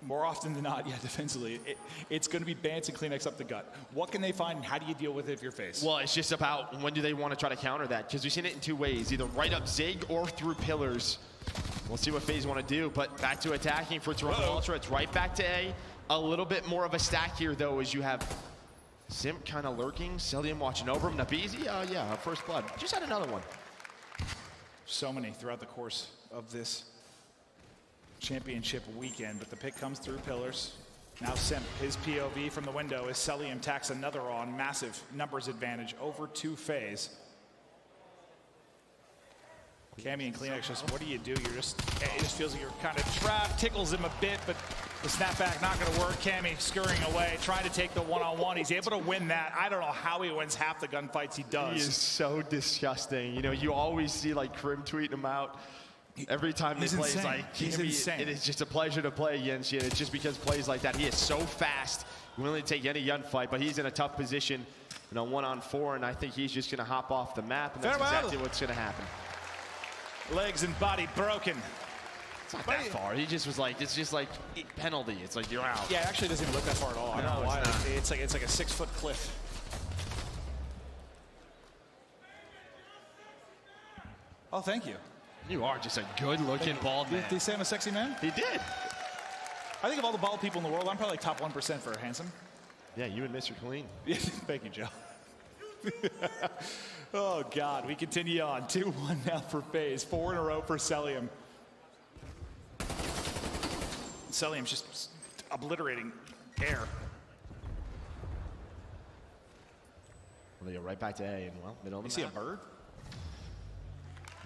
more often than not, yeah, defensively, it's going to be Bance and Kleenex up the gut. What can they find, and how do you deal with it if you're FaZe? Well, it's just about when do they want to try to counter that, because we've seen it in 2 ways, either right up Zig or through pillars. We'll see what FaZe want to do, but back to attacking for Torronto Ultra. It's right back to A. A little bit more of a stack here, though, as you have Simp kind of lurking, Celium watching over him. Nabizi, yeah, our first blood. Just had another one. So many throughout the course of this championship weekend, but the pick comes through pillars. Now Simp, his POV from the window as Celium tacks another on. Massive numbers advantage over to FaZe. Cammy and Kleenex, just what do you do? It just feels like you're kind of trapped. Tickles him a bit, but the snapback not going to work. Cammy scurrying away, trying to take the one-on-one. He's able to win that. I don't know how he wins half the gunfights he does. He is so disgusting. You know, you always see like Krim tweeting him out. Every time they play, he's insane. It is just a pleasure to play against you. It's just because plays like that. He is so fast, willing to take any gunfight, but he's in a tough position, you know, 1-on-4, and I think he's just going to hop off the map, and that's exactly what's going to happen. Legs and body broken. It's not that far. He just was like, it's just like penalty. It's like you're out. Yeah, it actually doesn't even look that far at all. I don't know why. It's like a 6-foot cliff. Oh, thank you. You are just a good-looking bald man. Did he say I'm a sexy man? He did. I think of all the bald people in the world, I'm probably like top 1% for handsome. Yeah, you and Mr. Clean. Thank you, Joe. Oh, God. We continue on. 2-1 now for FaZe. 4 in a row for Celium. Celium's just obliterating air. Well, they go right back to A, and well, middle of the map. You see a bird?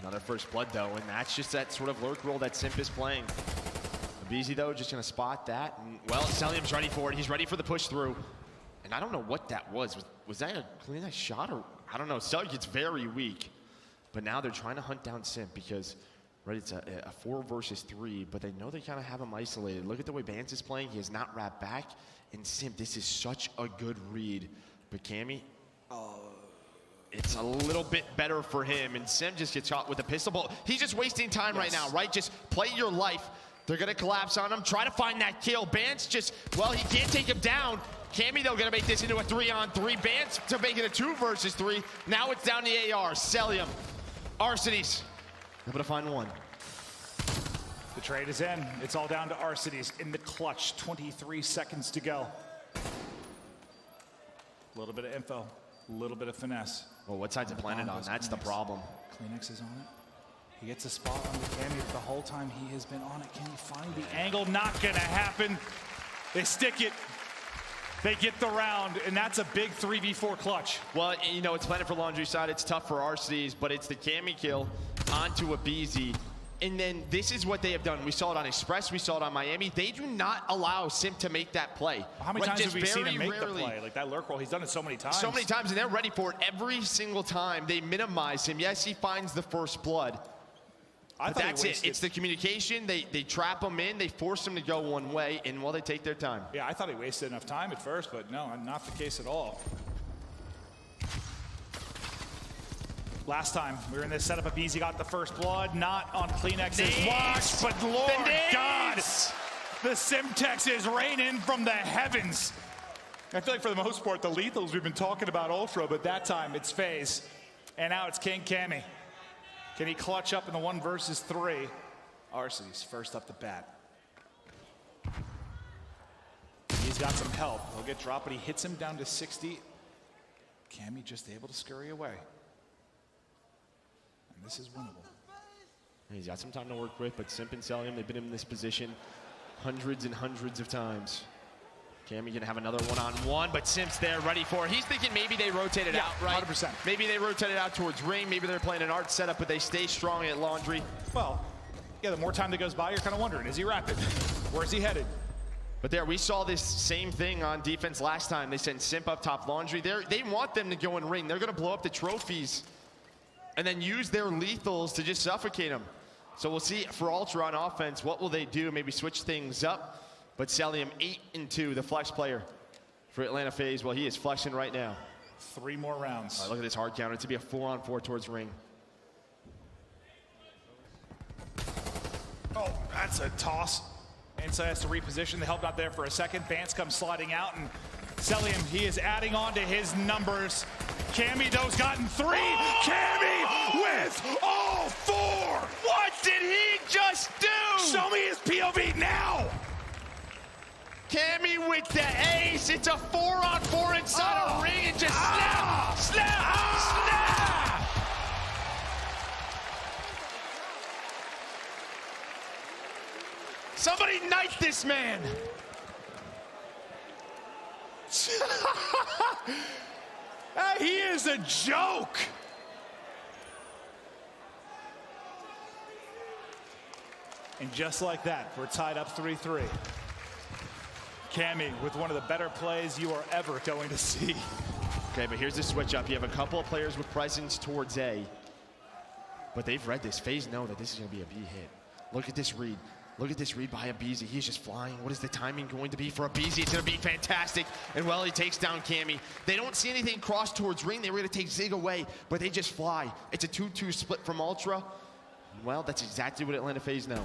Another first blood, though, and that's just that sort of lurk role that Simp is playing. Beezy, though, just going to spot that. And, well, Celium's ready for it. He's ready for the push through. And I don't know what that was. Was that a clean shot? Or I don't know. Celium gets very weak. But now they're trying to hunt down Simp because, right, it's a 4 versus 3, but they know they kind of have him isolated. Look at the way Bance is playing. He has not wrapped back. And Simp, this is such a good read. But Cammy, it's a little bit better for him, and Sim just gets shot with a pistol ball. He's just wasting time right now, right? Just play your life. They're going to collapse on him. Try to find that kill. Bance just, well, he can't take him down. Cammy, though, going to make this into a 3-on-3. Bance to make it a 2 versus 3. Now it's down to AR. Celium, Arcades, able to find one. The trade is in. It's all down to Arcades in the clutch. 23 seconds to go. A little bit of info. A little bit of finesse. Well, what side's it planted on? That's the problem. Kleenex is on it. He gets a spot on the Cammy the whole time he has been on it. Can he find the angle? Not gonna happen. They stick it. They get the round, and that's a big 3v4 clutch. Well, you know, it's planted for Laundry side. It's tough for Arcades, but it's the Cammy kill onto a BZ. And then this is what they have done. We saw it on Express. We saw it on Miami. They do not allow Simp to make that play. How many times have we seen him make the play? Like that lurk roll, he's done it so many times. So many times, and they're ready for it every single time. They minimize him. Yes, he finds the first blood. But that's it. It's the communication. They trap him in. They force him to go one way, and well, they take their time. Yeah, I thought he wasted enough time at first, but no, not the case at all. Last time we were in this setup, Abizi got the first blood, not on Kleenex's watch, but Lord God, the Simtex is raining from the heavens. I feel like for the most part, the lethals we've been talking about Ultra, but that time it's FaZe, and now it's King Cammy. Can he clutch up in the 1 versus 3? Arcee's first up the bat. He's got some help. He'll get dropped, but he hits him down to 60. Cammy just able to scurry away. And this is winnable. He's got some time to work with, but Simp and Celium, they've been in this position hundreds and hundreds of times. Cammy gonna have another one-on-one, but Simp's there ready for it. He's thinking maybe they rotate it out, right? 100%. Maybe they rotate it out towards ring. Maybe they're playing an art setup, but they stay strong at Laundry. Well, yeah, the more time that goes by, you're kind of wondering, is he rapid? Where's he headed? But there, we saw this same thing on defense last time. They sent Simp up top Laundry. They want them to go in ring. They're gonna blow up the trophies and then use their lethals to just suffocate them. So we'll see for Ultra on offense, what will they do? Maybe switch things up. But Celium 8-2, the flex player for Atlanta FaZe. Well, he is flexing right now. 3 more rounds. Look at this hard counter. It's to be a 4-on-4 towards ring. Oh, that's a toss. Inside has to reposition. The help not there for a second. Bance comes sliding out, and Celium, he is adding on to his numbers. Cammy, those gotten 3. Oh! Cammy with all 4. What did he just do? Show me his POV now. Cammy with the ace. It's a 4-on-4 inside a ring and just snap, snap. Somebody knight this man. He is a joke. And just like that, we're tied up 3-3. Cammy with one of the better plays you are ever going to see. Okay, but here's the switch up. You have a couple of players with presence towards A, but they've read this. FaZe know that this is going to be a B hit. Look at this read. Look at this read by Abizi. He's just flying. What is the timing going to be for Abizi? It's going to be fantastic. And well, he takes down Cammy. They don't see anything cross towards ring. They were going to take Zig away, but they just fly. It's a 2-2 split from Ultra. Well, that's exactly what Atlanta FaZe know.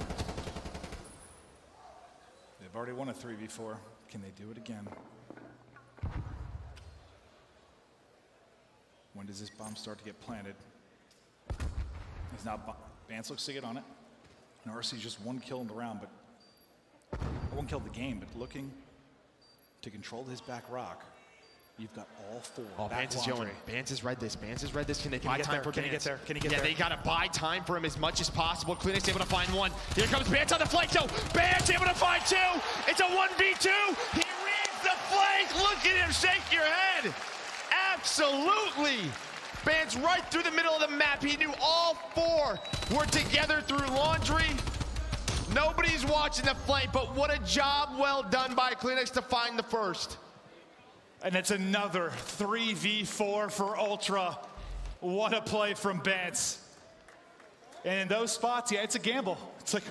They've already won a 3v4. Can they do it again? When does this bomb start to get planted? It's not. Bance looks to get on it. And RC's just 1 kill in the round, but 1 kill in the game, but looking to control his back rock. You've got all 4. Oh, Bance is going. Bance has read this. Bance has read this. Can they buy time for Bance? Can he get there? Can he get there? Yeah, they got to buy time for him as much as possible. Kleenex able to find 1. Here comes Bance on the flank, though. Bance able to find 2. It's a 1v2. He reads the flank. Look at him shake your head. Absolutely. Bance right through the middle of the map. He knew all 4 were together through Laundry. Nobody's watching the flank, but what a job well done by Kleenex to find the first. And it's another 3v4 for Ultra. What a play from Bance. And in those spots, yeah, it's a gamble. It's like,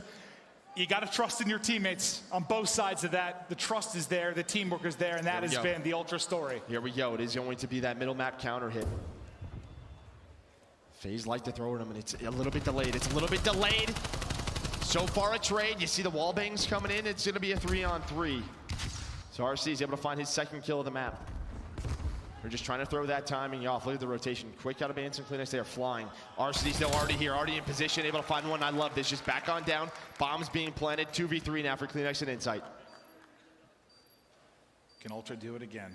you got to trust in your teammates on both sides of that. The trust is there, the teamwork is there, and that has been the Ultra story. Here we go. It is going to be that middle map counter hit. FaZe like to throw at him, and it's a little bit delayed. It's a little bit delayed. So far a trade. You see the wall bangs coming in. It's going to be a 3-on-3. So RC is able to find his 2nd kill of the map. They're just trying to throw that timing off. Look at the rotation. Quick out of Bance and Kleenex. They are flying. RC's still already here, already in position, able to find 1. I love this. Just back on down. Bombs being planted. 2v3 now for Kleenex and Insight. Can Ultra do it again?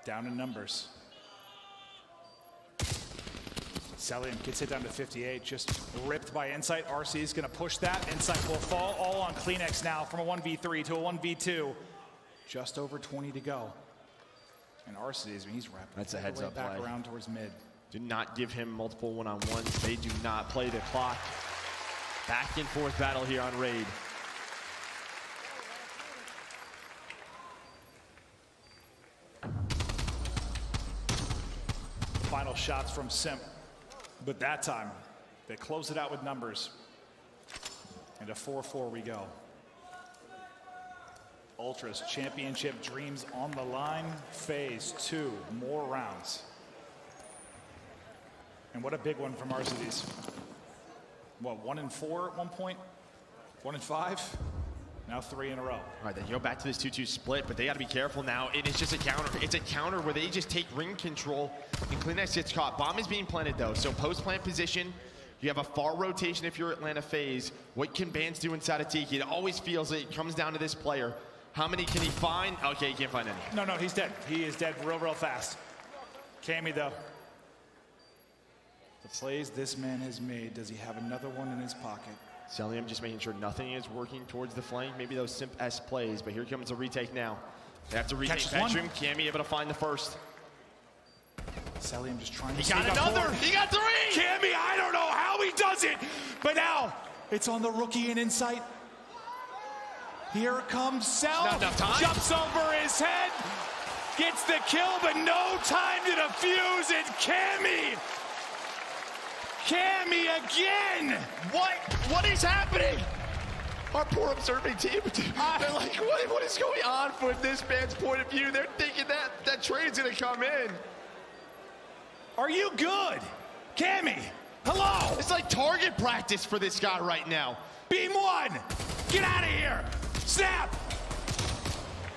Down in numbers. Celium gets it down to 58, just ripped by Insight. RC is going to push that. Insight will fall all on Kleenex now from a 1v3 to a 1v2. Just over 20 to go. And RC, he's wrapping. That's a heads up back play. around towards mid. Do not give him multiple one-on-ones. They do not play the clock. Back and forth battle here on Raid. Final shots from Simp. But that time, they close it out with numbers. And a 4-4 we go. Ultra's championship dreams on the line. FaZe 2 more rounds. And what a big one from RCDs. What, 1-4 at one point? 1-5? Now 3 in a row. All right, they go back to this 2-2 split, but they got to be careful now. It is just a counter. It's a counter where they just take ring control, and Kleenex gets caught. Bomb is being planted, though, so post-plant position. You have a far rotation if you're Atlanta FaZe. What can Bans do inside of Tiki? It always feels like it comes down to this player. How many can he find? Okay, he can't find any. No, he's dead. He is dead real fast. Cammy, though. The plays this man has made, does he have another one in his pocket? Celium just making sure nothing is working towards the flank. Maybe those Simp S plays, but here comes a retake now. They have to retake bedroom. Cammy able to find the first. Celium just trying to He got another! He got 3! Cammy, I don't know how he does it! But now, it's on the rookie in insight. Here comes Cell. Not enough time. Jumps over his head. Gets the kill, but no time to defuse it. Cammy again! What is happening? Our poor observing team, they're like, what is going on from this man's point of view? They're thinking that trade's gonna come in. Are you good? Cammy, hello! It's like target practice for this guy right now. Beam 1, get out of here! Snap!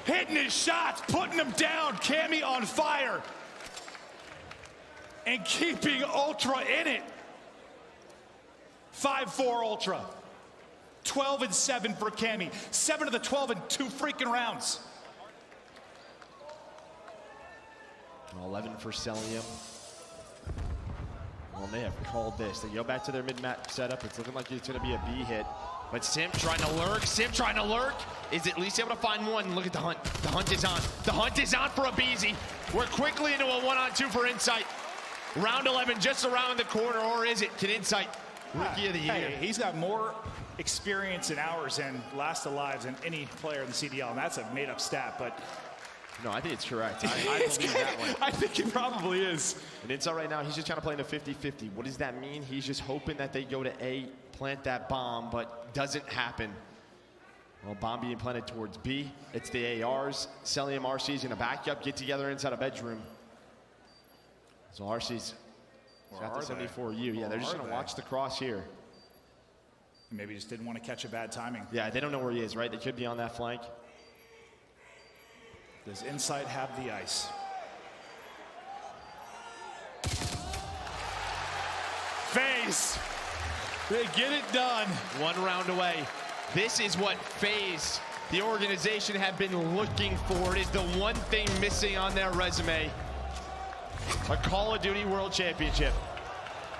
Hitting his shots, putting them down. Cammy on fire. And keeping Ultra in it. 5-4 Ultra. 12 and 7 for Cammy. 7 of the 12 in 2 freaking rounds. 11 for Celium. Well, they have called this. They go back to their mid-map setup. It's looking like it's going to be a B hit. But Simp trying to lurk. Simp trying to lurk. Is at least able to find one. Look at the hunt. The hunt is on. The hunt is on for a Beezy. We're quickly into a 1-on-2 for Insight. Round 11 just around the corner, or is it? Can Insight, Rookie of the Year? Hey, he's got more experience in hours and last alive than any player in the CDL, and that's a made-up stat, but... No, I think it's correct. I believe that one. I think it probably is. And Insight right now, he's just trying to play in a 50-50. What does that mean? He's just hoping that they go to A, plant that bomb, but doesn't happen. Well, bomb being planted towards B. It's the ARs. Celium, RC's going to back up, get together inside a bedroom. So RC's got the 74U. Yeah, they're just going to watch the cross here. Maybe just didn't want to catch a bad timing. Yeah, they don't know where he is, right? They could be on that flank. Does Insight have the ice? FaZe, they get it done. 1 round away. This is what FaZe, the organization, have been looking for. It is the one thing missing on their resume. A Call of Duty World Championship.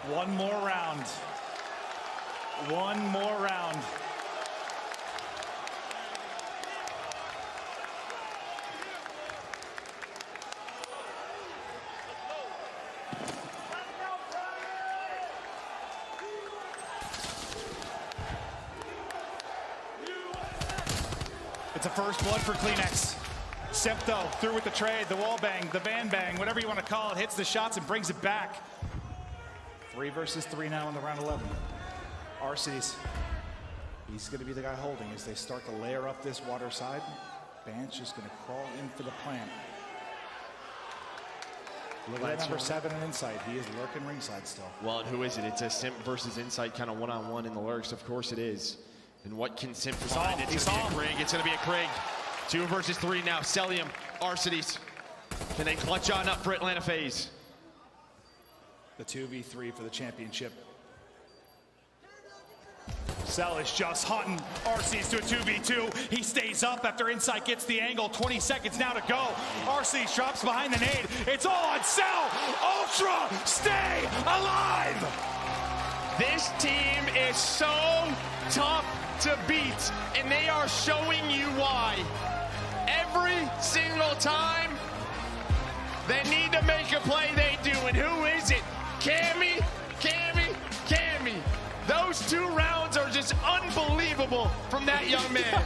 1 more round. 1 more round. It's a first blood for Kleenex. Simp, though, through with the trade, the wall bang, the van bang, whatever you want to call it, hits the shots and brings it back. 3 versus 3 now in the round 11. RC's. He's going to be the guy holding as they start to layer up this water side. Bans just going to crawl in for the plant. Look at number 7 in Insight. He is lurking ringside still. Well, and who is it? It's a Simp versus Insight kind of one-on-one in the lurks. Of course it is. And what can Simp find? It's going to be a Krig. It's going to be a Krig. 2 versus 3 now. Celium, RC's. Can they clutch on up for Atlanta FaZe? The 2v3 for the championship. Cell is just hunting RC's to a 2v2. He stays up after Insight gets the angle. 20 seconds now to go. RC's drops behind the nade. It's all on Cell. Ultra, stay alive! This team is so tough to beat, and they are showing you why. Every single time they need to make a play, they do. And who is it? Cammy. Those 2 rounds are just unbelievable from that young man.